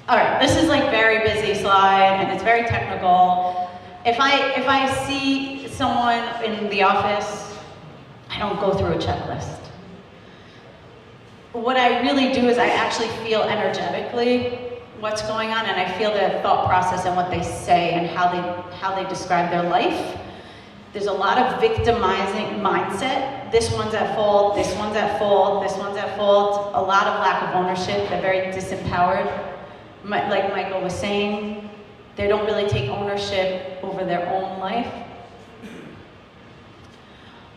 All right, this is like very busy slide and it's very technical. If I see someone in the office, I don't go through a checklist. What I really do is I actually feel energetically what's going on, and I feel their thought process and what they say and how they describe their life. There's a lot of victimizing mindset. This one's at fault, this one's at fault, this one's at fault. A lot of lack of ownership. They're very disempowered. Like Michael was saying, they don't really take ownership over their own life.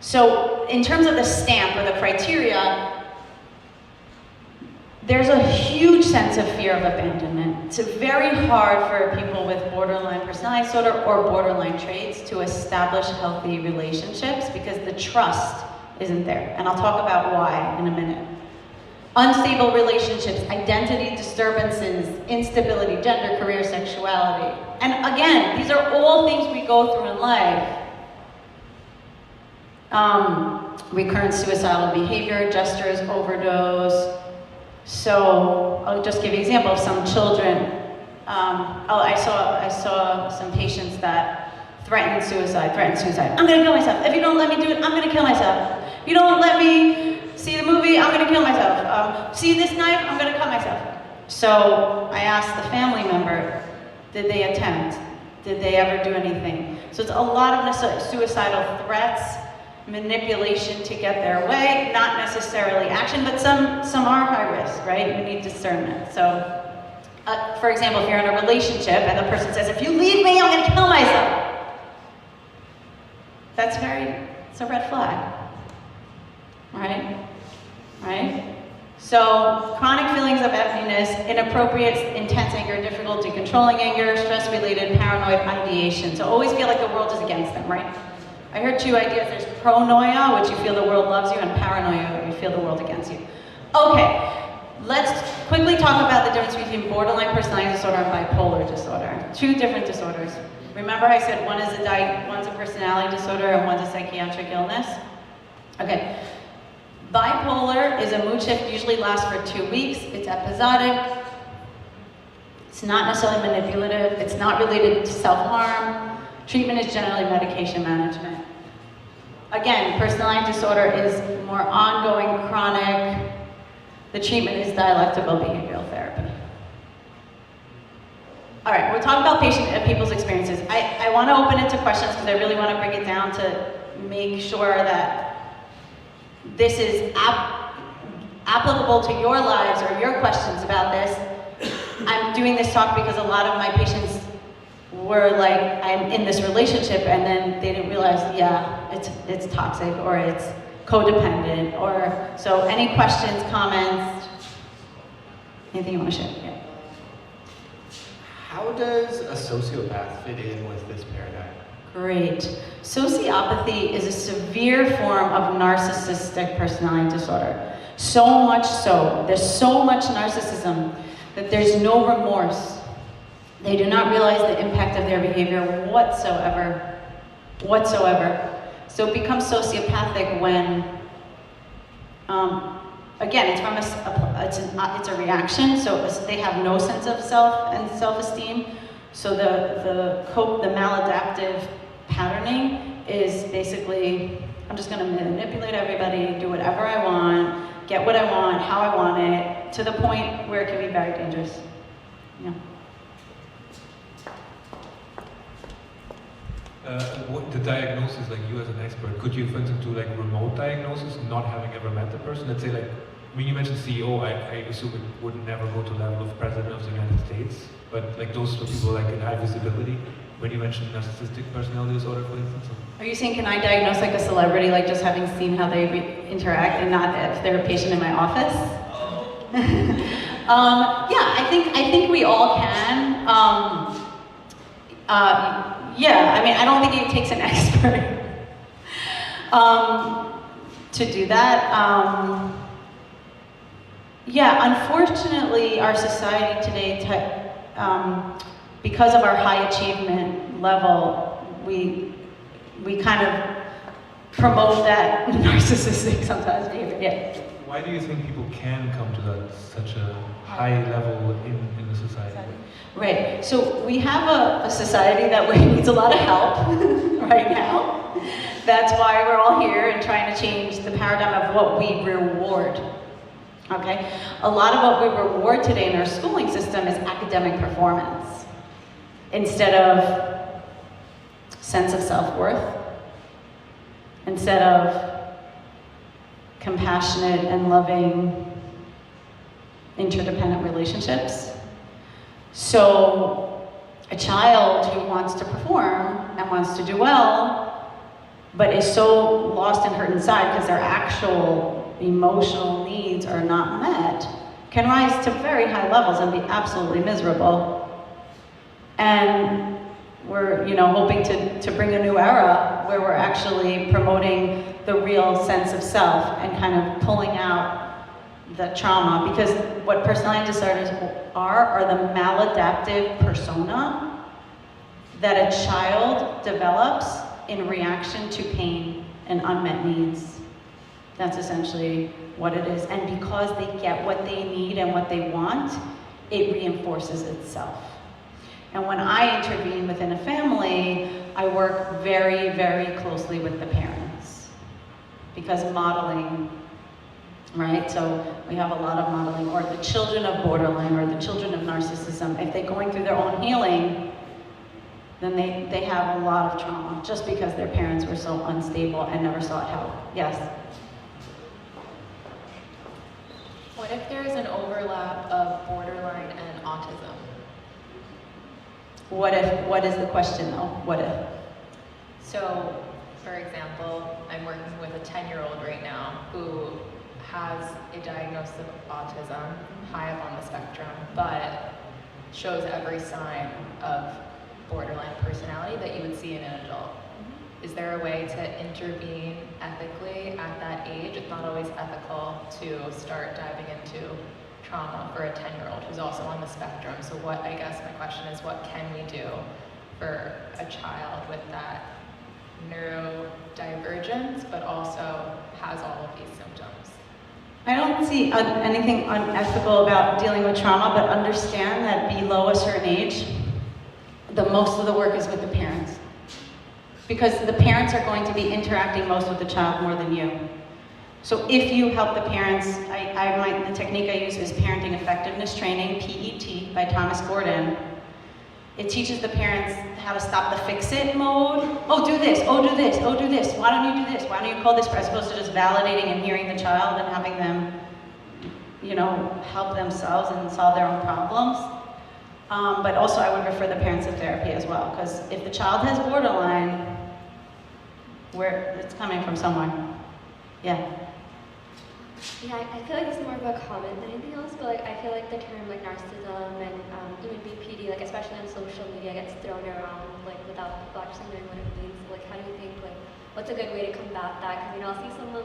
So in terms of the stamp or the criteria, there's a huge sense of fear of abandonment. It's very hard for people with borderline personality disorder or borderline traits to establish healthy relationships because the trust isn't there. And I'll talk about why in a minute. Unstable relationships, identity disturbances, instability, gender, career, sexuality. And again, these are all things we go through in life. Recurrent suicidal behavior, gestures, overdose. So I'll just give you an example of some children. I saw some patients that threatened suicide. I'm gonna kill myself. If you don't let me do it, I'm gonna kill myself. If you don't let me see the movie, I'm gonna kill myself. See this knife, I'm gonna cut myself. So I asked the family member, did they attempt? Did they ever do anything? So it's a lot of suicidal threats, manipulation to get their way, not necessarily action, but some are high risk, right? You need discernment. So, for example, if you're in a relationship and the person says, if you leave me, I'm gonna kill myself. It's a red flag, right? Right? So, chronic feelings of emptiness, inappropriate, intense anger, difficulty controlling anger, stress-related, paranoid ideation. So always feel like the world is against them, right? I heard two ideas. There's pronoia, which you feel the world loves you, and paranoia, where you feel the world against you. Okay, let's quickly talk about the difference between borderline personality disorder and bipolar disorder. Two different disorders. Remember I said one's a personality disorder and one's a psychiatric illness? Okay. Bipolar is a mood shift, usually lasts for 2 weeks. It's episodic. It's not necessarily manipulative. It's not related to self-harm. Treatment is generally medication management. Again, personality disorder is more ongoing, chronic. The treatment is dialectical behavioral therapy. All right, we're talking about people's experiences. I want to open it to questions because I really want to bring it down to make sure that this is applicable to your lives or your questions about this. I'm doing this talk because a lot of my patients were like, I'm in this relationship, and then they didn't realize, yeah, it's toxic or it's codependent, or so. Any questions, comments, anything you want to share? Yeah. How does a sociopath fit in with this paradigm? Great. Sociopathy is a severe form of narcissistic personality disorder. So much so, there's so much narcissism that there's no remorse. They do not realize the impact of their behavior whatsoever. So it becomes sociopathic when, again, it's a reaction. So they have no sense of self and self-esteem. So the maladaptive patterning is basically, I'm just going to manipulate everybody, do whatever I want, get what I want, how I want it, to the point where it can be very dangerous. Yeah. The diagnosis, like you as an expert, could you, for instance, do like remote diagnosis, not having ever met the person? Let's say, like, when you mentioned CEO, I assume it would never go to the level of President of the United States, but like those are people like in high visibility. When you mentioned narcissistic personality disorder, for instance. Are you saying, can I diagnose like a celebrity, like just having seen how they interact, and not if they're a patient in my office? Yeah, I think we all can. Yeah, I mean, I don't think it takes an expert to do that. Yeah, unfortunately, our society today, because of our high achievement level, we kind of promote that narcissistic sometimes behavior. Yeah. why do you think people can come to that such a high level in the society? Right, so we have a society that needs a lot of help right now. That's why we're all here and trying to change the paradigm of what we reward. Okay, a lot of what we reward today in our schooling system is academic performance instead of sense of self-worth, instead of compassionate and loving interdependent relationships. So a child who wants to perform and wants to do well, but is so lost and hurt inside because their actual emotional needs are not met, can rise to very high levels and be absolutely miserable. And we're, hoping to bring a new era where we're actually promoting the real sense of self and kind of pulling out the trauma, because what personality disorders are the maladaptive persona that a child develops in reaction to pain and unmet needs. That's essentially what it is. And because they get what they need and what they want, it reinforces itself. And when I intervene within a family, I work very, very closely with the parents. Because modeling, right? So we have a lot of modeling, or the children of borderline, or the children of narcissism. If they're going through their own healing, then they have a lot of trauma, just because their parents were so unstable and never sought help. Yes? What if there is an overlap of borderline and autism? What is the question though? What if? So, for example, I'm working with a 10-year-old right now who has a diagnosis of autism, high up on the spectrum, but shows every sign of borderline personality that you would see in an adult. Is there a way to intervene ethically at that age? It's not always ethical to start diving into trauma for a 10-year-old who's also on the spectrum. So I guess my question is, what can we do for a child with that neurodivergence, but also has all of these symptoms? I don't see anything unethical about dealing with trauma, but understand that below a certain age, the most of the work is with the parents. Because the parents are going to be interacting most with the child more than you. So if you help the parents, the technique I use is Parenting Effectiveness Training, PET, by Thomas Gordon. It teaches the parents how to stop the fix-it mode. Oh, do this, oh, do this, oh, do this. Why don't you do this? Why don't you call this? As opposed to just validating and hearing the child and having them, help themselves and solve their own problems. But also I would refer the parents to therapy as well, because if the child has borderline, where it's coming from someone. Yeah. Yeah, I feel like it's more of a comment than anything else, but I feel like the term narcissism and even BPD, especially on social media, gets thrown around without people actually knowing what it means. How do you think what's a good way to combat that? Because I'll see someone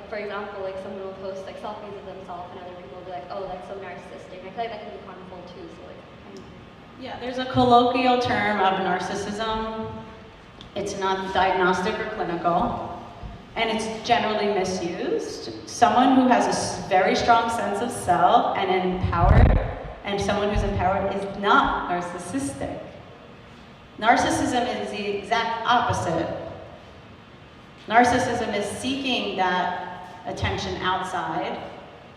for example, someone will post selfies of themselves, and other people will be like, oh, that's so narcissistic. I feel like that can be harmful too. Yeah, there's a colloquial term of narcissism. It's not diagnostic or clinical, and it's generally misused. Someone who has a very strong sense of self and someone who's empowered is not narcissistic. Narcissism is the exact opposite. Narcissism is seeking that attention outside.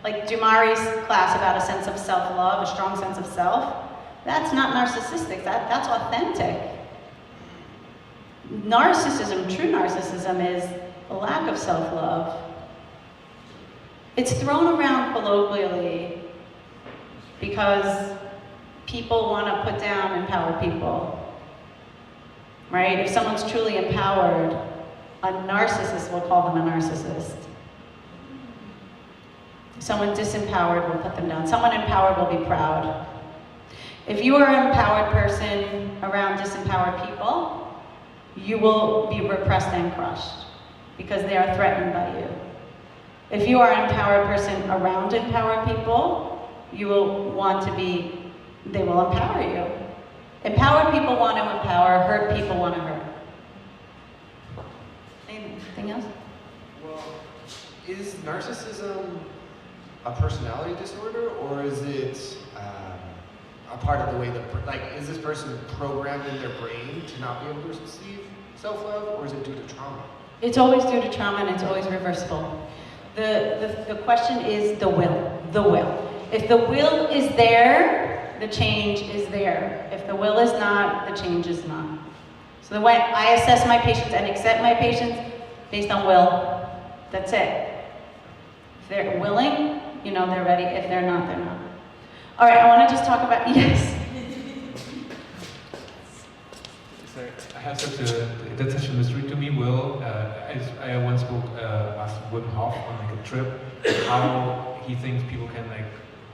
Like Dumari's class about a sense of self-love, a strong sense of self, that's not narcissistic, that's authentic. Narcissism, true narcissism, is a lack of self-love. It's thrown around colloquially because people want to put down empowered people, right? If someone's truly empowered, a narcissist will call them a narcissist. Someone disempowered will put them down. Someone empowered will be proud. If you are an empowered person around disempowered people, you will be repressed and crushed because they are threatened by you. If you are an empowered person around empowered people, you will want to be, they will empower you. Empowered people want to empower, hurt people want to hurt. Anything else? Well, is narcissism a personality disorder, or is it a part of the way is this person programmed in their brain to not be able to receive self-love, or is it due to trauma? It's always due to trauma, and it's always reversible. The question is the will. The will. If the will is there, the change is there. If the will is not, the change is not. So the way I assess my patients and accept my patients based on will. That's it. If they're willing, they're ready. If they're not, they're not. All right, I want to just talk about, yes. I have that's such a mystery to me, Will. I once asked Wim Hof on a trip how he thinks people can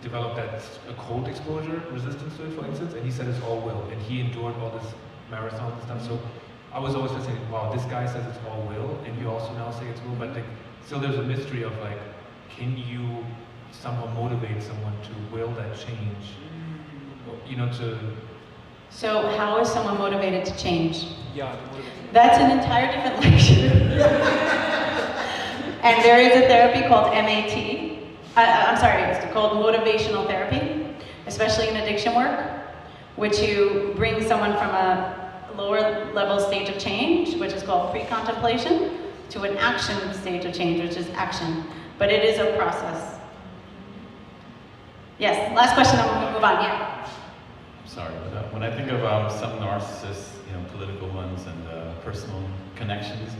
develop that a cold exposure resistance to it, for instance, and he said it's all will, and he endured all this marathon and stuff. So I was always fascinated. Wow, this guy says it's all will, and you also now say it's will, but still there's a mystery of can you somehow motivate someone to will that change? So how is someone motivated to change? Yeah. That's an entire different lecture. And there is a therapy called MAT. It's called motivational therapy, especially in addiction work, which you bring someone from a lower level stage of change, which is called pre-contemplation, to an action stage of change, which is action. But it is a process. Yes, last question, then we'll move on. Yeah. Sorry, but when I think of some narcissists, political ones and personal connections,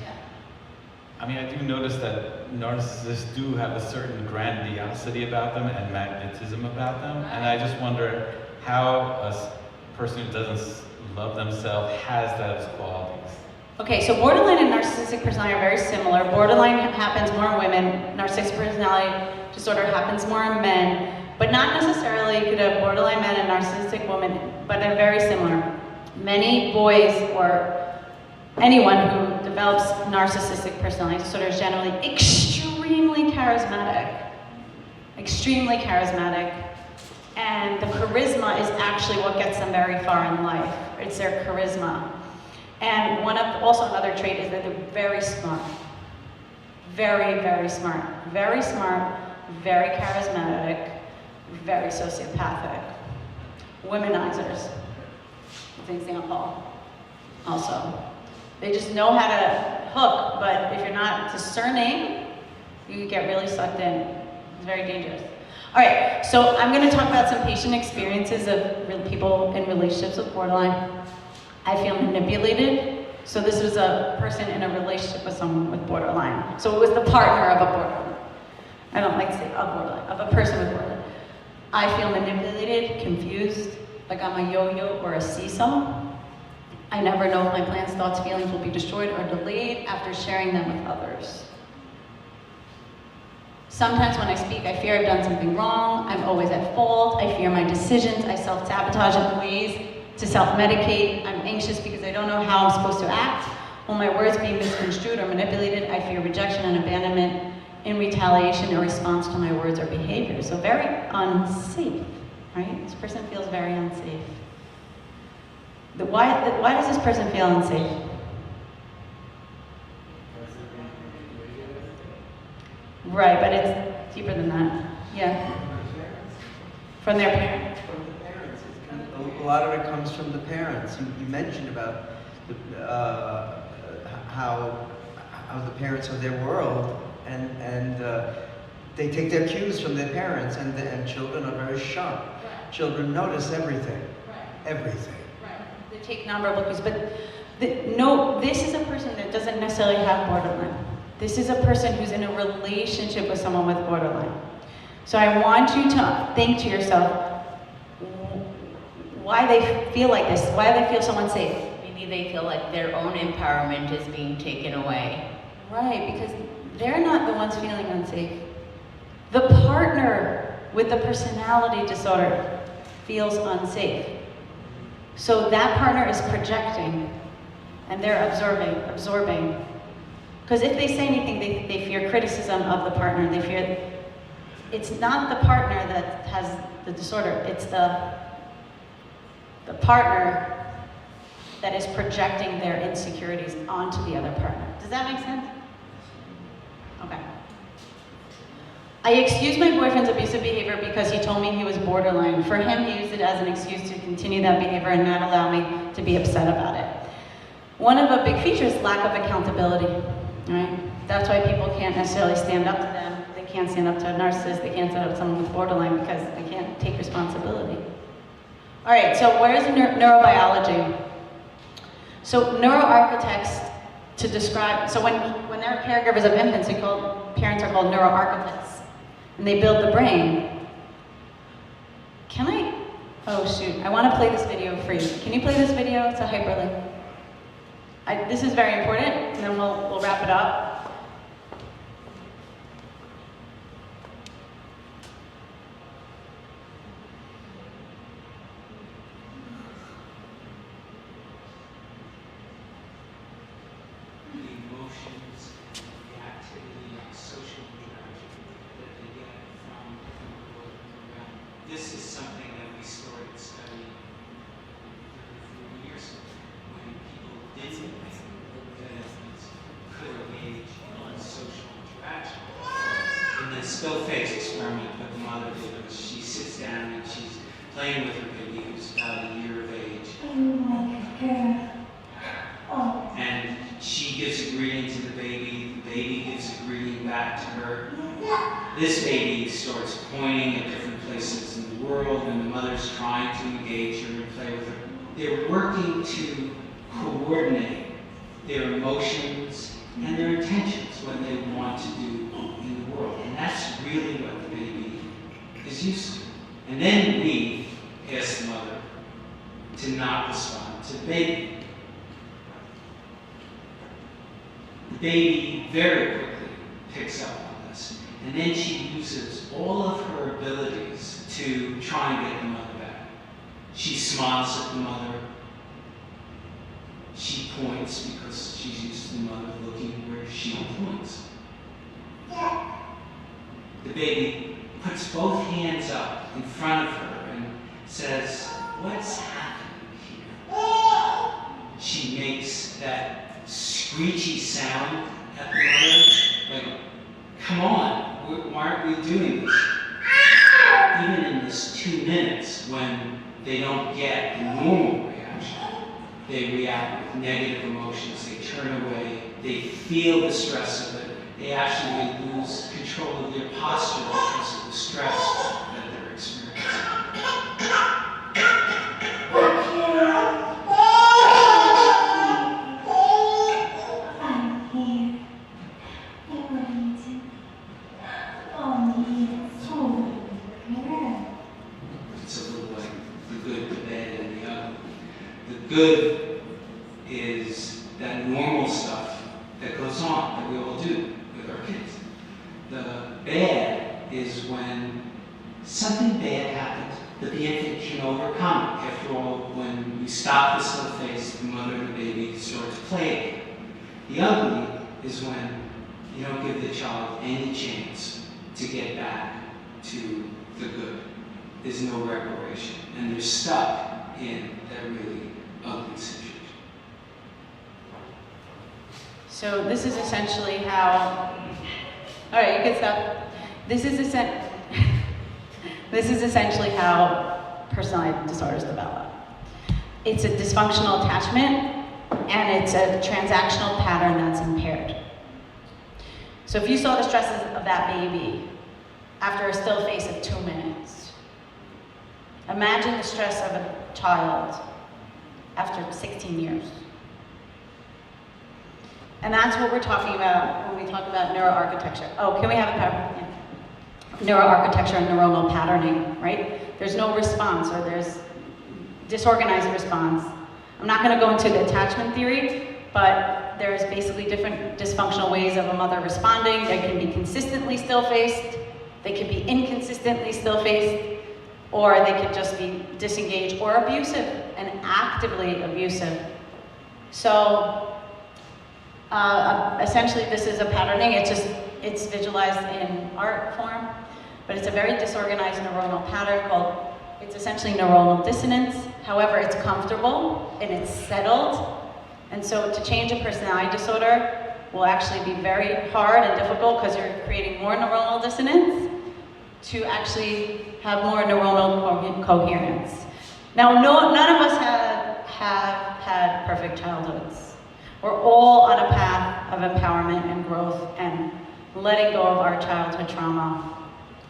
I mean, I do notice that narcissists do have a certain grandiosity about them and magnetism about them, and I just wonder how a person who doesn't love themselves has those qualities. Okay, so borderline and narcissistic personality are very similar. Borderline happens more in women. Narcissistic personality disorder happens more in men. But not necessarily you could have borderline men and narcissistic women, but they're very similar. Many boys or anyone who develops narcissistic personality disorder is generally extremely charismatic. Extremely charismatic. And the charisma is actually what gets them very far in life. It's their charisma. And also another trait is that they're very smart. Very, very smart. Very smart, very charismatic, very sociopathic. Womenizers, as an example, also. They just know how to hook, but if you're not discerning, you get really sucked in. It's very dangerous. All right, so I'm gonna talk about some patient experiences of people in relationships with borderline. I feel manipulated. So this was a person in a relationship with someone with borderline. So it was the partner of a borderline. I don't like to say a borderline, of a person with borderline. I feel manipulated, confused, like I'm a yo-yo or a seesaw. I never know if my plans, thoughts, feelings will be destroyed or delayed after sharing them with others. Sometimes when I speak, I fear I've done something wrong. I'm always at fault. I fear my decisions. I self-sabotage in ways to self-medicate. I'm anxious because I don't know how I'm supposed to act. Will my words be misconstrued or manipulated? I fear rejection and abandonment in retaliation or response to my words or behavior. So very unsafe, right? This person feels very unsafe. Why does this person feel unsafe? Right, but it's deeper than that. Yeah. From their parents. From the parents. A lot of it comes from the parents. You mentioned about how the parents are their world, and they take their cues from their parents, and children are very sharp. Right. Children notice everything. Right. Everything. Right. They take nonverbal cues, but no, this is a person that doesn't necessarily have borderline. This is a person who's in a relationship with someone with borderline. So I want you to think to yourself why they feel like this, why they feel so unsafe. Maybe they feel like their own empowerment is being taken away. Right, because they're not the ones feeling unsafe. The partner with the personality disorder feels unsafe. So that partner is projecting, and they're absorbing. Because if they say anything, they fear criticism of the partner. They fear, it's not the partner that has the disorder, it's the partner that is projecting their insecurities onto the other partner. Does that make sense? Okay. I excused my boyfriend's abusive behavior because he told me he was borderline. For him, he used it as an excuse to continue that behavior and not allow me to be upset about it. One of the big features is lack of accountability, right? That's why people can't necessarily stand up to them. They can't stand up to a narcissist, they can't stand up to someone with borderline because they can't take responsibility. All right, so where's neurobiology? So neuroarchitects, to describe, so when they're caregivers of infants, parents are called neuroarchitects. And they build the brain. Oh shoot, I want to play this video for you. Can you play this video? It's a hyperlink. This is very important, and then we'll wrap it up. This is something that we started studying 30, 40 years ago when people didn't think that infants could engage in social interaction. In the still face experiment that the mother did, she sits down and she's playing with her baby who's about a year of age. And she gives a greeting to the baby gives a greeting back to her. This baby starts pointing at different places in the world, and the mother's trying to engage her and play with her. They're working to coordinate their emotions and their intentions, what they want to do in the world. And that's really what the baby is used to. And then we ask the mother to not respond to the baby. The baby very quickly picks up on this. And then she uses all of her abilities to try and get the mother back. She smiles at the mother. She points because she's used to the mother looking where she points. The baby puts both hands up in front of her and says, "What's happening here?" She makes that screechy sound at the mother, like, "Come on, why aren't we doing this?" Even in this 2 minutes, when they don't get a normal reaction, they react with negative emotions, they turn away, they feel the stress of it, they actually lose control of their posture because of the stress that they're experiencing. It's a little like the good, the bad, and the ugly. The good is that normal stuff that goes on, that we all do with our kids. The bad is when something bad happens, but the infant can overcome it. After all, when we stop the still face, the mother and the baby start to play again. The ugly is when you don't give the child any chance to get back to the good. There's no reparation, and they're stuck in that really ugly situation. So this is essentially how, all right, you can stop. This is essentially how personality disorders develop. It's a dysfunctional attachment, and it's a transactional pattern that's impaired. So if you saw the stresses of that baby after a still face of 2 minutes, imagine the stress of a child after 16 years. And that's what we're talking about when we talk about neuroarchitecture. Oh, can we have a pattern? Yeah. Neuroarchitecture and neuronal patterning, right? There's no response, or there's disorganized response. I'm not going to go into the attachment theory, but there's basically different dysfunctional ways of a mother responding. They can be consistently still-faced, they can be inconsistently still-faced, or they could just be disengaged or abusive, and actively abusive. So essentially this is a patterning. It's visualized in art form, but it's a very disorganized neuronal pattern called, it's essentially neuronal dissonance. However, it's comfortable and it's settled. And so to change a personality disorder will actually be very hard and difficult because you're creating more neuronal dissonance. to actually have more neuronal coherence. Now, none of us have had perfect childhoods. We're all on a path of empowerment and growth and letting go of our childhood trauma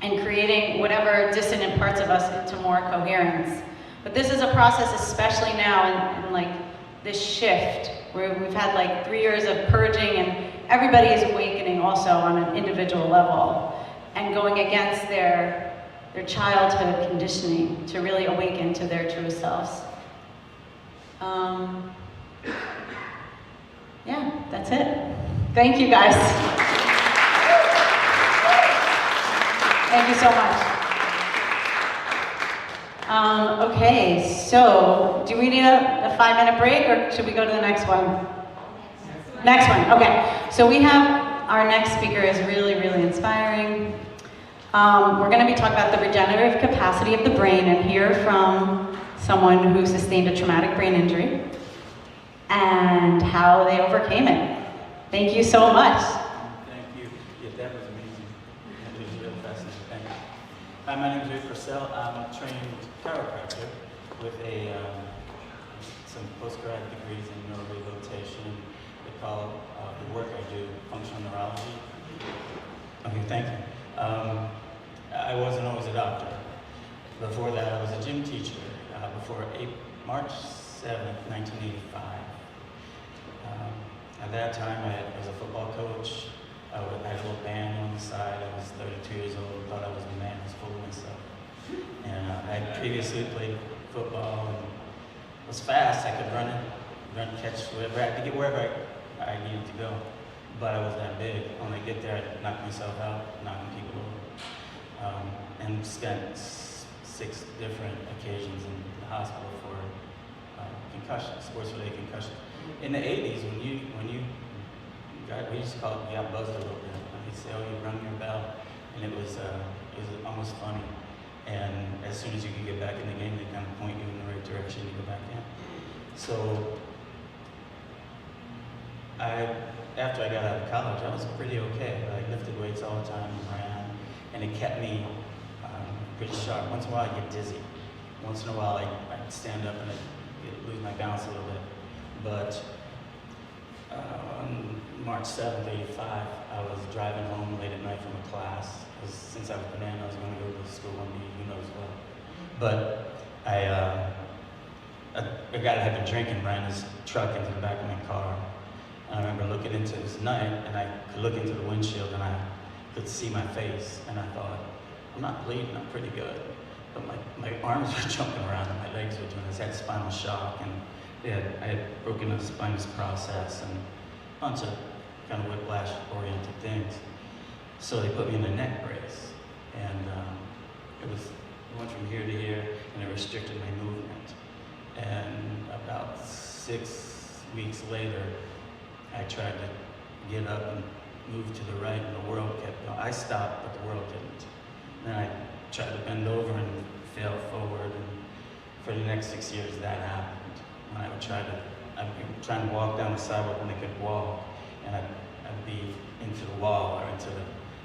and creating whatever dissonant parts of us into more coherence. But this is a process, especially now in like this shift, where we've had like 3 years of purging and everybody is awakening also on an individual level and going against their childhood conditioning to really awaken to their true selves. Yeah, that's it. Thank you guys. Thank you so much. Okay, so do we need a 5-minute break or should we go to the next one? Next one, okay. So we have, our next speaker is really, really inspiring. We're going to be talking about the regenerative capacity of the brain and hear from someone who sustained a traumatic brain injury and how they overcame it. Thank you so much. Thank you. Yeah, that was amazing. That was really fascinating. Thank you. Hi, my name is Rick Purcell. I'm a trained chiropractor with some postgraduate degrees in neurorehabilitation. They call the work I do functional neurology. Okay, thank you. I wasn't always a doctor. Before that, I was a gym teacher before March 7th, 1985. At that time, I was a football coach. I had a little band on the side. I was 32 years old, thought I was the man, I was full of myself. And I had previously played football and was fast. I could run, catch, whatever. I had to get wherever I needed to go. But I wasn't that big. When I get there, I'd knock myself out, knocking people over. And spent 6 different occasions in the hospital for concussion, sports-related concussion. In the 80s, when you got, we used to call it, you got buzzed a little bit. They'd say, oh, you rung your bell. And it was almost funny. And as soon as you could get back in the game, they kind of point you in the right direction to go back in. So, after I got out of college, I was pretty okay. I lifted weights all the time and ran, and it kept me pretty sharp. Once in a while, I get dizzy. Once in a while, I'd stand up and I'd lose my balance a little bit. But on March 7th, 85, I was driving home late at night from a class. Since I was a man, I was going to go to school one day, who knows what. But a guy that had been drinking ran his truck into the back of my car. And I remember looking into it, it was night, and I could look into the windshield and I could see my face. And I thought, I'm not bleeding, I'm pretty good. But my arms were jumping around and my legs were doing this. I had spinal shock and I had broken the spinous process and a bunch of kind of whiplash-oriented things. So they put me in a neck brace. And it went from here to here and it restricted my movement. And about 6 weeks later, I tried to get up and move to the right, and the world kept going. I stopped, but the world didn't. Then I tried to bend over and fell forward, and for the next 6 years that happened. When I'd be trying to walk down the sidewalk when I could walk, and I'd be into the wall or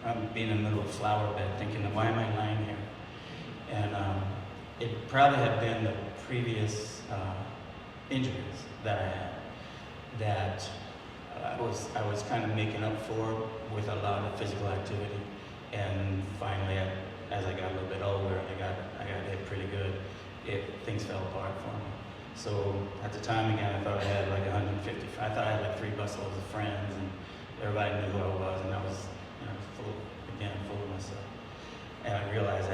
I'd be in the middle of a flower bed thinking, why am I lying here? And it probably had been the previous injuries that I had that I was kind of making up for with a lot of physical activity. And finally, as I got a little bit older, I got hit pretty good. Things fell apart for me. So at the time, again, I thought I had like 150. I thought I had like 3 busloads of friends, and everybody knew who I was, and I was, full of myself. And I realized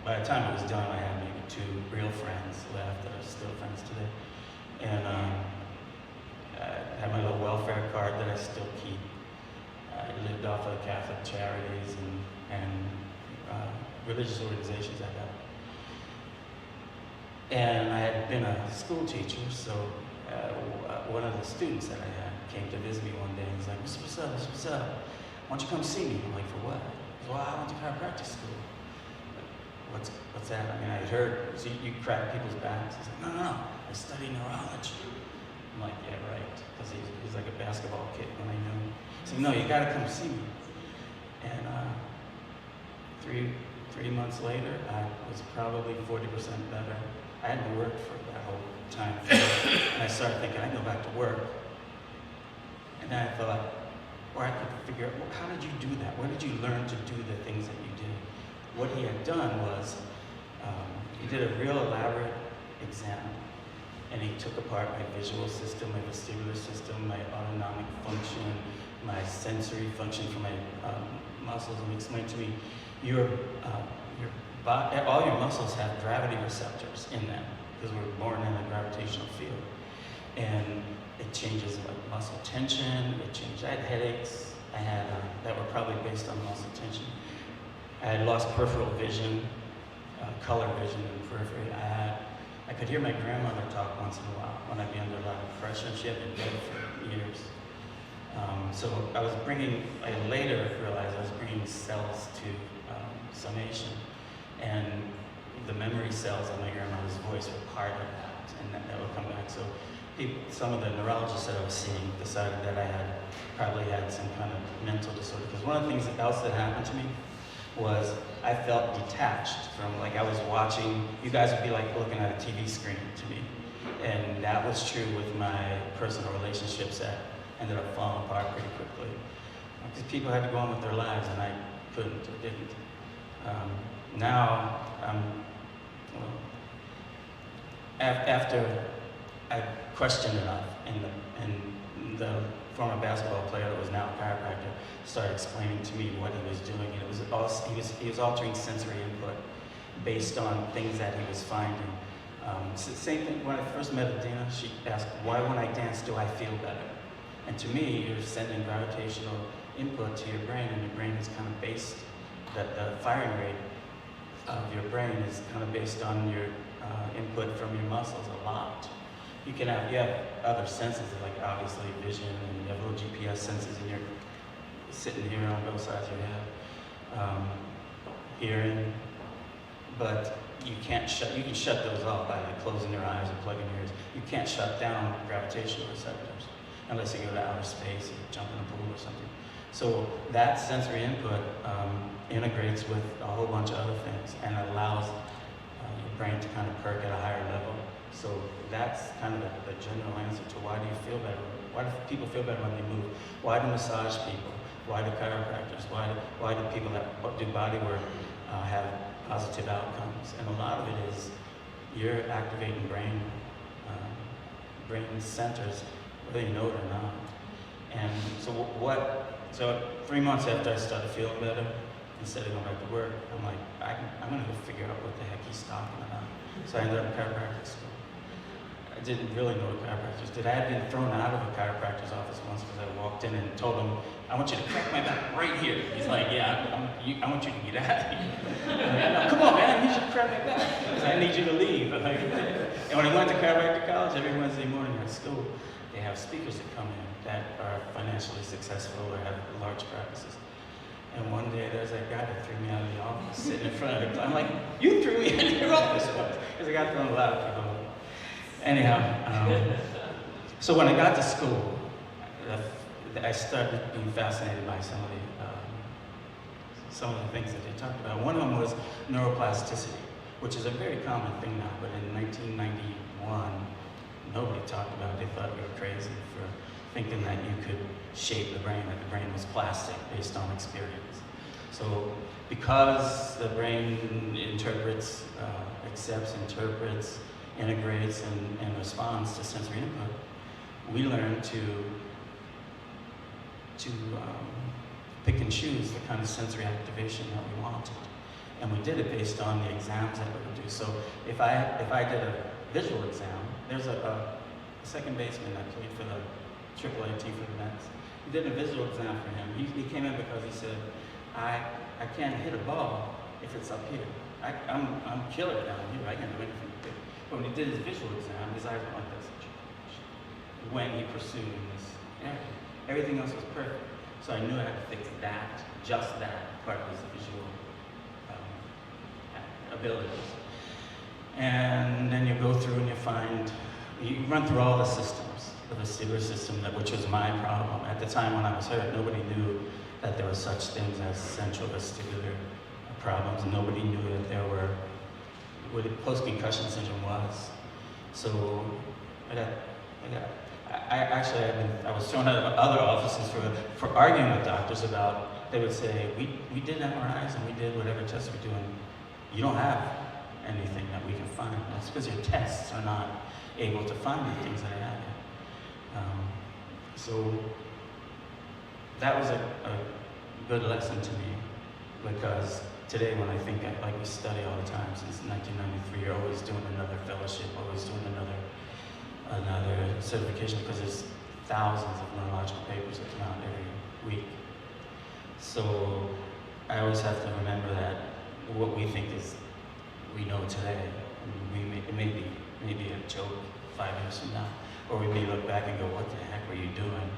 by the time it was done, I had maybe 2 real friends left that are still friends today. And I had my little welfare card that I still keep. I lived off of Catholic charities and religious organizations I got. And I had been a school teacher, so one of the students that I had came to visit me one day and was like, Mr. Purcell, why don't you come see me? I'm like, for what? He goes, well, I went to chiropractic school. Like, what's that? I mean, I heard, so you crack people's backs. He's like, no, I study neurology. I'm like, yeah, right, because he's like a basketball kid when I knew him. He said, no, you gotta come see me. And 3 months later, I was probably 40% better. I hadn't worked for that whole time. And I started thinking, I go back to work. And then I thought, or I could figure out, well, how did you do that? Where did you learn to do the things that you did? What he had done was, he did a real elaborate exam, and he took apart my visual system, my vestibular system, my autonomic function, my sensory function for my muscles, and he explained to me, all your muscles have gravity receptors in them, because we're born in a gravitational field. And it changes like muscle tension, I had headaches, that were probably based on muscle tension. I had lost peripheral vision, color vision in the periphery. I could hear my grandmother talk once in a while when I'd be under a lot of pressure. She had been dead for years. So I later realized I was bringing cells to summation, and the memory cells on my grandmother's voice were part of that, and that would come back. So some of the neurologists that I was seeing decided that I probably had some kind of mental disorder, because one of the things else that happened to me was I felt detached from, like I was watching, you guys would be like looking at a TV screen to me. And that was true with my personal relationships that ended up falling apart pretty quickly. Because people had to go on with their lives and I couldn't or didn't. Now, after I questioned enough, and the former basketball player that was now a chiropractor started explaining to me what he was doing, and he was altering sensory input based on things that he was finding. Same thing when I first met Adina, she asked, why when I dance do I feel better? And to me, you're sending gravitational input to your brain, and your brain is kind of based, the firing rate of your brain is kind of based on your input from your muscles a lot. You have other senses, like obviously vision, and you have little GPS senses, and you're sitting here on both sides of your head, hearing, but you can shut those off by like closing your eyes or plugging your ears. You can't shut down gravitational receptors unless you go to outer space or jump in a pool or something. So that sensory input integrates with a whole bunch of other things and allows your brain to kind of perk at a higher level. So that's kind of the general answer to why do you feel better? Why do people feel better when they move? Why do massage people? Why do chiropractors? Why do people that do body work have positive outcomes? And a lot of it is you're activating brain centers, whether you know it or not. And so 3 months after I started feeling better, instead of going back to work, I'm like, I'm gonna go figure out what the heck he's talking about. So I ended up in chiropractic school. I didn't really know what chiropractors did. I had been thrown out of a chiropractor's office once because I walked in and told him, I want you to crack my back right here. He's like, yeah, I want you to get out of here. Like, come on, man, I need you to crack my back. Because I need you to leave. And when I went to chiropractic college, every Wednesday morning at school, they have speakers that come in that are financially successful or have large practices. And one day there's that guy that threw me out of the office, sitting in front of the class. I'm like, you threw me out of your office once. Because I got thrown a lot of people. Anyhow, so when I got to school, I started being fascinated by some of the things that they talked about. One of them was neuroplasticity, which is a very common thing now, but in 1991, nobody talked about it. They thought we were crazy for thinking that you could shape the brain, that the brain was plastic based on experience. So because the brain interprets, accepts, interprets, integrates, and responds to sensory input, we learn to pick and choose the kind of sensory activation that we wanted. And we did it based on the exams that we would do. So if I did a visual exam, there's a second baseman that played for the AAA team for the Mets. We did a visual exam for him. He came in because he said, I can't hit a ball if it's up here. I'm killer down here. I can't do anything with it. But when he did his visual exam, his eyes went like this. When he pursued in this area, everything else was perfect. So I knew I had to fix that, just that part of his visual abilities. And then you go through and you run through all the systems, the vestibular system, which was my problem. At the time when I was hurt, nobody knew that there were such things as central vestibular problems. Nobody knew that there were what post-concussion syndrome was. So I was thrown out of other offices for arguing with doctors about, they would say, we did MRIs and we did whatever tests we're doing. You don't have anything that we can find. That's because your tests are not able to find the things that are out there. So that was a good lesson to me, because today when I think, like we study all the time since 1993, you're always doing another fellowship, always doing another certification, because there's thousands of neurological papers that come out every week. So I always have to remember that what we think is we know today, it may be a joke 5 years from now, or we may look back and go, what the heck were you doing?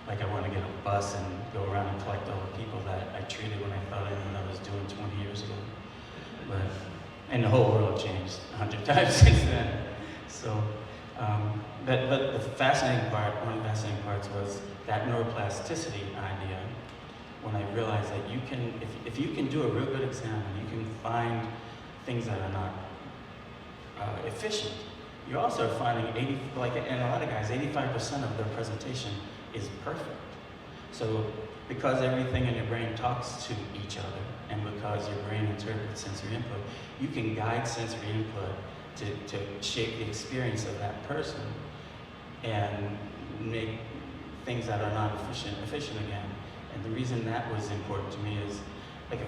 Like, I want to get a bus and go around and collect all the people that I treated when I thought I knew what I was doing 20 years ago. And the whole world changed 100 times since then. So, but the fascinating part, one of the fascinating parts was that neuroplasticity idea, when I realized that you can, if you can do a real good exam and you can find things that are not efficient, you also are finding and a lot of guys, 85% of their presentation is perfect. So because everything in your brain talks to each other, and because your brain interprets sensory input, you can guide sensory input to shape the experience of that person and make things that are not efficient again. And the reason that was important to me is, like,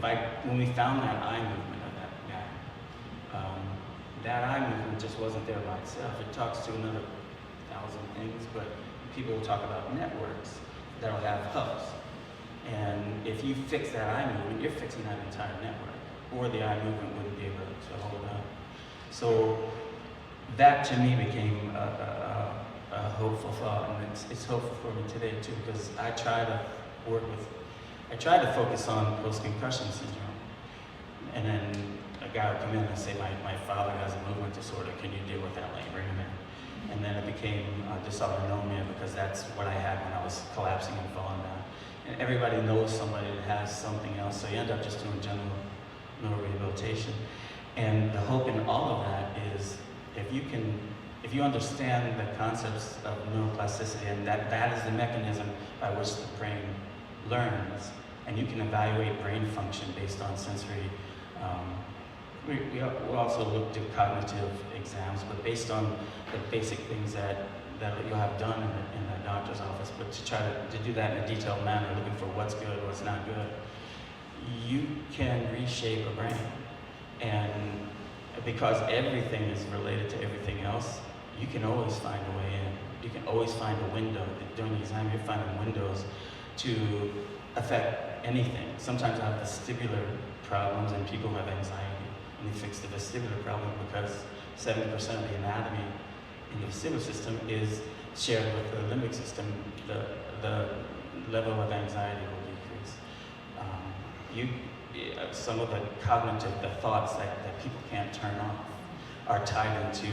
when we found that eye movement of that guy, that eye movement just wasn't there by itself. It talks to another 1,000 things, but people will talk about networks that'll have hubs. And if you fix that eye movement, you're fixing that entire network, or the eye movement wouldn't be able to hold up. So that to me became a hopeful thought, and it's hopeful for me today too, because I try to focus on post-concussion syndrome. And then a guy would come in and say, my father has a movement disorder, can you deal with that? Like, bring him in. And then it became dysautonomia, because that's what I had when I was collapsing and falling down. And everybody knows somebody that has something else, so you end up just doing general neurorehabilitation. And the hope in all of that is, if you understand the concepts of neuroplasticity, and that is the mechanism by which the brain learns, and you can evaluate brain function based on sensory. We also looked at cognitive exams, but based on the basic things that you'll have done in the doctor's office, but to try to do that in a detailed manner, looking for what's good, what's not good, you can reshape a brain. And because everything is related to everything else, you can always find a way in. You can always find a window. During the exam, you're finding windows to affect anything. Sometimes I have vestibular problems, and people have anxiety. And you fix the vestibular problem because 70% of the anatomy in the vestibular system is shared with the limbic system. The level of anxiety will decrease. Some of the cognitive, the thoughts that people can't turn off are tied into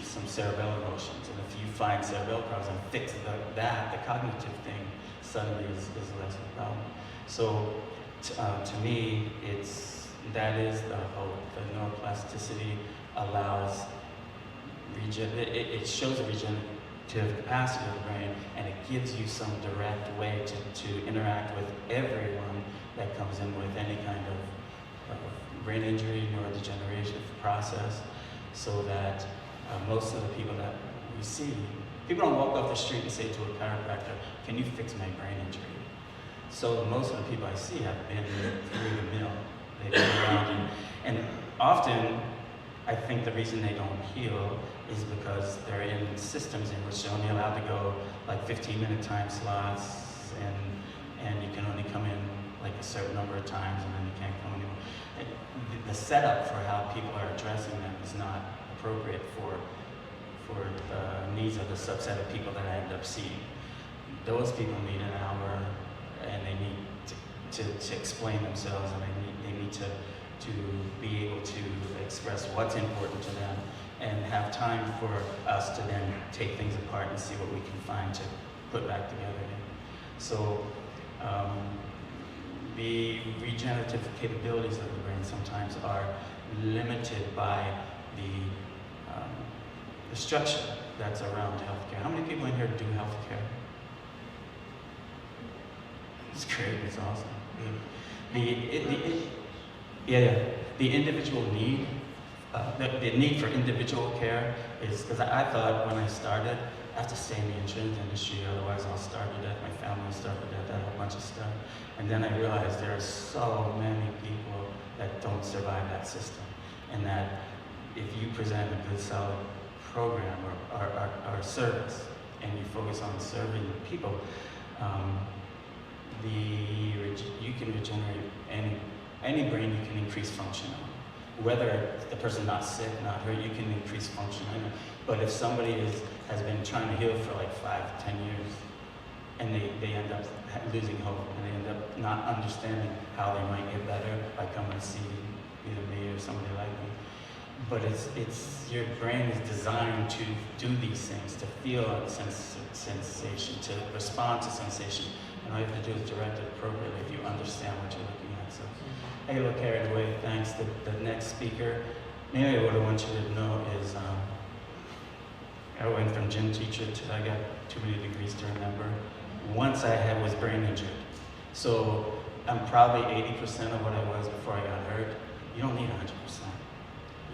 some cerebellar emotions. And if you find cerebellar problems and fix the cognitive thing, suddenly is less of a problem. So to me, that is the hope. The neuroplasticity allows, it shows a regenerative capacity of the brain, and it gives you some direct way to interact with everyone that comes in with any kind of brain injury, neurodegenerative process, so that most of the people that we see, people don't walk off the street and say to a chiropractor, can you fix my brain injury? So most of the people I see have been through the mill. They've been around, and often I think the reason they don't heal is because they're in systems in which they're only allowed to go like 15-minute time slots, and you can only come in like a certain number of times, and then you can't come anymore. The setup for how people are addressing them is not appropriate for the needs of the subset of people that I end up seeing. Those people need an hour, and they need to explain themselves, and they need to be able to express what's important to them, and have time for us to then take things apart and see what we can find to put back together again. So the regenerative capabilities of the brain sometimes are limited by the structure that's around healthcare. How many people in here do healthcare? It's great, it's awesome. The individual need, the need for individual care is, because I thought when I started, I have to stay in the insurance industry, otherwise I'll starve to death, my family will starve to death, a whole bunch of stuff. And then I realized there are so many people that don't survive that system. And that if you present a good, solid program or service, and you focus on serving people, you can regenerate any brain, you can increase function on. Whether the person's not sick, not hurt, you can increase function on it. But if somebody has been trying to heal for like 5, 10 years, and they end up losing hope, and they end up not understanding how they might get better by coming to see either me or somebody like me. But it's your brain is designed to do these things, to feel a sensation, to respond to sensation. And all you have to do is direct it appropriately if you understand what you're looking at. So I get a little carried away. Thanks. The next speaker, maybe what I want you to know is I went from gym teacher to I got too many degrees to remember. Once I was brain injured. So I'm probably 80% of what I was before I got hurt. You don't need 100%.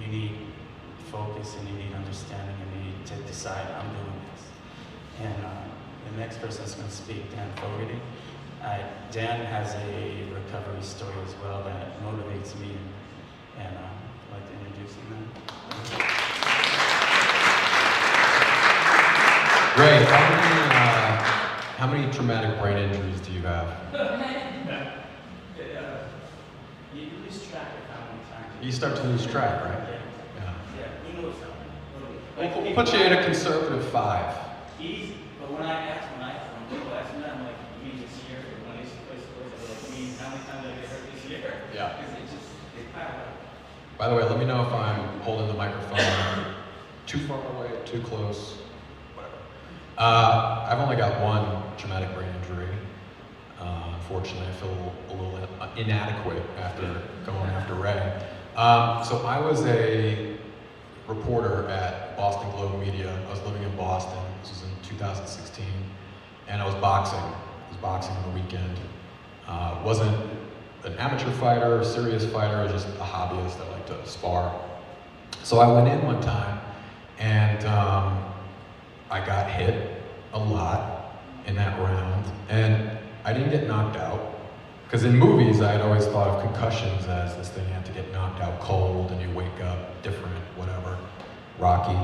You need focus and you need understanding and you need to decide, I'm doing this. And the next person is going to speak, Dan Fogarty. Dan has a recovery story as well that motivates me, and I'd like to introduce him now. Great. How many traumatic brain injuries do you have? You lose track of how many times. You start to lose track, right? Yeah, you know something. We'll put you at a conservative 5. Easy, but when people ask me that, I'm like, you mean this year? When I used to play sports, I was like, you mean how many times did I get hurt this year? Yeah. Because they pile up. By the way, let me know if I'm holding the microphone too far away, too close, whatever. I've only got one traumatic brain injury. Unfortunately, I feel a little inadequate after going after Ray. So I was a reporter at Boston Globe Media. I was living in Boston. This was in 2016. And I was boxing. I was boxing on the weekend. Wasn't an amateur fighter, a serious fighter, I was just a hobbyist that liked to spar. So I went in one time and I got hit a lot in that round. And I didn't get knocked out. Because in movies, I had always thought of concussions as this thing you have to get knocked out cold and you wake up different, whatever, Rocky.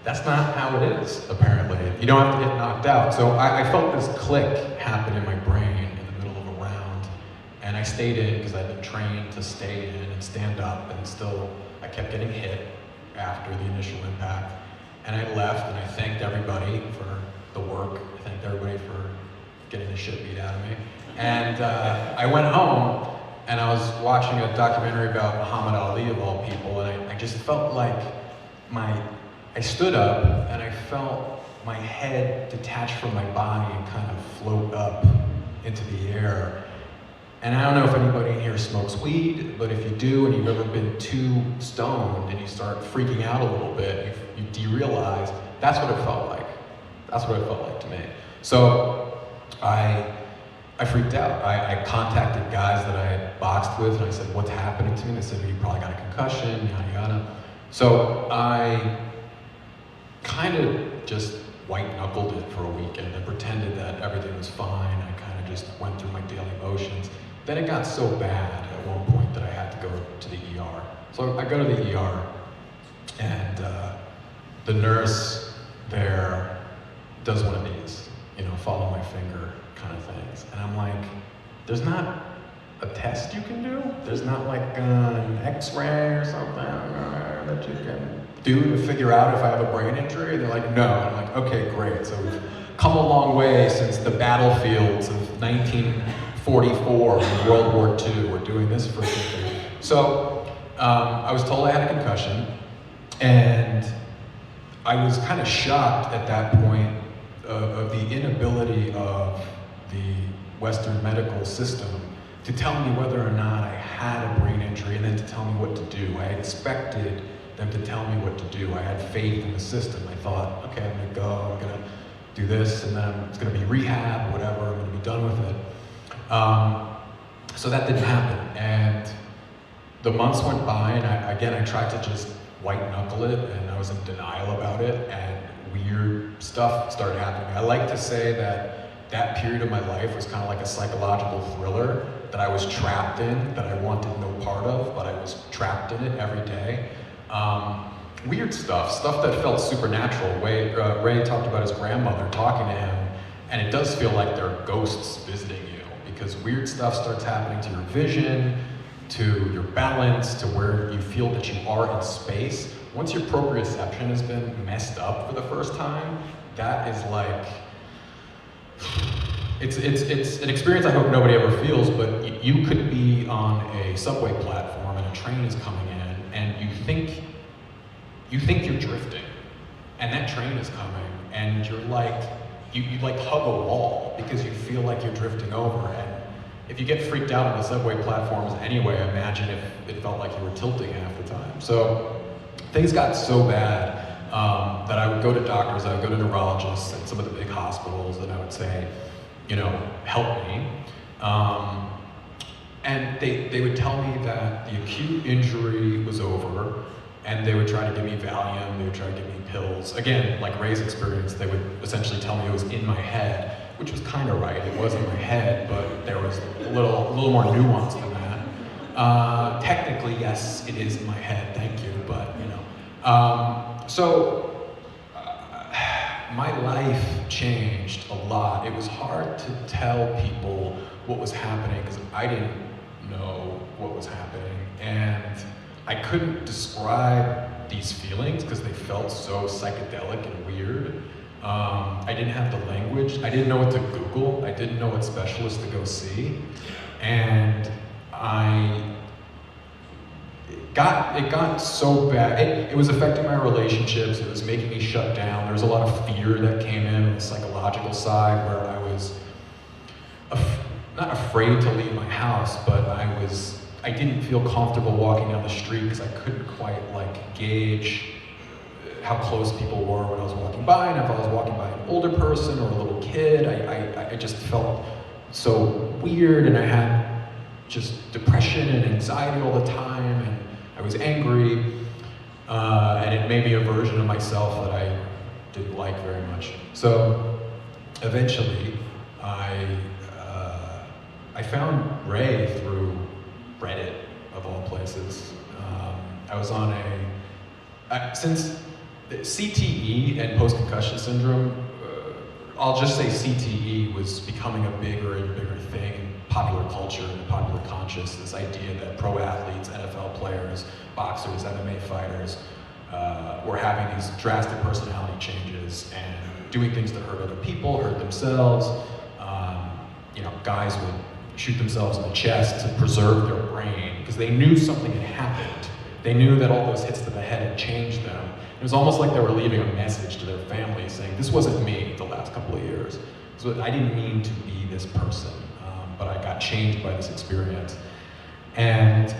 That's not how it is, apparently. You don't have to get knocked out. So I felt this click happen in my brain in the middle of a round. And I stayed in because I'd been trained to stay in and stand up, and still I kept getting hit after the initial impact. And I left and I thanked everybody for the work. I thanked everybody for getting the shit beat out of me. And I went home and I was watching a documentary about Muhammad Ali of all people, and I just felt like I stood up and I felt my head detach from my body and kind of float up into the air. And I don't know if anybody in here smokes weed, but if you do and you've ever been too stoned and you start freaking out a little bit, you derealize, that's what it felt like. That's what it felt like to me. So I freaked out. I contacted guys that I had boxed with and I said, what's happening to me? They said, well, you probably got a concussion, yada yada. So I kind of just white-knuckled it for a weekend and pretended that everything was fine. I kind of just went through my daily motions. Then it got so bad at one point that I had to go to the ER. So I go to the ER, and the nurse there does one of these, follow my finger kind of things. And I'm like, there's not a test you can do? There's not like an x-ray or something that you can do to figure out if I have a brain injury? And they're like, no. And I'm like, okay, great. So we've come a long way since the battlefields of 1944 and World War II. We're doing this freaking thing. So I was told I had a concussion, and I was kind of shocked at that point of the inability of the Western medical system to tell me whether or not I had a brain injury and then to tell me what to do. I expected them to tell me what to do. I had faith in the system. I thought, okay, I'm gonna go, I'm gonna do this, and then it's gonna be rehab, whatever, I'm gonna be done with it. So that didn't happen, and the months went by, and I tried to just white knuckle it, and I was in denial about it, and weird stuff started happening. I like to say that period of my life was kind of like a psychological thriller that I was trapped in, that I wanted no part of, but I was trapped in it every day. Weird stuff that felt supernatural. Ray talked about his grandmother talking to him, and it does feel like there are ghosts visiting you, because weird stuff starts happening to your vision, to your balance, to where you feel that you are in space. Once your proprioception has been messed up for the first time, that is like, it's an experience I hope nobody ever feels, but you could be on a subway platform and a train is coming in, and you think you're drifting, and that train is coming, and you're like, you like hug a wall because you feel like you're drifting over. And if you get freaked out on the subway platforms anyway, imagine if it felt like you were tilting half the time. So things got so bad that I would go to doctors, I would go to neurologists at some of the big hospitals, and I would say, help me. And they would tell me that the acute injury was over, and they would try to give me Valium, they would try to give me pills. Again, like Ray's experience, they would essentially tell me it was in my head, which was kind of right. It was in my head, but there was a little more nuance than that. Technically, yes, it is in my head, thank you, but my life changed a lot. It was hard to tell people what was happening because I didn't know what was happening, and I couldn't describe these feelings because they felt so psychedelic and weird. I didn't have the language. I didn't know what to Google. I didn't know what specialists to go see. And it got so bad. It was affecting my relationships. It was making me shut down. There was a lot of fear that came in on the psychological side where I was not afraid to leave my house, but I didn't feel comfortable walking down the street because I couldn't quite gauge how close people were when I was walking by, and if I was walking by an older person or a little kid, I just felt so weird, and I had just depression and anxiety all the time, and I was angry, and it made me a version of myself that I didn't like very much. So eventually, I found Ray through Reddit, of all places. I was on since CTE and post-concussion syndrome, I'll just say CTE was becoming a bigger and bigger thing in popular culture and popular conscious, this idea that pro athletes, NFL players, boxers, MMA fighters, were having these drastic personality changes and doing things that hurt other people, hurt themselves. Guys would shoot themselves in the chest to preserve their brain because they knew something had happened. They knew that all those hits to the head had changed them. It was almost like they were leaving a message to their family saying, this wasn't me the last couple of years. So I didn't mean to be this person, but I got changed by this experience. And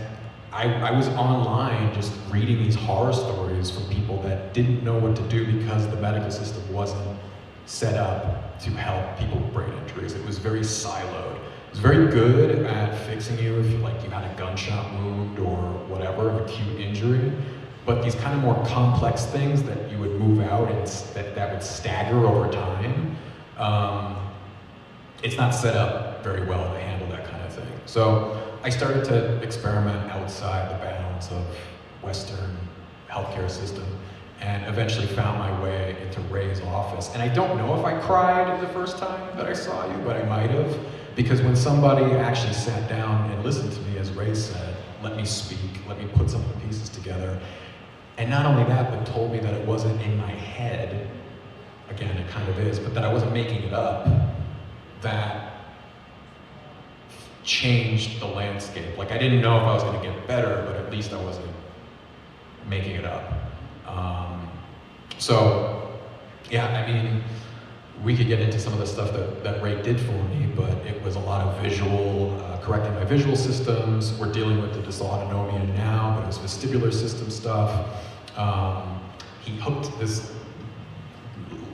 I was online just reading these horror stories from people that didn't know what to do because the medical system wasn't set up to help people with brain injuries. It was very siloed. It was very good at fixing you if you had a gunshot wound or whatever, acute injury. But these kind of more complex things that you would move out and that would stagger over time, it's not set up very well to handle that kind of thing. So I started to experiment outside the bounds of Western healthcare system and eventually found my way into Ray's office. And I don't know if I cried the first time that I saw you, but I might have, because when somebody actually sat down and listened to me, as Ray said, let me speak, let me put some of the pieces together, and not only that, but told me that it wasn't in my head, again, it kind of is, but that I wasn't making it up, that changed the landscape. I didn't know if I was gonna get better, but at least I wasn't making it up. we could get into some of the stuff that Ray did for me, but it was a lot of visual, correcting my visual systems. We're dealing with the dysautonomia now, but it was vestibular system stuff. He hooked this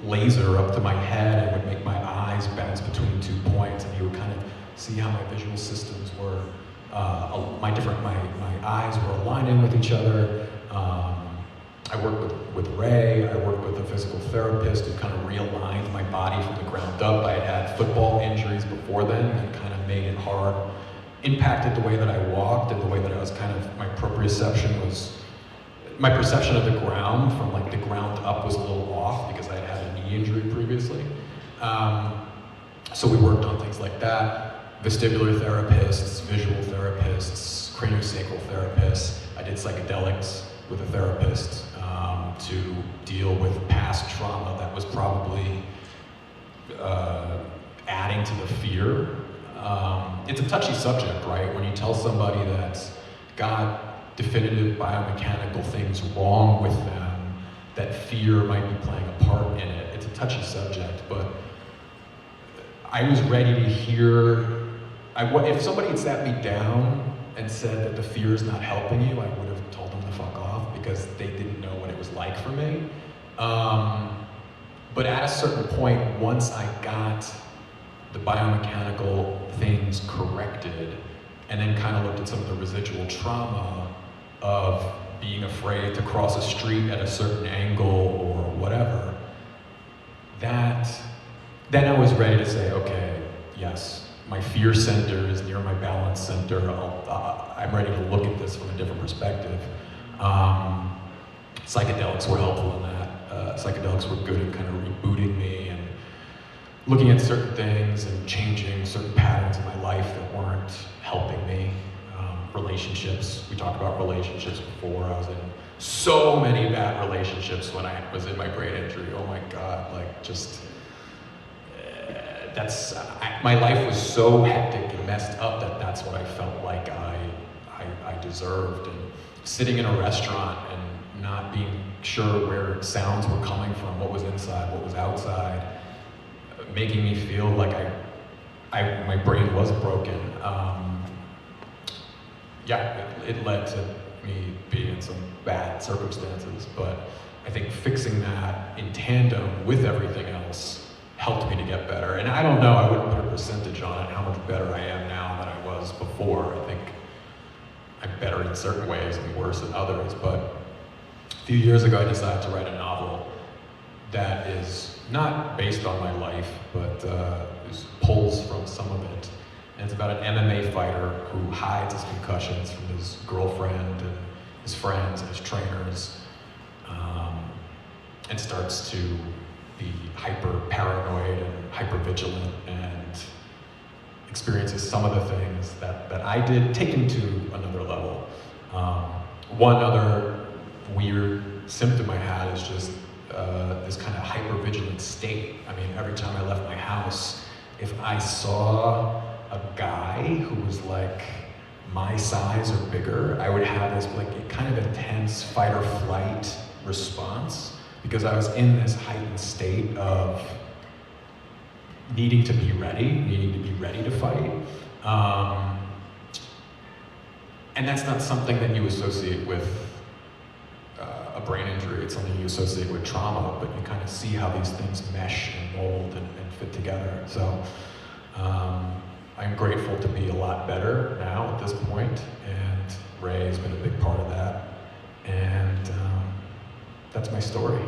laser up to my head and would make my eyes bounce between 2 points, and he would kind of see how my visual systems were, my eyes were aligning with each other. I worked with Ray. I worked with a physical therapist who kind of realigned my body from the ground up. I had had football injuries before then and kind of made it hard, impacted the way that I walked and the way that I was kind of, my proprioception was, my perception of the ground from like the ground up was a little off because I had had a knee injury previously. So we worked on things like that. Vestibular therapists, visual therapists, craniosacral therapists. I did psychedelics with a therapist to deal with past trauma that was probably adding to the fear. It's a touchy subject, right? When you tell somebody that's got definitive biomechanical things wrong with them, that fear might be playing a part in it. It's a touchy subject, but I was ready to hear, if somebody had sat me down and said that the fear is not helping you, I would have told them to fuck off because they didn't know what it was like for me. But at a certain point, once I got the biomechanical things corrected and then kind of looked at some of the residual trauma of being afraid to cross a street at a certain angle or whatever, then I was ready to say, okay, yes, my fear center is near my balance center. I'm ready to look at this from a different perspective. Psychedelics were helpful in that. Psychedelics were good at kind of rebooting me and looking at certain things and changing certain patterns in my life that weren't helping me. Relationships, we talked about relationships before. I was in so many bad relationships when I was in my brain injury. Oh my God, like just, my life was so hectic and messed up that that's what I felt like I deserved. And sitting in a restaurant and not being sure where sounds were coming from, what was inside, what was outside, making me feel like my brain was broken. It led to me being in some bad circumstances, but I think fixing that in tandem with everything else helped me to get better. And I don't know, I wouldn't put a percentage on it, how much better I am now than I was before. I think I'm better in certain ways and worse in others, but a few years ago I decided to write a novel that is not based on my life, but pulls from some of it. And it's about an MMA fighter who hides his concussions from his girlfriend and his friends and his trainers, and starts to be hyper paranoid and hyper vigilant and experiences some of the things that I did, taken to another level. One other weird symptom I had is just this kind of hyper vigilant state. I mean, every time I left my house, if I saw a guy who was like my size or bigger, I would have this like kind of intense fight or flight response because I was in this heightened state of needing to be ready to fight. And that's not something that you associate with a brain injury. It's something you associate with trauma, but you kind of see how these things mesh and mold and fit together. So I'm grateful to be a lot better now at this point, and Ray has been a big part of that. And that's my story.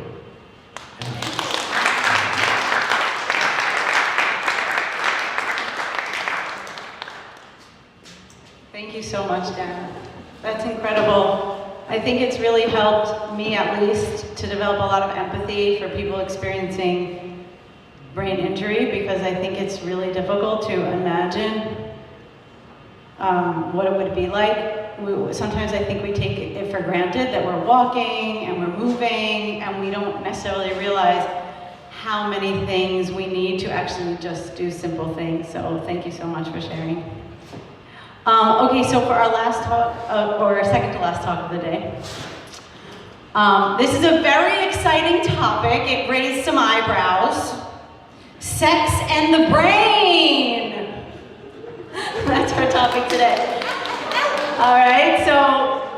Thank you so much, Dan. That's incredible. I think it's really helped me, at least, to develop a lot of empathy for people experiencing brain injury, because I think it's really difficult to imagine what it would be like. Sometimes I think we take it for granted that we're walking and we're moving, and we don't necessarily realize how many things we need to actually just do simple things. So thank you so much for sharing. Okay, so for our last talk, or second to last talk of the day, this is a very exciting topic. It raised some eyebrows. Sex and the brain. That's our topic today. All right, so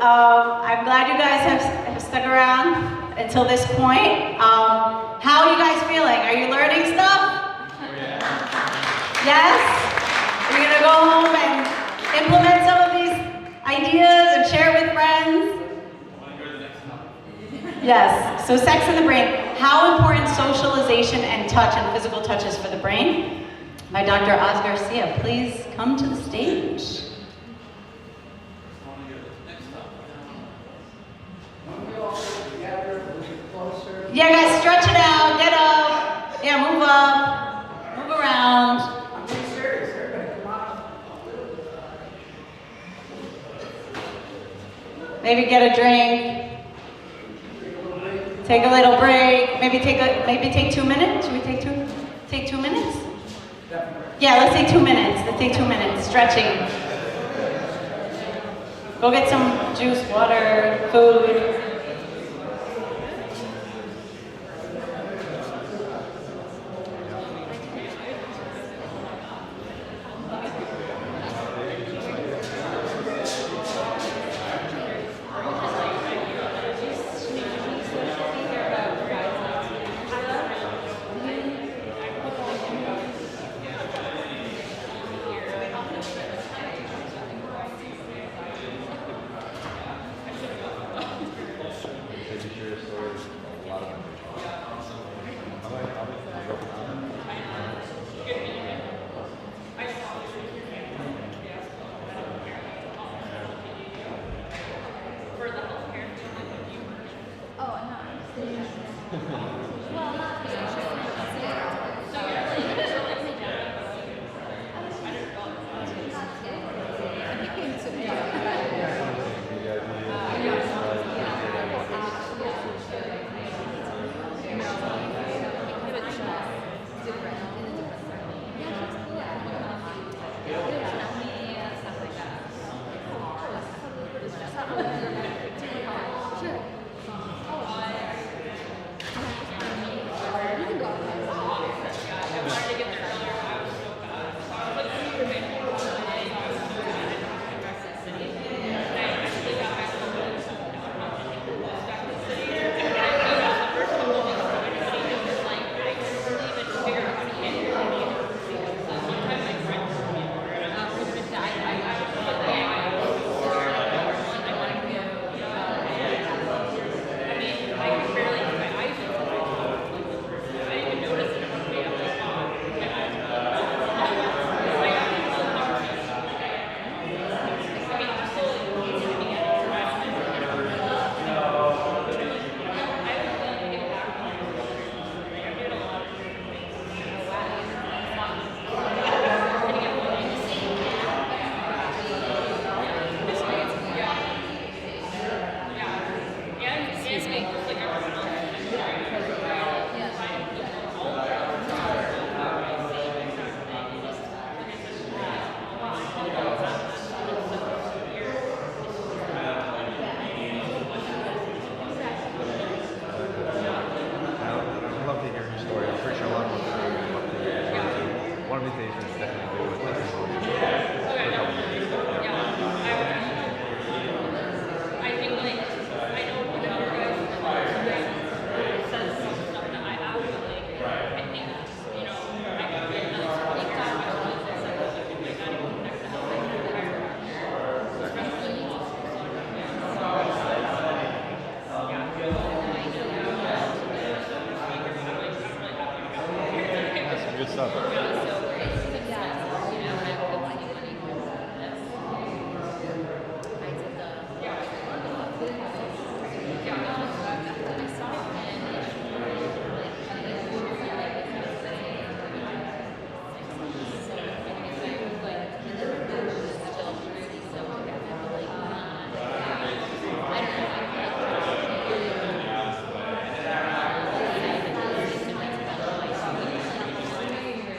I'm glad you guys have stuck around until this point. How are you guys feeling? Are you learning stuff? Yes? You're gonna go home and implement some of these ideas and share with friends? Yes, so sex and the brain. How important socialization and touch and physical touch is for the brain? My Dr. Oz Garcia, please come to the stage. Yeah, guys, stretch it out, get up. Yeah, move up, move around. I'm being serious, everybody, come on. Maybe get a drink. Take a little break. Maybe take 2 minutes. Should we take 2 minutes? Yeah, let's take 2 minutes. Let's take 2 minutes. Stretching. Go get some juice, water, food.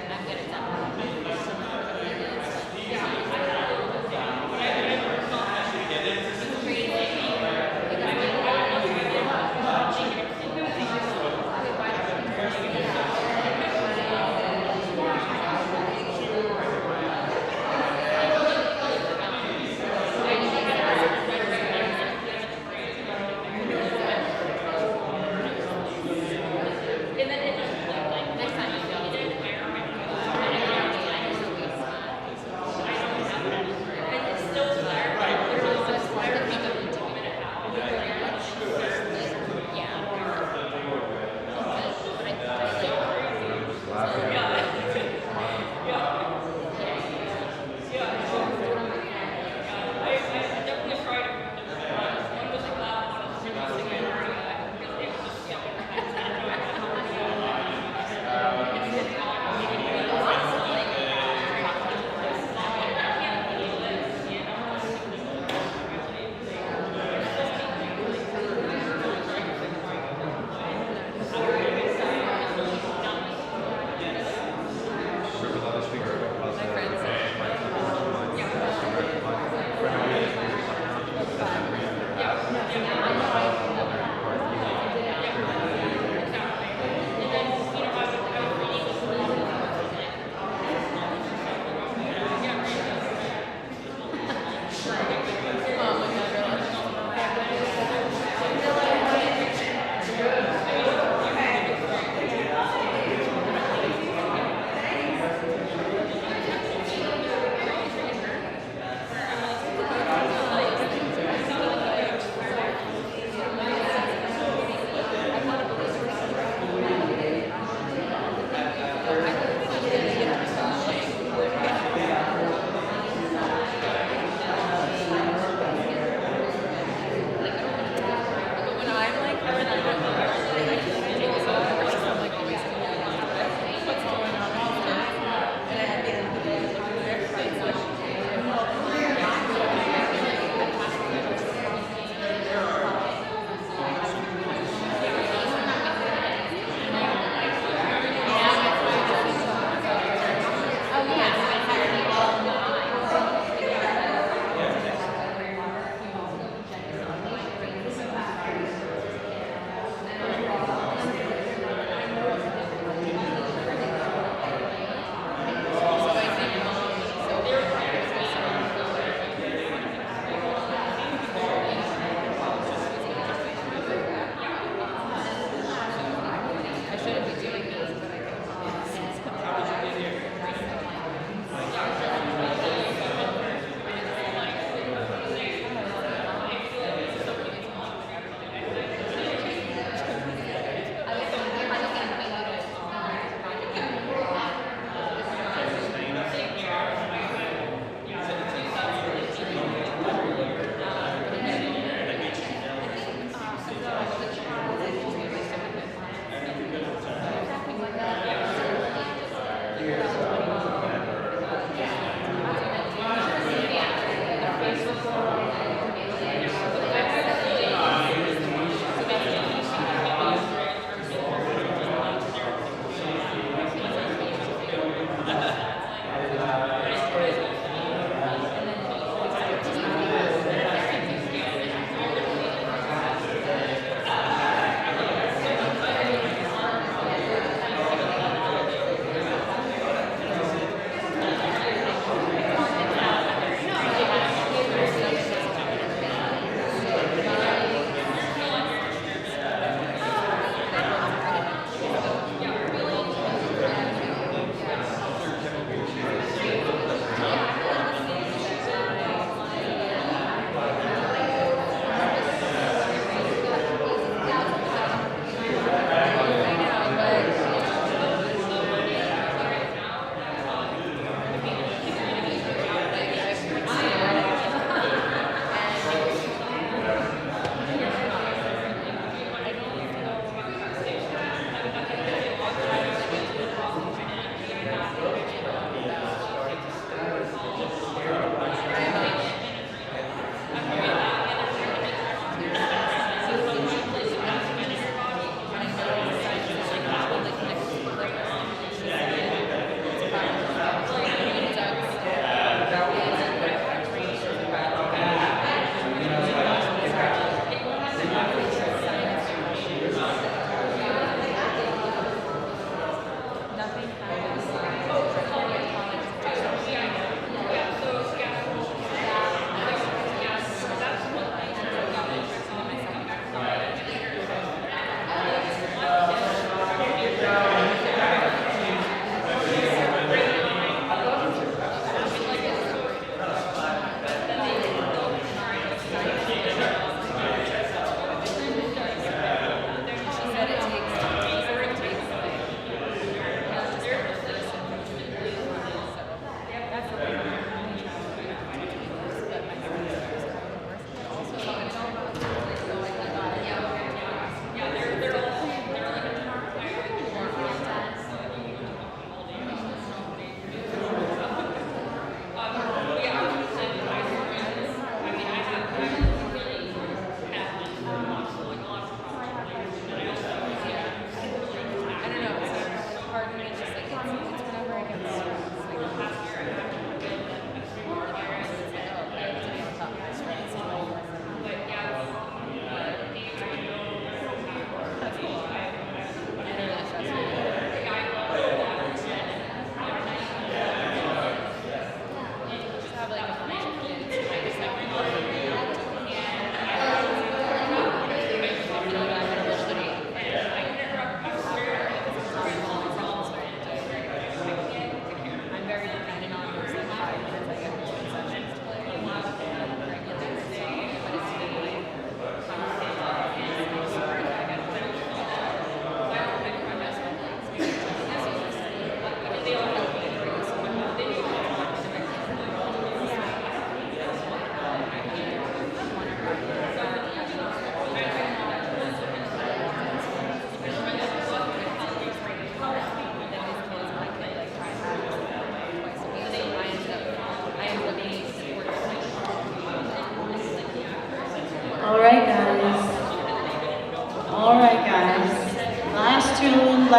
I'm gonna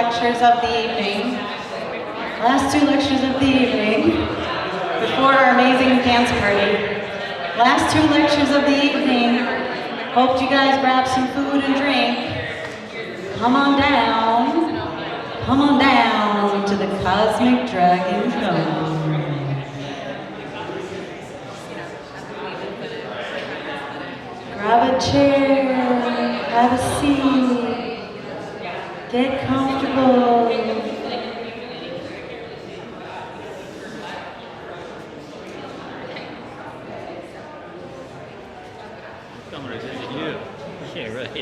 lectures of the evening. Last 2 lectures of the evening before our amazing dance party. Last 2 lectures of the evening. Hope you guys grab some food and drink. Come on down. Come on down to the Cosmic Dragon Club. Grab a chair, have a seat, get comfortable. Cameras at you. Yeah, right.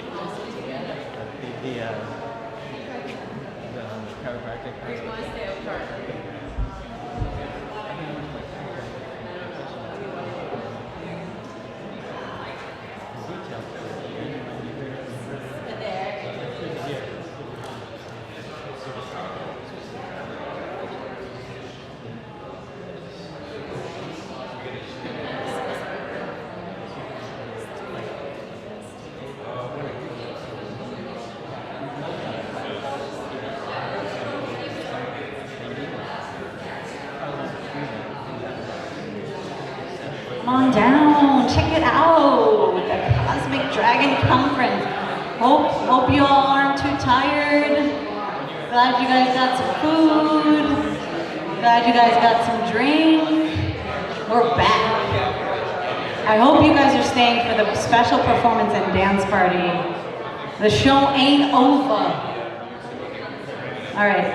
The chiropractic. I just want to stay up front. Come on down, check it out, the Cosmic Dragon Conference. Hope you all aren't too tired. Glad you guys got some food. Glad you guys got some drink. We're back. I hope you guys are staying for the special performance and dance party. The show ain't over. All right,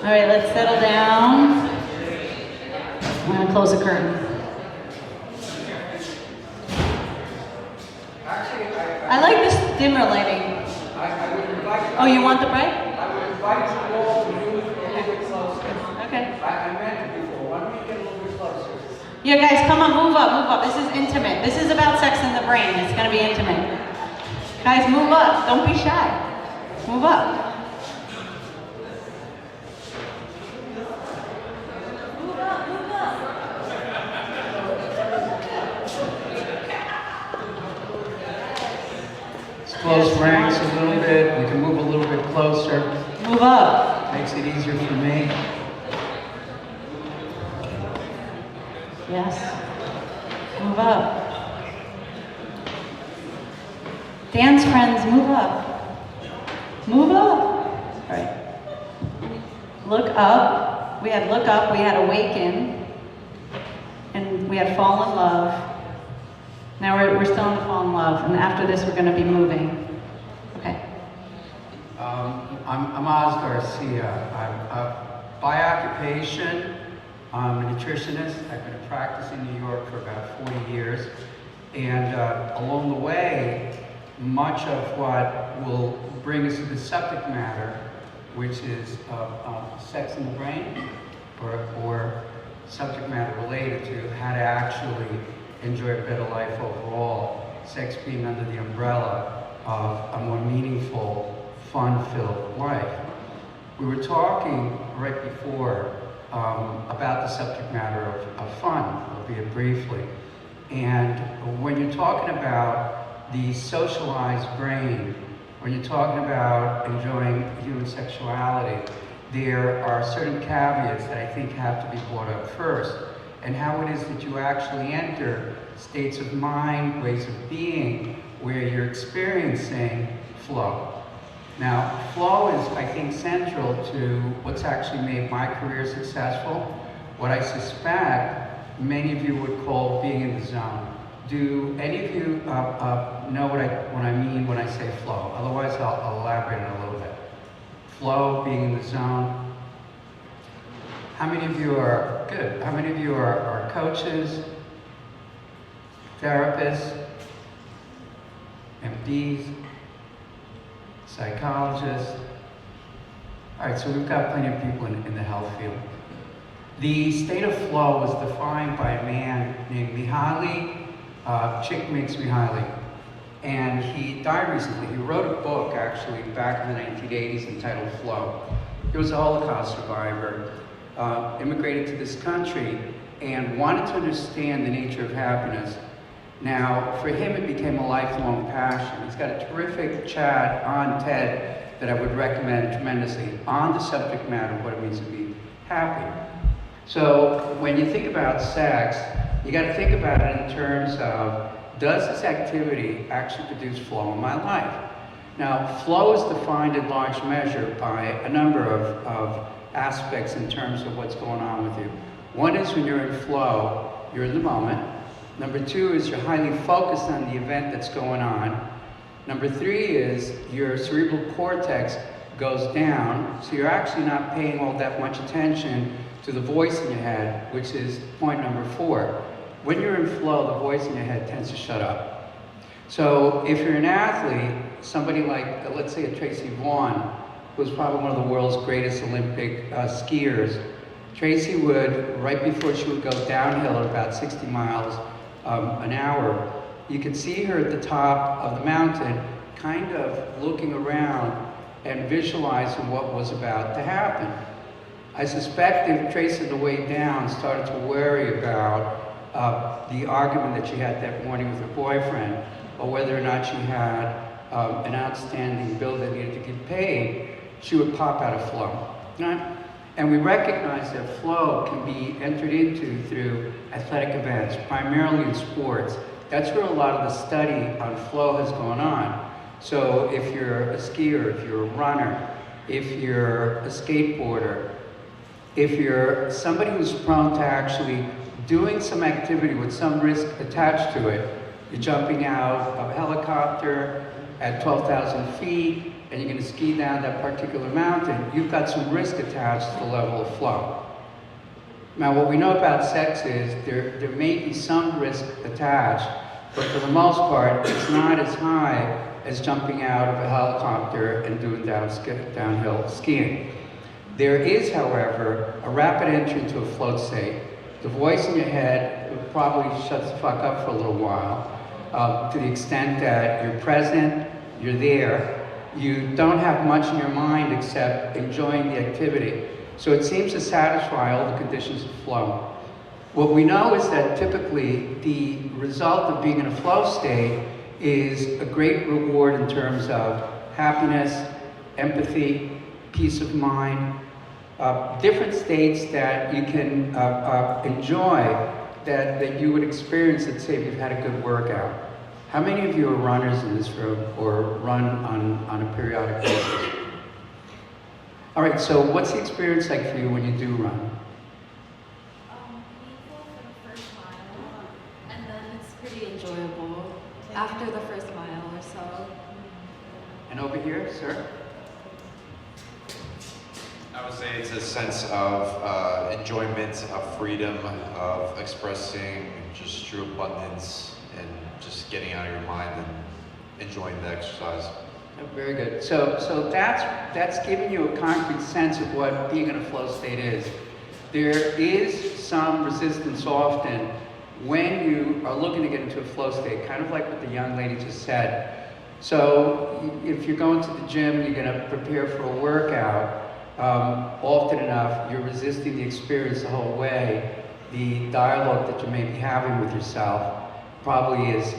let's settle down. I'm gonna close the curtain. I like this dimmer lighting. Oh, you want the bright? I would invite you all to move a little bit closer. Okay. I meant it before. Why don't we get a little bit closer? Yeah, guys, come on, move up. This is intimate. This is about sex in the brain. It's gonna be intimate. Guys, move up. Don't be shy. Move up. Close ranks a little bit. We can move a little bit closer. Move up. Makes it easier for me. Yes. Move up. Dance friends, move up. Move up. All right. Look up. We had look up, we had awaken, and we had fall in love. Now we're still in the fall in love, and after this we're going to be moving. Okay. I'm Oz Garcia. By occupation, I'm a nutritionist. I've been practicing in New York for about 40 years. And along the way, much of what will bring us to the subject matter, which is sex in the brain, or subject matter related to how to actually enjoy a better life overall, sex being under the umbrella of a more meaningful, fun-filled life. We were talking right before about the subject matter of fun, albeit briefly. And when you're talking about the socialized brain, when you're talking about enjoying human sexuality, there are certain caveats that I think have to be brought up first, and how it is that you actually enter states of mind, ways of being, where you're experiencing flow. Now, flow is, I think, central to what's actually made my career successful. What I suspect many of you would call being in the zone. Do any of you know what I mean when I say flow? Otherwise, I'll elaborate on it a little bit. Flow, being in the zone. How many of you are, good, how many of you are coaches, therapists, MDs, psychologists? All right, so we've got plenty of people in the health field. The state of flow was defined by a man named Mihaly Csikszentmihalyi, and he died recently. He wrote a book, actually, back in the 1980s entitled Flow. He was a Holocaust survivor, immigrated to this country, and wanted to understand the nature of happiness. Now, for him, it became a lifelong passion. He's got a terrific chat on TED that I would recommend tremendously on the subject matter of what it means to be happy. So when you think about sex, you got to think about it in terms of, does this activity actually produce flow in my life? Now, flow is defined in large measure by a number of aspects in terms of what's going on with you. One is when you're in flow, you're in the moment. Number two is you're highly focused on the event that's going on. Number three is your cerebral cortex goes down, so you're actually not paying all that much attention to the voice in your head, which is point number four. When you're in flow, the voice in your head tends to shut up. So if you're an athlete, somebody like, let's say a Tracy Vaughn, who's probably one of the world's greatest Olympic skiers, Tracy would, right before she would go downhill at about 60 miles an hour, you could see her at the top of the mountain, kind of looking around and visualizing what was about to happen. I suspect if Tracy on the way down started to worry about the argument that she had that morning with her boyfriend, or whether or not she had an outstanding bill that needed to get paid, she would pop out of flow. Right? And we recognize that flow can be entered into through athletic events, primarily in sports. That's where a lot of the study on flow has gone on. So if you're a skier, if you're a runner, if you're a skateboarder, if you're somebody who's prone to actually doing some activity with some risk attached to it, you're jumping out of a helicopter at 12,000 feet, and you're going to ski down that particular mountain, you've got some risk attached to the level of flow. Now, what we know about sex is there may be some risk attached, but for the most part, it's not as high as jumping out of a helicopter and doing downhill skiing. There is, however, a rapid entry into a flow state. The voice in your head probably shuts the fuck up for a little while, to the extent that you're present, you're there, you don't have much in your mind except enjoying the activity. So it seems to satisfy all the conditions of flow. What we know is that typically the result of being in a flow state is a great reward in terms of happiness, empathy, peace of mind, different states that you can enjoy that you would experience, let's say, if you've had a good workout. How many of you are runners in this room or run on a periodic basis? All right, so what's the experience like for you when you do run? Painful for the first mile, and then it's pretty enjoyable after the first mile or so. And over here, sir? I would say it's a sense of enjoyment, of freedom, of expressing just true abundance, and just getting out of your mind and enjoying the exercise. Oh, very good. So that's giving you a concrete sense of what being in a flow state is. There is some resistance often when you are looking to get into a flow state, kind of like what the young lady just said. So if you're going to the gym, you're going to prepare for a workout, often enough you're resisting the experience the whole way. The dialogue that you may be having with yourself probably is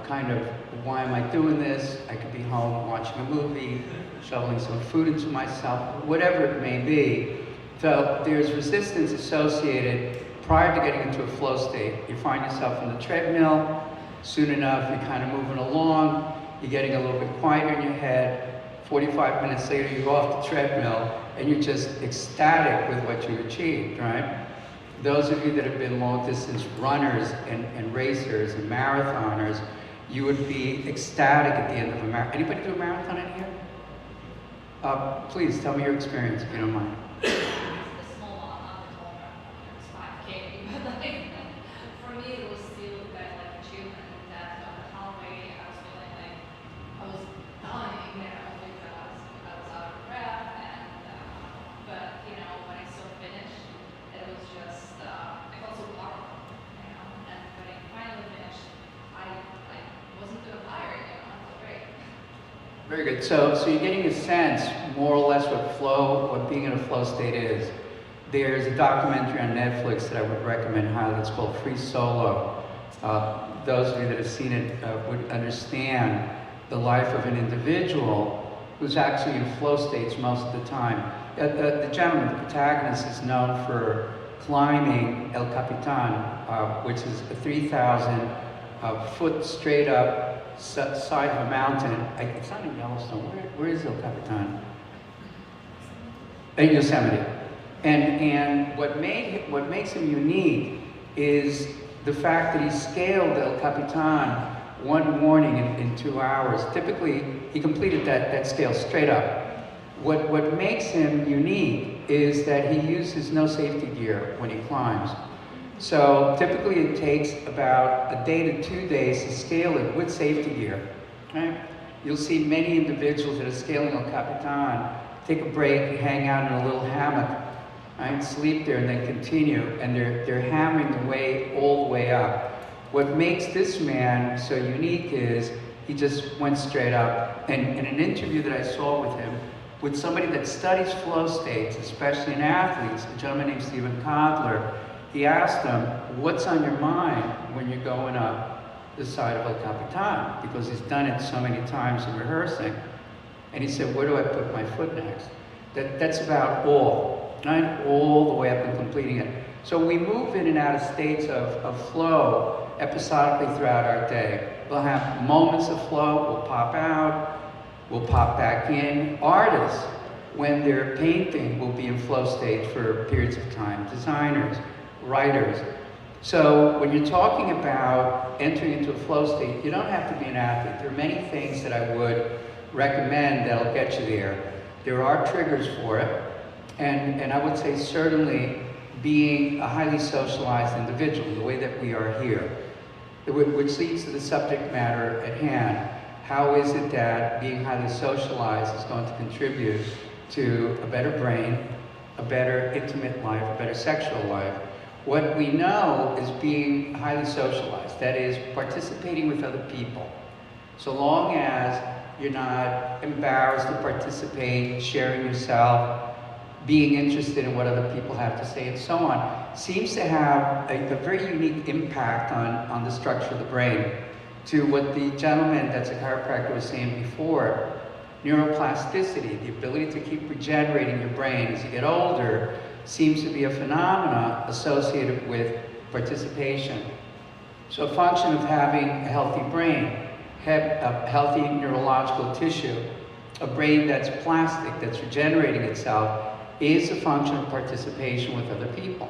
kind of, why am I doing this? I could be home watching a movie, shoveling some food into myself, whatever it may be. So there's resistance associated prior to getting into a flow state. You find yourself on the treadmill, soon enough you're kind of moving along, you're getting a little bit quieter in your head, 45 minutes later you're off the treadmill and you're just ecstatic with what you achieved, right? Those of you that have been long distance runners and racers and marathoners, you would be ecstatic at the end of a marathon. Anybody do a marathon in here? Please tell me your experience if you don't mind. For me, it was still that like achievement that on the hallway I was feeling like I was dying, because I was out of breath, and but when I still finished, it was just I felt so powerful, and when I finally finished, I wasn't too tired, I felt great. Very good. So you're getting a sense, more or less, what being in a flow state is. There's a documentary on Netflix that I would recommend highly. It's called Free Solo. Those of you that have seen it would understand the life of an individual who's actually in flow states most of the time. The gentleman, the protagonist, is known for climbing El Capitan, which is a 3,000 foot straight up side of a mountain. It's not in Yellowstone. Where is El Capitan? In Yosemite. And what makes him unique is the fact that he scaled El Capitan one morning in 2 hours. Typically, he completed that scale straight up. What makes him unique is that he uses no safety gear when he climbs. So typically it takes about a day to 2 days to scale it with safety gear. Right? You'll see many individuals that are scaling El Capitan take a break, hang out in a little hammock, right? Sleep there and then continue, and they're hammering the way all the way up. What makes this man so unique is he just went straight up. And in an interview that I saw with him, with somebody that studies flow states, especially in athletes, a gentleman named Stephen Kotler, he asked him, what's on your mind when you're going up the side of El Capitan? Because he's done it so many times in rehearsing. And he said, where do I put my foot next? That's about all, right? All the way up and completing it. So we move in and out of states of flow episodically throughout our day. We'll have moments of flow, we'll pop out, we'll pop back in. Artists, when they're painting, will be in flow state for periods of time. Designers, writers. So when you're talking about entering into a flow state, you don't have to be an athlete. There are many things that I would recommend that'll get you there. There are triggers for it. And I would say certainly being a highly socialized individual, the way that we are here, which leads to the subject matter at hand. How is it that being highly socialized is going to contribute to a better brain, a better intimate life, a better sexual life? What we know is being highly socialized, that is, participating with other people. So long as you're not embarrassed to participate, sharing yourself, being interested in what other people have to say, and so on, seems to have a very unique impact on the structure of the brain. To what the gentleman that's a chiropractor was saying before, neuroplasticity, the ability to keep regenerating your brain as you get older, seems to be a phenomena associated with participation. So a function of having a healthy brain, a healthy neurological tissue, a brain that's plastic, that's regenerating itself, is a function of participation with other people.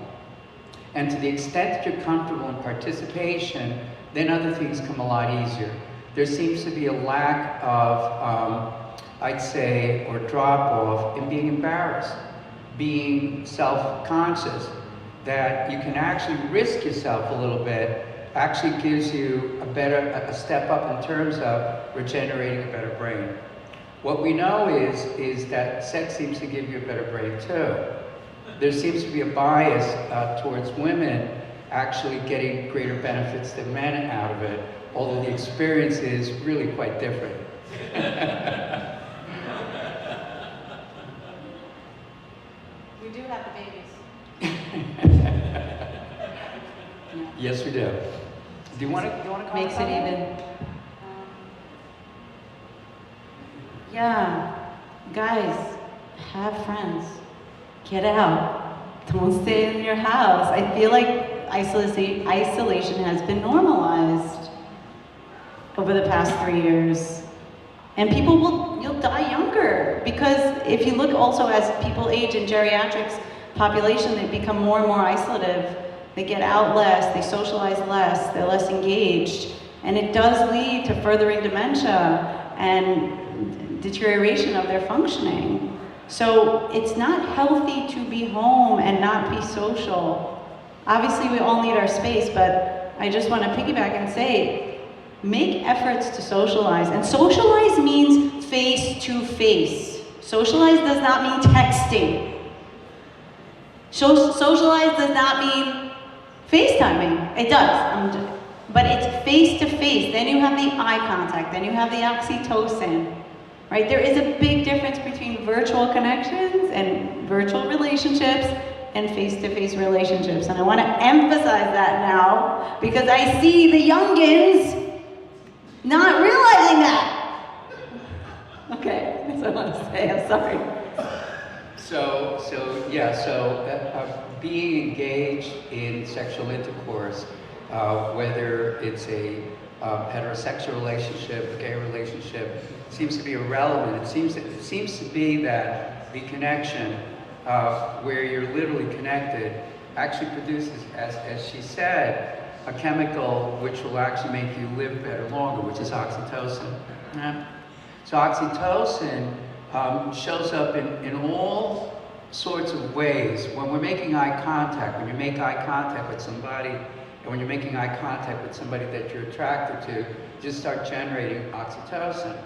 And to the extent that you're comfortable in participation, then other things come a lot easier. There seems to be a lack of, I'd say, or drop off in being embarrassed, being self-conscious, that you can actually risk yourself a little bit, actually gives you a step up in terms of regenerating a better brain. What we know is that sex seems to give you a better brain too. There seems to be a bias towards women actually getting greater benefits than men out of it, although the experience is really quite different. We do have the babies. Yes, we do. Do you want to comment? Makes it on that? even. Yeah, guys, have friends. Get out. Don't stay in your house. I feel like isolation has been normalized over the past 3 years. And you'll die younger, because if you look also as people age in geriatrics population, they become more and more isolative. They get out less, they socialize less, they're less engaged. And it does lead to furthering dementia and deterioration of their functioning. So it's not healthy to be home and not be social. Obviously we all need our space, but I just want to piggyback and say, make efforts to socialize. And socialize means face to face. Socialize does not mean texting. Socialize does not mean FaceTiming. It does, but it's face to face. Then you have the eye contact, then you have the oxytocin, right? There is a big difference between virtual connections and virtual relationships and face-to-face relationships. And I want to emphasize that now, because I see the youngins not realizing that. Okay. else I want to say. I'm sorry. Being engaged in sexual intercourse, whether it's a heterosexual relationship, a gay relationship, seems to be irrelevant. It seems to be that the connection, where you're literally connected, actually produces, as she said, a chemical which will actually make you live better longer, which is oxytocin. So oxytocin shows up in all sorts of ways. When we're making eye contact, when you make eye contact with somebody, and when you're making eye contact with somebody that you're attracted to, you just start generating oxytocin.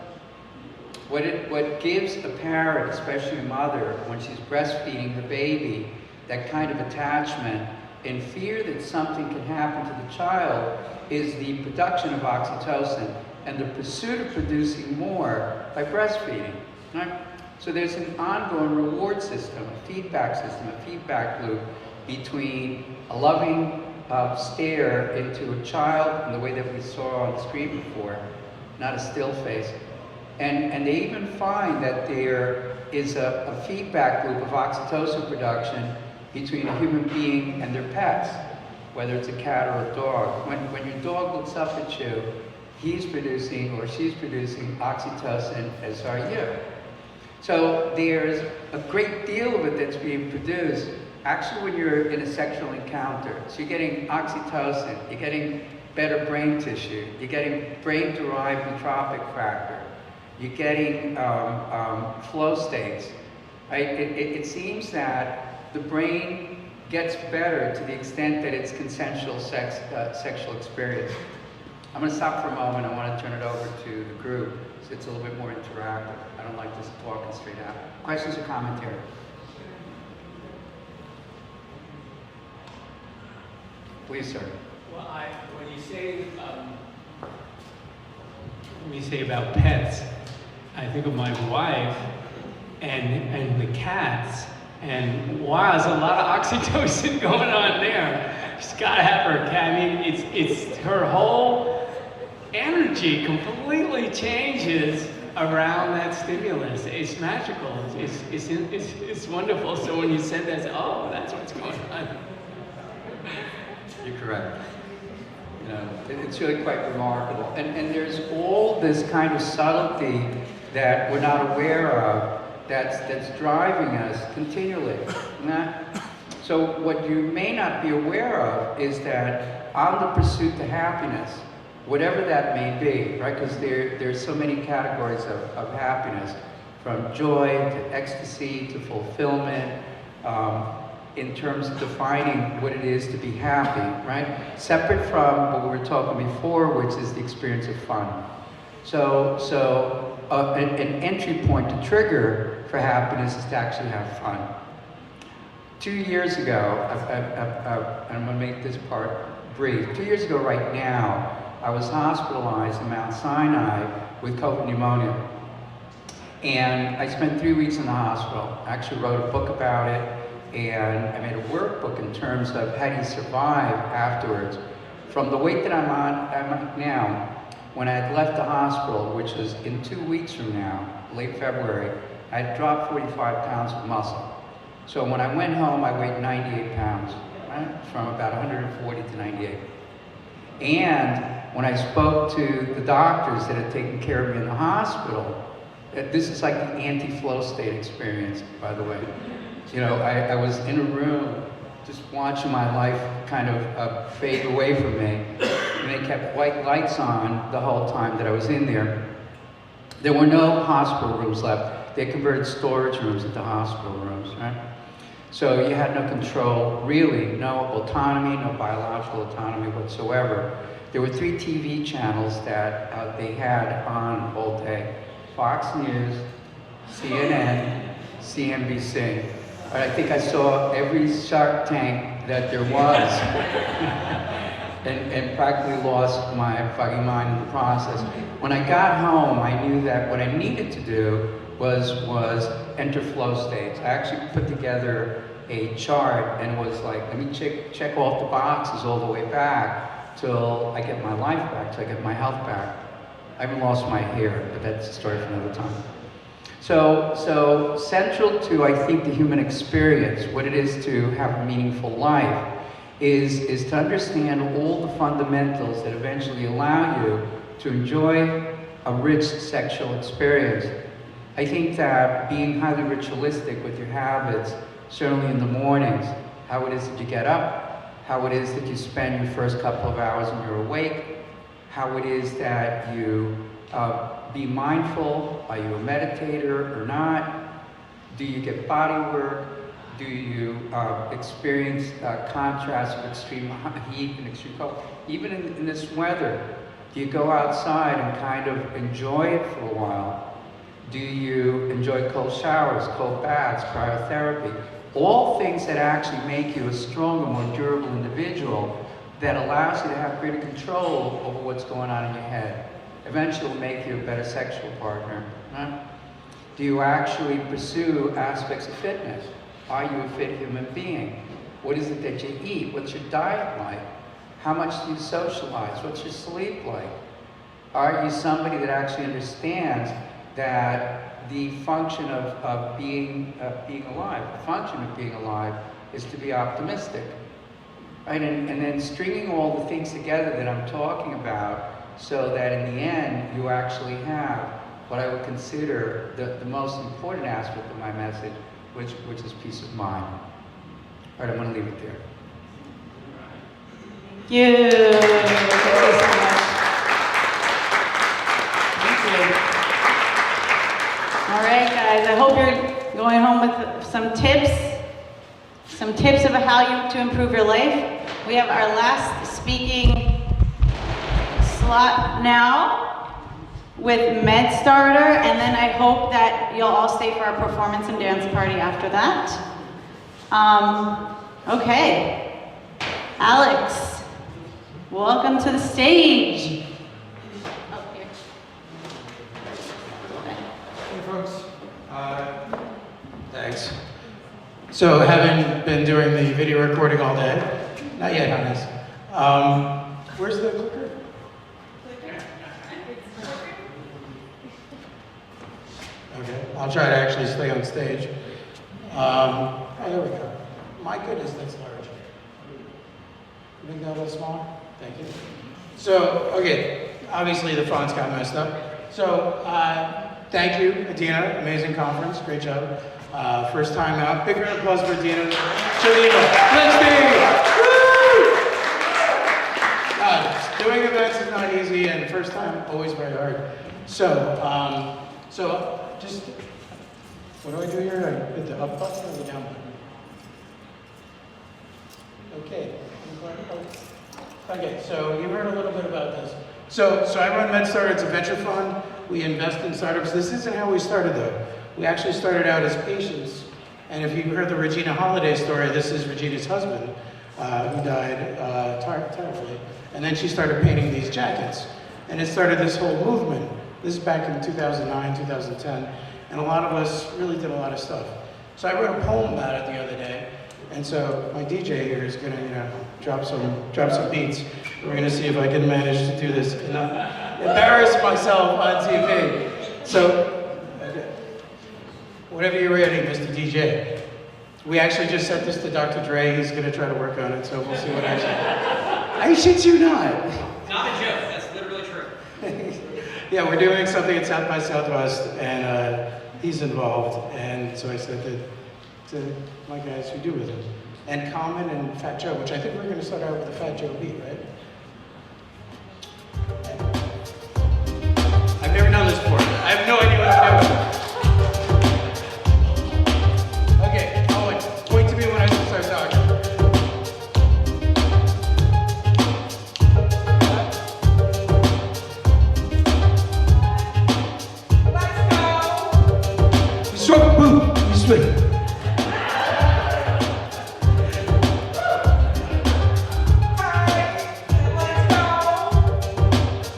What gives a parent, especially a mother, when she's breastfeeding her baby, that kind of attachment and fear that something can happen to the child is the production of oxytocin and the pursuit of producing more by breastfeeding. Right? So there's an ongoing reward system, a feedback loop between a loving stare into a child in the way that we saw on the screen before, not a still face. And they even find that there is a feedback loop of oxytocin production between a human being and their pets, whether it's a cat or a dog. When your dog looks up at you, he's producing or she's producing oxytocin, as are you. So there's a great deal of it that's being produced actually when you're in a sexual encounter. So you're getting oxytocin, you're getting better brain tissue, you're getting brain-derived nootropic factor, you're getting flow states. Right? It seems that the brain gets better to the extent that it's consensual sexual experience. I'm going to stop for a moment. I want to turn it over to the group so it's a little bit more interactive. I don't like just talking straight out. Questions or commentary? Please, sir. Well, when you say about pets, I think of my wife and the cats, and wow, there's a lot of oxytocin going on there. She's got to have her cat. I mean, it's her whole energy completely changes around that stimulus. It's magical. It's wonderful. So when you said that, oh, that's what's going on. You're correct. You know, it's really quite remarkable. And there's all this kind of subtlety that we're not aware of that's driving us continually. So what you may not be aware of is that on the pursuit to happiness, whatever that may be, right? Because there's so many categories of happiness, from joy to ecstasy to fulfillment, in terms of defining what it is to be happy, right? Separate from what we were talking before, which is the experience of fun. So an entry point to trigger for happiness is to actually have fun. 2 years ago, I'm going to make this part brief. 2 years ago right now, I was hospitalized in Mount Sinai with COVID pneumonia. And I spent 3 weeks in the hospital. I actually wrote a book about it, and I made a workbook in terms of how do you survive afterwards. From the weight that I'm at now, when I had left the hospital, which was in 2 weeks from now, late February, I had dropped 45 pounds of muscle. So when I went home, I weighed 98 pounds, right? From about 140 to 98. And when I spoke to the doctors that had taken care of me in the hospital, this is like the anti-flow state experience, by the way. You know, I was in a room just watching my life kind of fade away from me. And they kept white lights on the whole time that I was in there. There were no hospital rooms left. They converted storage rooms into hospital rooms, right? So you had no control, really, no autonomy, no biological autonomy whatsoever. There were 3 TV channels that they had on all day. Fox News, CNN, CNBC. I think I saw every Shark Tank that there was and practically lost my fucking mind in the process. When I got home, I knew that what I needed to do was enter flow states. I actually put together a chart and was like, let me check off the boxes all the way back till I get my life back, till I get my health back. I haven't lost my hair, but that's a story for another time. So central to, I think, the human experience, what it is to have a meaningful life, is to understand all the fundamentals that eventually allow you to enjoy a rich sexual experience. I think that being highly ritualistic with your habits, certainly in the mornings, how it is that you get up, how it is that you spend your first couple of hours when you're awake, how it is that you be mindful, are you a meditator or not, do you get body work, do you experience contrast of extreme heat and extreme cold, even in this weather, do you go outside and kind of enjoy it for a while? Do you enjoy cold showers, cold baths, cryotherapy? All things that actually make you a stronger, more durable individual that allows you to have greater control over what's going on in your head. Eventually will make you a better sexual partner. Huh? Do you actually pursue aspects of fitness? Are you a fit human being? What is it that you eat? What's your diet like? How much do you socialize? What's your sleep like? Are you somebody that actually understands that the function of being alive, the function of being alive is to be optimistic, right? And then stringing all the things together that I'm talking about so that in the end you actually have what I would consider the most important aspect of my message, which is peace of mind. All right, I'm going to leave it there. Thank you. Thank you so much. Thank you. All right, guys, I hope you're going home with some tips of how to improve your life. We have our last speaking slot now with MedStarter, and then I hope that you'll all stay for our performance and dance party after that. Okay, Alex, welcome to the stage. Hey folks, thanks. So having been doing the video recording all day, not yet, Hannes. Where's the clicker? Okay, I'll try to actually stay on stage. Oh, there we go. My goodness, that's large. Make that a little smaller? Thank you. So, okay, obviously the font's got messed up. So, thank you, Adina. Amazing conference. Great job. First time out. Big round of applause for Adina. Chalima. Doing events is not easy, and first time, always very hard. So, just, what do I do here? I hit the up button or the down button? Okay. Okay, so you heard a little bit about this. So I run MedStarter. It's a venture fund. We invest in startups. This isn't how we started, though. We actually started out as patients. And if you heard the Regina Holiday story, this is Regina's husband, who died terribly. And then she started painting these jackets. And it started this whole movement. This is back in 2009, 2010. And a lot of us really did a lot of stuff. So I wrote a poem about it the other day. And so my DJ here is gonna, drop some beats. We're gonna see if I can manage to do this and not embarrass myself on TV. So, okay. Whenever you're ready, Mr. DJ. We actually just sent this to Dr. Dre. He's gonna try to work on it, so we'll see what I shit you not. Not a joke, that's literally true. Yeah, we're doing something at South by Southwest, and he's involved. And so I sent it to my guys who do with him. And Common and Fat Joe, which I think we're going to start out with the Fat Joe beat, right? I've never done this before. I have no idea what I'm doing. Okay, Owen, point to me when I start talking. Let's go! We struck a boot. We swing.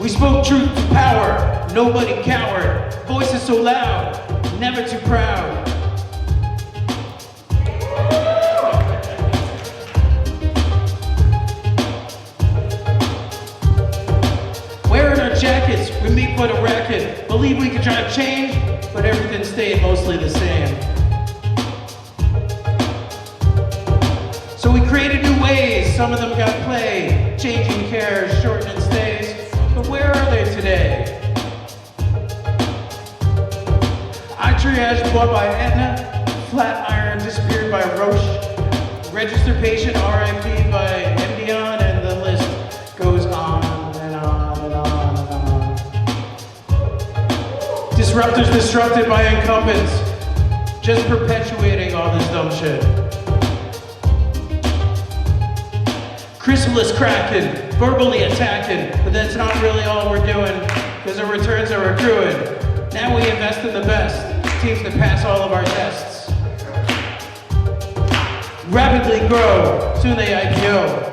We spoke truth to power, nobody cowered. Voices so loud, never too proud. Wearing our jackets, we meet for the racket. Believe we can try to change, but everything stayed mostly the same. So we created new ways, some of them got play, changing care, shortening stays, but where are they today? iTriage bought by Aetna, Flatiron disappeared by Roche, registered patient RIP by Endion, and the list goes on and on and on and on. Disruptors disrupted by incumbents, just perpetuating all this dumb shit. Chrysalis cracking, verbally attacking, but that's not really all we're doing, because our returns are accruing. Now we invest in the best, teams that pass all of our tests. Rapidly grow, soon they IPO.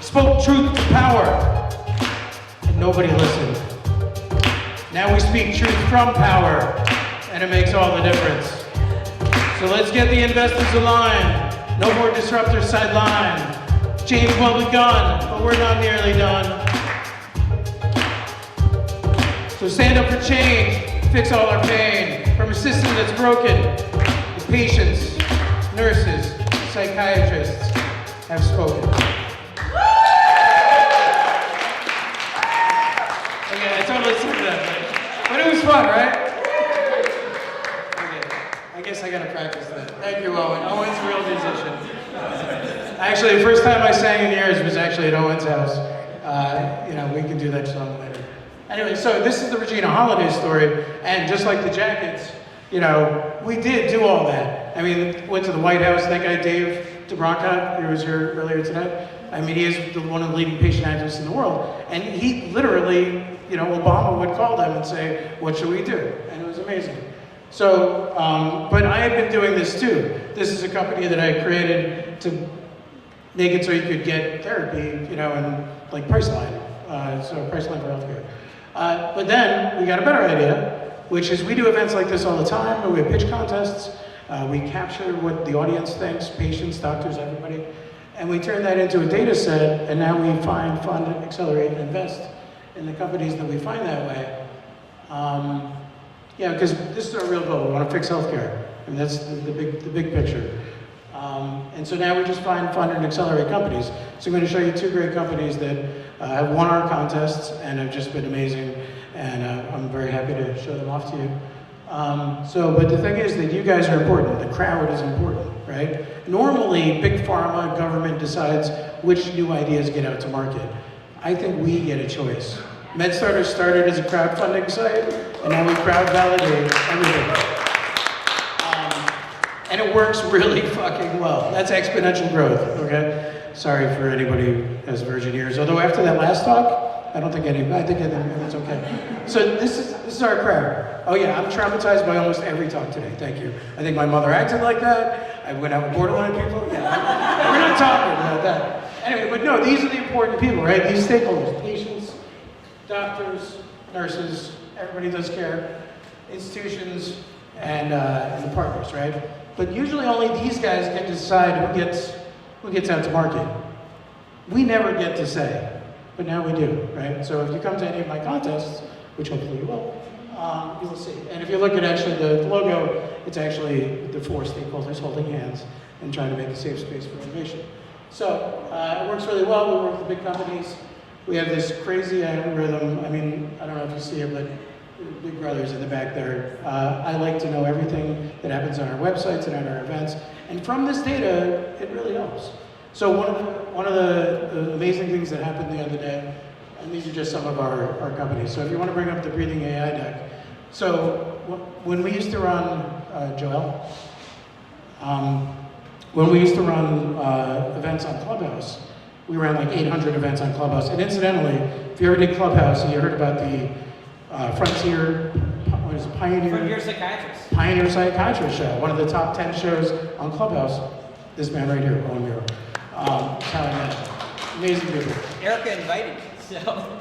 Spoke truth to power, and nobody listened. Now we speak truth from power, and it makes all the difference. So let's get the investors aligned. No more disruptors sidelined. Change will be gone, but we're not nearly done. So stand up for change, fix all our pain. From a system that's broken, the patients, nurses, psychiatrists have spoken. Okay, I totally said that, but it was fun, right? Okay, I guess I gotta practice that. Thank you, Owen. Owen's a real musician. Actually, the first time I sang in years was actually at Owen's house. We can do that song later. Anyway, so this is the Regina Holiday story, and just like the jackets, we did do all that. I mean, went to the White House, that guy Dave DeBronca, who was here earlier today, I mean, he is one of the leading patient activists in the world, and he literally, Obama would call them and say, what should we do? And it was amazing. So, but I have been doing this too. This is a company that I created to make it so you could get therapy, and like Priceline, so Priceline for healthcare. But then we got a better idea, which is we do events like this all the time, where we have pitch contests, we capture what the audience thinks, patients, doctors, everybody, and we turn that into a data set, and now we find, fund, accelerate, and invest in the companies that we find that way. Because this is our real goal. We want to fix healthcare. I mean, that's the big picture. And so now we just find, fund, and accelerate companies. So I'm going to show you two great companies that have won our contests and have just been amazing. And I'm very happy to show them off to you. But the thing is that you guys are important. The crowd is important, right? Normally, big pharma, government decides which new ideas get out to market. I think we get a choice. MedStarter started as a crowdfunding site, and now we crowd validate everything. And it works really fucking well. That's exponential growth, okay? Sorry for anybody who has virgin ears. Although after that last talk, I think that's okay. So this is our crowd. Oh yeah, I'm traumatized by almost every talk today, thank you. I think my mother acted like that. I went out with borderline people, yeah. We're not talking about that. Anyway, but no, these are the important people, right? These stakeholders, patients, doctors, nurses, everybody does care, institutions, and the partners, right? But usually only these guys get to decide who gets out to market. We never get to say, but now we do, right? So if you come to any of my contests, which hopefully you will see. And if you look at actually the logo, it's actually the four stakeholders holding hands and trying to make a safe space for innovation. So it works really well. We work with big companies. We have this crazy algorithm. I mean, I don't know if you see it, but Big Brother's in the back there. I like to know everything that happens on our websites and at our events. And from this data, it really helps. So one of the amazing things that happened the other day, and these are just some of our companies. So if you want to bring up the Breathing AI deck. So when we used to run, Joel, when we used to run events on Clubhouse, we ran like 800 events on Clubhouse. And incidentally, if you ever did Clubhouse, you heard about the Frontier, what is it, Frontier Psychiatrist. Pioneer Psychiatrist show, one of the top 10 shows on Clubhouse. This man right here, Owen Miro. Amazing people. Erica invited me, so.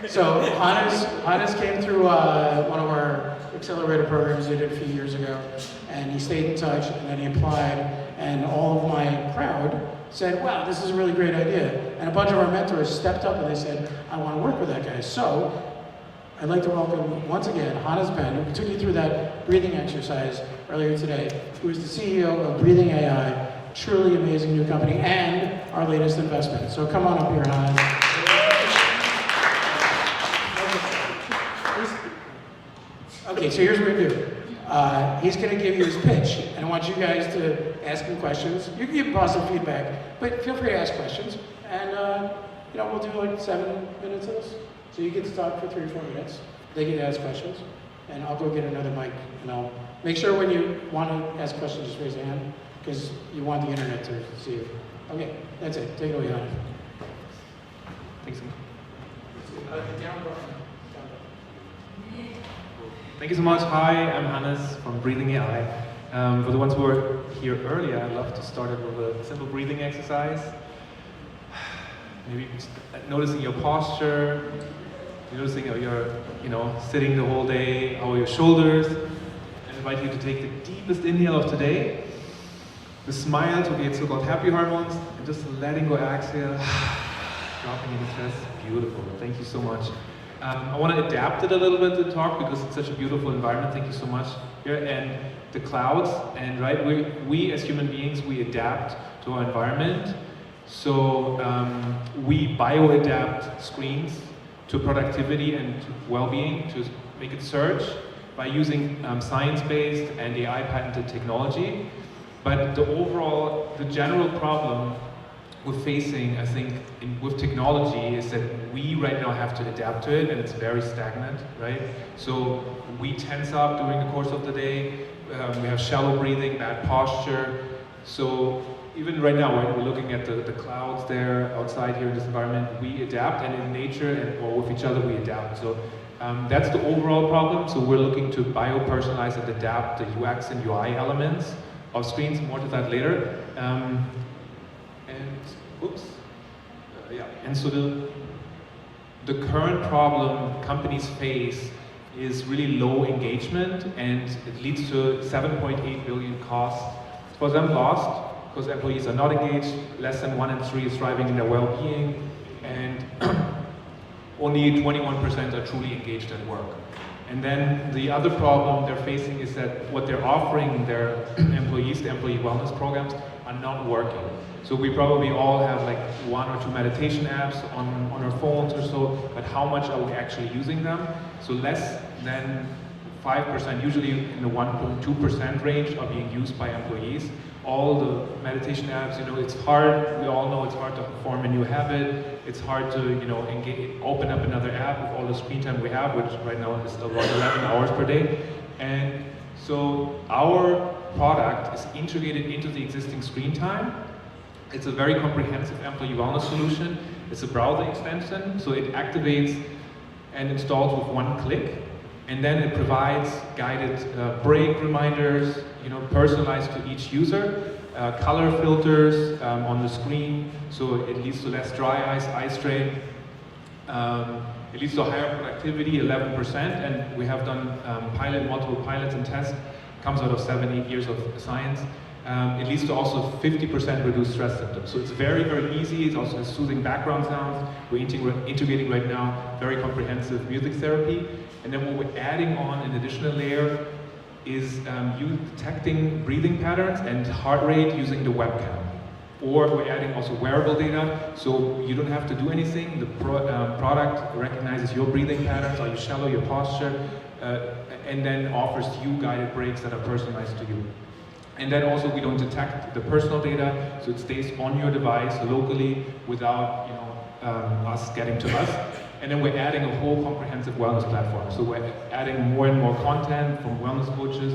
So Hannes came through one of our accelerator programs we did a few years ago, and he stayed in touch, and then he applied, and all of my crowd said, wow, this is a really great idea. And a bunch of our mentors stepped up and they said, I want to work with that guy. So I'd like to welcome once again Hannes Ben, who took you through that breathing exercise earlier today, who is the CEO of Breathing AI, truly amazing new company, and our latest investment. So come on up here, Hannes. Okay, so here's what we're gonna do. He's gonna give you his pitch, and I want you guys to ask him questions. You can give positive feedback, but feel free to ask questions. And we'll do like 7 minutes of this. So you get to talk for 3 or 4 minutes. They get to ask questions, and I'll go get another mic, and I'll make sure when you want to ask questions, just raise your hand, because you want the internet to see you. Okay, that's it. Take it away, Hannes. Thanks so much. Thank you so much. Hi, I'm Hannes from Breathing AI. For the ones who were here earlier, I'd love to start it with a simple breathing exercise. Maybe just noticing your posture, noticing how you're, sitting the whole day, how are your shoulders. I invite you to take the deepest inhale of today, the smile to get so-called happy hormones, and just letting go exhale, dropping into stress. Beautiful. Thank you so much. I want to adapt it a little bit to talk because it's such a beautiful environment. Thank you so much. Here and the clouds, and right, we as human beings, we adapt to our environment. So we bio-adapt screens to productivity and to well-being to make it search by using science-based and AI-patented technology. But the general problem we're facing, I think, with technology is that we right now have to adapt to it, and it's very stagnant, right? So we tense up during the course of the day, we have shallow breathing, bad posture. So even right now, when we're looking at the clouds there outside here in this environment, we adapt, and in nature or with each other, we adapt. So that's the overall problem. So we're looking to bio-personalize and adapt the UX and UI elements of screens. More to that later. And so the current problem companies face is really low engagement, and it leads to 7.8 billion costs for them lost because employees are not engaged. Less than 1 in 3 is thriving in their well-being, and only 21% are truly engaged at work. And then the other problem they're facing is that what they're offering their employees, the employee wellness programs, are not working. So we probably all have like 1 or 2 meditation apps on our phones or so, but how much are we actually using them? So less than 5%, usually in the 1.2% range, are being used by employees. All the meditation apps, it's hard, we all know it's hard to form a new habit, it's hard to, open up another app with all the screen time we have, which right now is around 11 hours per day. And so our product is integrated into the existing screen time. It's a very comprehensive employee wellness solution. It's a browser extension, so it activates and installs with 1 click. And then it provides guided break reminders, personalized to each user, color filters on the screen, so it leads to less dry eyes, eye strain. It leads to higher productivity, 11%, and we have done multiple pilots and tests. Comes out of 7-8 years of science. It leads to also 50% reduced stress symptoms. So it's very, very easy. It also has soothing background sounds. We're integrating right now very comprehensive music therapy. And then what we're adding on an additional layer is you detecting breathing patterns and heart rate using the webcam. Or we're adding also wearable data, so you don't have to do anything. The product recognizes your breathing patterns, are you shallow, your posture, and then offers you guided breaks that are personalized to you. And then also we don't detect the personal data, so it stays on your device locally without us getting to us. And then we're adding a whole comprehensive wellness platform. So we're adding more and more content from wellness coaches.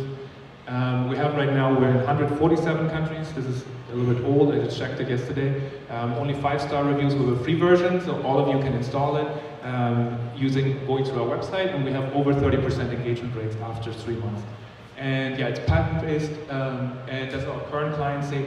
We have right now, we're in 147 countries. This is a little bit old, I just checked it yesterday. Only 5-star reviews with a free version, so all of you can install it going through our website, and we have over 30% engagement rates after 3 months. And yeah, it's patent-based, and that's what our current clients say.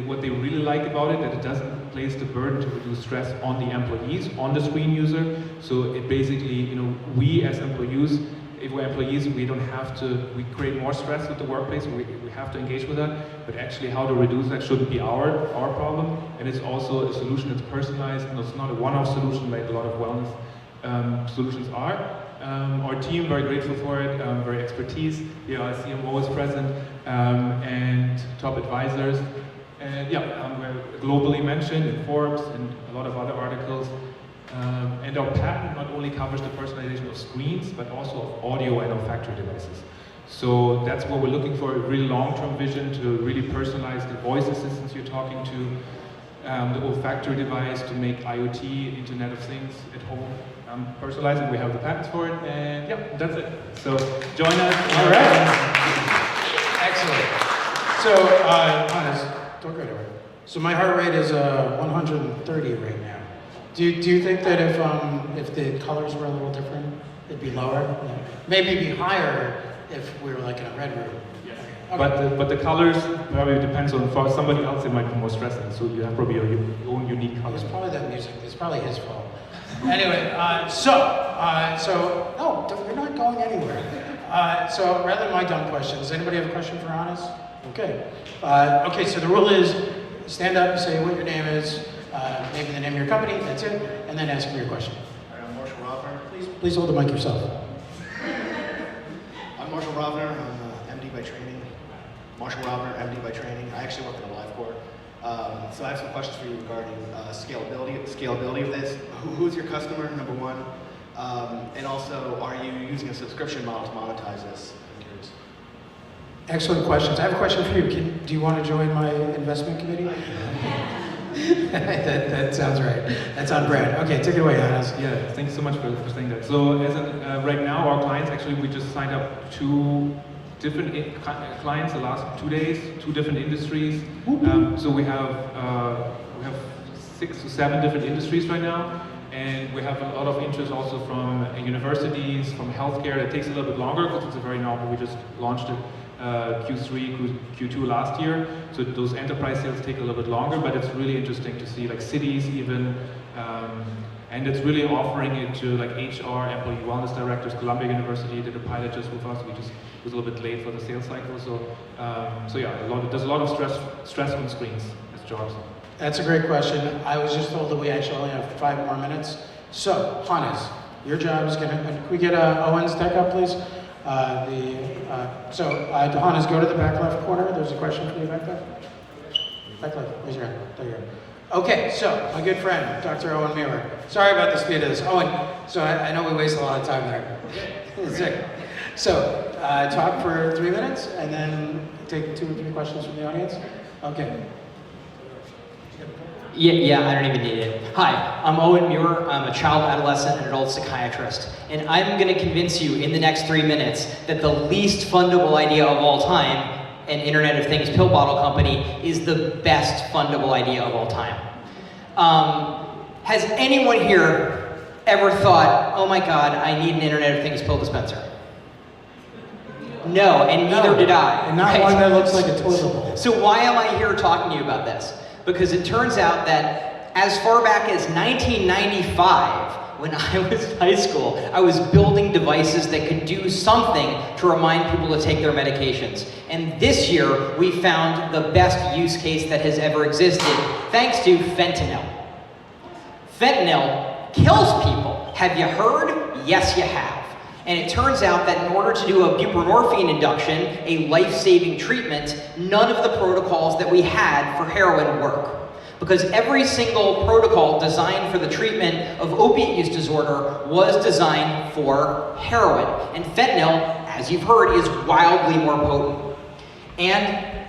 What they really like about it, that it doesn't place the burden to reduce stress on the employees, on the screen user. So it basically, we as employees, if we're employees, we don't have to, we create more stress with the workplace, we have to engage with that, but actually how to reduce that shouldn't be our problem. And it's also a solution that's personalized, and it's not a one-off solution like a lot of wellness solutions are. Our team, very grateful for it, very expertise. Yeah, our CMO is present, and top advisors. And yeah, we're globally mentioned in Forbes and a lot of other articles. And our patent not only covers the personalization of screens, but also of audio and of factory devices. So that's what we're looking for, a really long-term vision to really personalize the voice assistants you're talking to, the whole factory device to make IoT, Internet of Things at home. Personalizing, we have the patents for it, and yeah, that's it. So join us. All right. Excellent. So, Hannes, don't go anywhere. So my heart rate is 130 right now. Do you think that if the colors were a little different, it'd be lower? Yeah. Maybe it'd be higher if we were like in a red room. Yes. Okay. But the colors probably depends on, for somebody else it might be more stressing, so you have probably your own unique color. It's probably that music. It's probably his fault. Anyway, so no, you're not going anywhere. So rather than my dumb question, does anybody have a question for Hannes? Okay. Okay, so the rule is stand up, say what your name is, maybe the name of your company, that's it, and then ask me your question. I'm Marshall Rovner. Please hold the mic yourself. I'm Marshall Rovner. I'm MD by training. Marshall Rovner, MD by training. I actually work in the Live Corps. So I have some questions for you regarding scalability of this. Who's your customer, number one? And also, are you using a subscription model to monetize this? I'm curious. Excellent questions. I have a question for you. Do you want to join my investment committee? that sounds right. That's on brand. Okay, take it away, Hannes. Yeah, thanks so much for saying that. So right now, our clients, actually, we just signed up 2 different clients the last 2 days, 2 different industries. So we have 6 to 7 different industries right now, and we have a lot of interest also from universities, from healthcare. It takes a little bit longer because it's a very novel. We just launched it Q3, Q2 last year. So those enterprise sales take a little bit longer, but it's really interesting to see like cities even. And it's really offering it to like HR, employee wellness directors. Columbia University did a pilot just with us. We just was a little bit late for the sales cycle. So, so yeah, there's a lot of stress on screens as jobs. That's a great question. I was just told that we actually only have 5 more minutes. So, Hannes, your job is can we get Owen's tech up, please? Hannes, go to the back left corner. There's a question for you back there. Back left, raise your hand. There you go. Okay, so my good friend, Dr. Owen Muir. Sorry about the speed of this. Owen, so I know we waste a lot of time there. Sick. So, talk for 3 minutes and then take 2 or 3 questions from the audience. Okay. Yeah, I don't even need it. Hi, I'm Owen Muir. I'm a child, adolescent, and adult psychiatrist. And I'm going to convince you in the next 3 minutes that the least fundable idea of all time, an Internet of Things pill bottle company, is the best fundable idea of all time. Has anyone here ever thought, oh my God, I need an Internet of Things pill dispenser? No, and neither did I. And not one that looks like a toilet bowl. So why am I here talking to you about this? Because it turns out that as far back as 1995, when I was in high school, I was building devices that could do something to remind people to take their medications. And this year, we found the best use case that has ever existed, thanks to fentanyl. Fentanyl kills people. Have you heard? Yes, you have. And it turns out that in order to do a buprenorphine induction, a life-saving treatment, none of the protocols that we had for heroin work. Because every single protocol designed for the treatment of opiate use disorder was designed for heroin. And fentanyl, as you've heard, is wildly more potent. And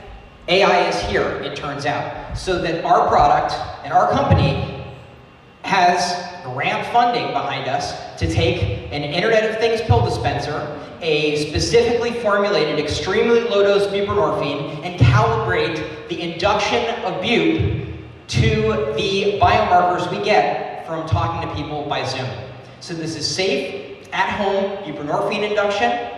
AI is here, it turns out. So that our product and our company has grant funding behind us to take an Internet of Things pill dispenser, a specifically formulated, extremely low-dose buprenorphine, and calibrate the induction of bupe to the biomarkers we get from talking to people by Zoom. So this is safe, at-home buprenorphine induction,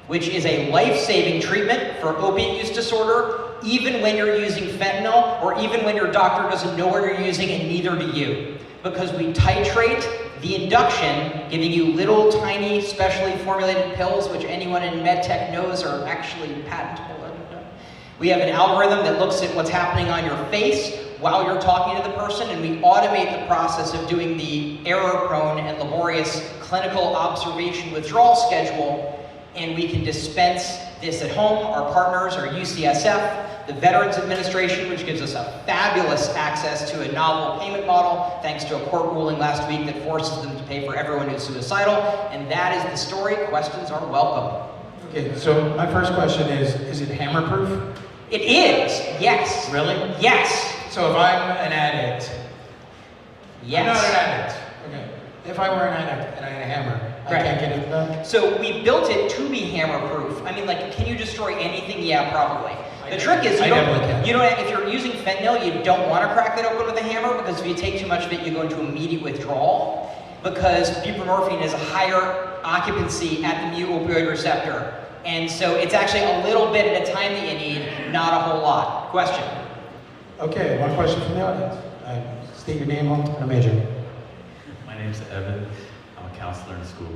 which is a life-saving treatment for opiate use disorder, even when you're using fentanyl, or even when your doctor doesn't know what you're using, and neither do you. Because we titrate the induction, giving you little tiny specially formulated pills, which anyone in medtech knows are actually patentable. We have an algorithm that looks at what's happening on your face, while you're talking to the person, and we automate the process of doing the error-prone and laborious clinical observation withdrawal schedule, and we can dispense this at home. Our partners are UCSF, the Veterans Administration, which gives us a fabulous access to a novel payment model, thanks to a court ruling last week that forces them to pay for everyone who's suicidal, and that is the story. Questions are welcome. Okay, so my first question is it hammer-proof? It is, yes. Really? Yes. So if I'm an addict, Yes. I'm not an addict. Okay. If I were an addict and I had a hammer, I can't get into that? So we built it to be hammer-proof. I mean, like, can you destroy anything? Yeah, probably. The trick is you don't, if you're using fentanyl, you don't want to crack that open with a hammer, because if you take too much of it, you go into immediate withdrawal, because buprenorphine has a higher occupancy at the mu opioid receptor. And so it's actually a little bit at a time that you need, not a whole lot. Question? Okay, one question from the audience. State your name, home, and major. My name's Evan. I'm a counselor in school.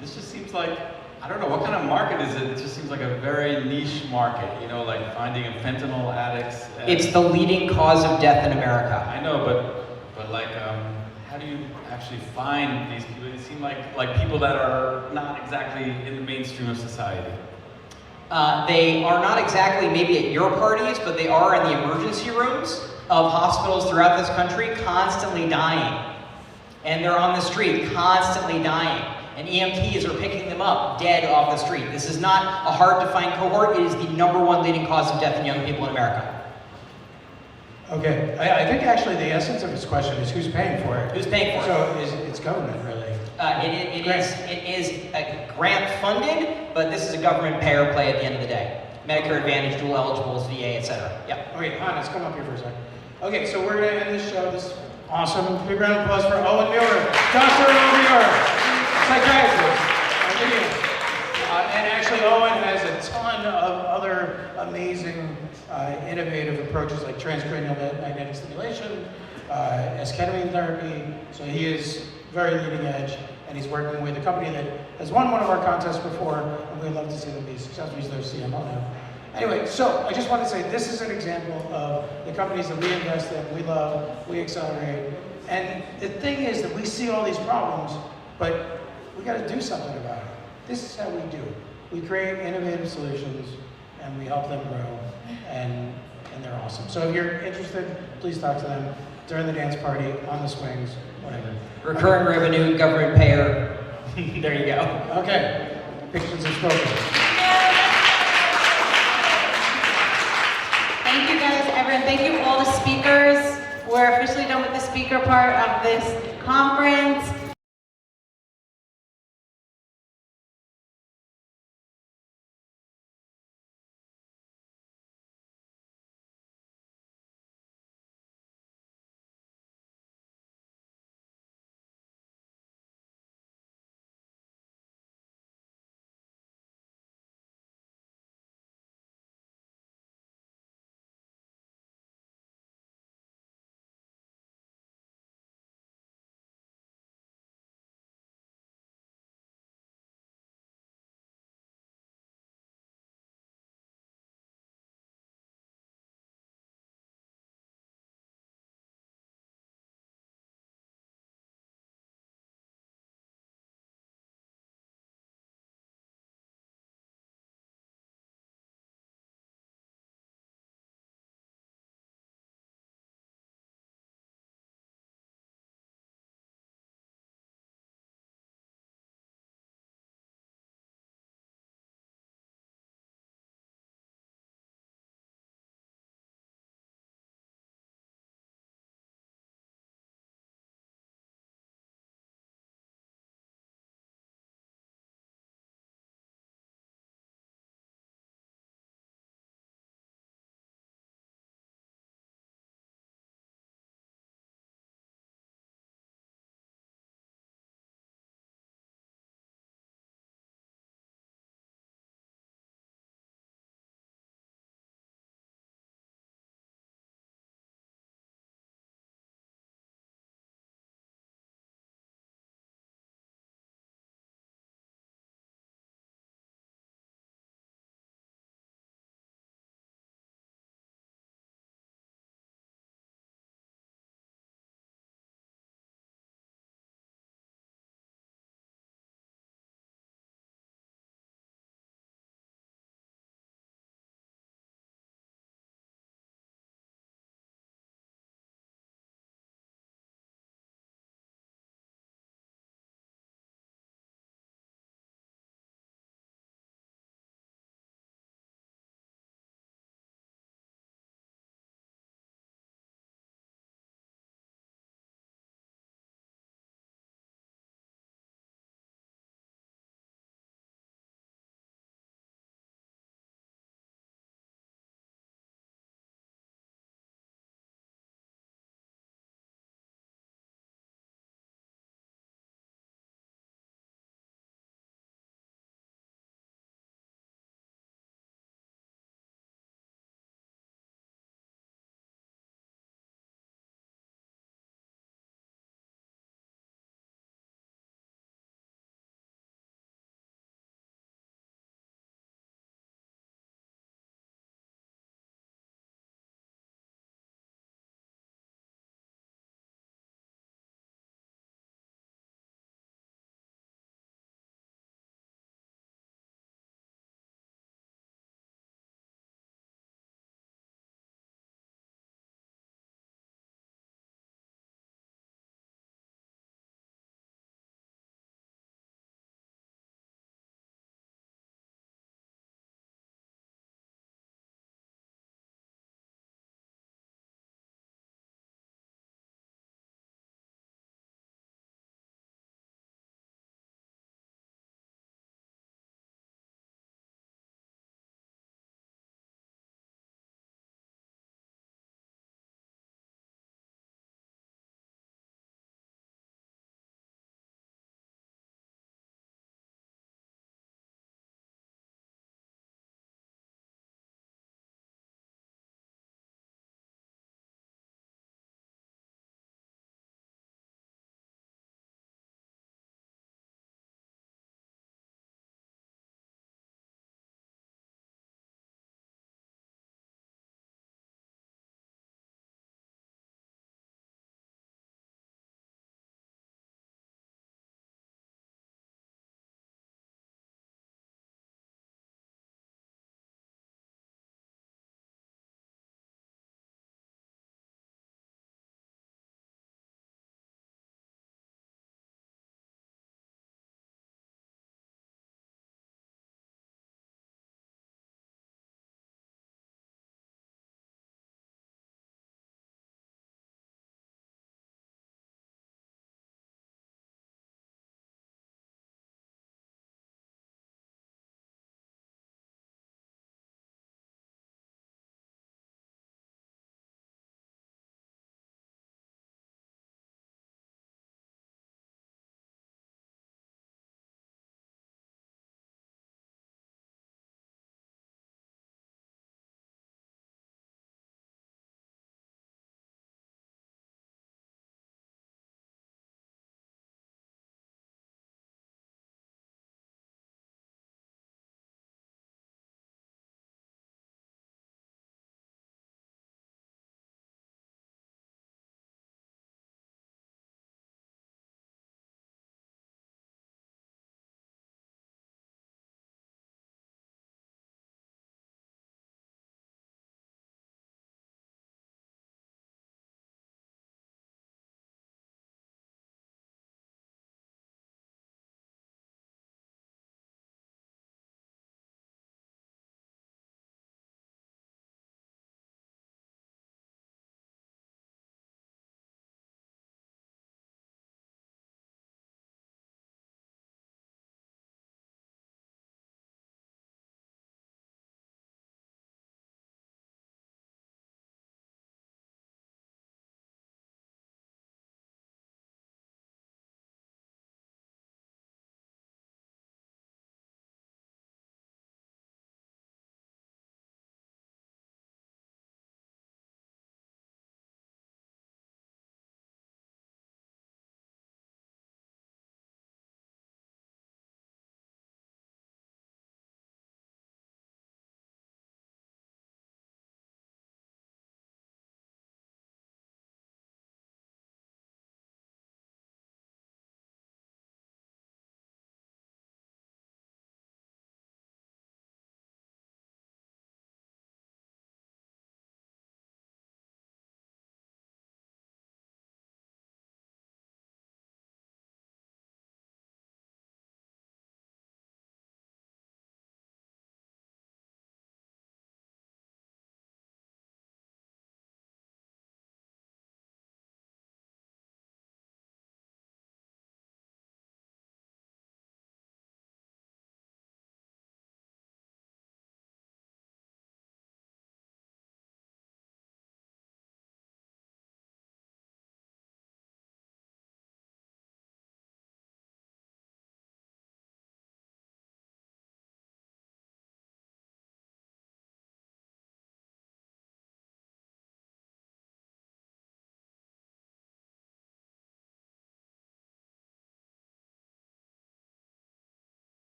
This just seems like, I don't know, what kind of market is it? It just seems like a very niche market, you know, like finding fentanyl addicts. It's the leading cause of death in America. I know, but like, how do you actually find these people? They seem like people that are not exactly in the mainstream of society. They are not exactly maybe at your parties, but they are in the emergency rooms of hospitals throughout this country, constantly dying. And they're on the street, constantly dying. And EMTs are picking them up dead off the street. This is not a hard-to-find cohort. It is the #1 leading cause of death in young people in America. Okay, I think actually the essence of this question is who's paying for it? Who's paying for it? So it's government, really. It is grant funded, but this is a government payer play at the end of the day. Medicare Advantage, dual eligibles, VA, etc. Yep. Okay, Hannes, come up here for a second. Okay, so we're gonna end this show. This is awesome. Big round of applause for Owen Muir, Dr. Owen Muir, psychiatrist. And actually, Owen has a ton of other amazing, innovative approaches like transcranial magnetic stimulation, esketamine therapy. So he is very leading edge, and he's working with a company that has won one of our contests before, and we'd love to see them be successful. He's their CMO now. Anyway, so I just want to say this is an example of the companies that we invest in, we love, we accelerate. And the thing is that we see all these problems, but we got to do something about it. This is how we do. We create innovative solutions, and we help them grow, and they're awesome. So if you're interested, please talk to them during the dance party, on the swings, whatever. Recurring revenue, government payer. There you go. Okay, pictures have spoken. Thank you guys, everyone. Thank you all the speakers. We're officially done with the speaker part of this conference.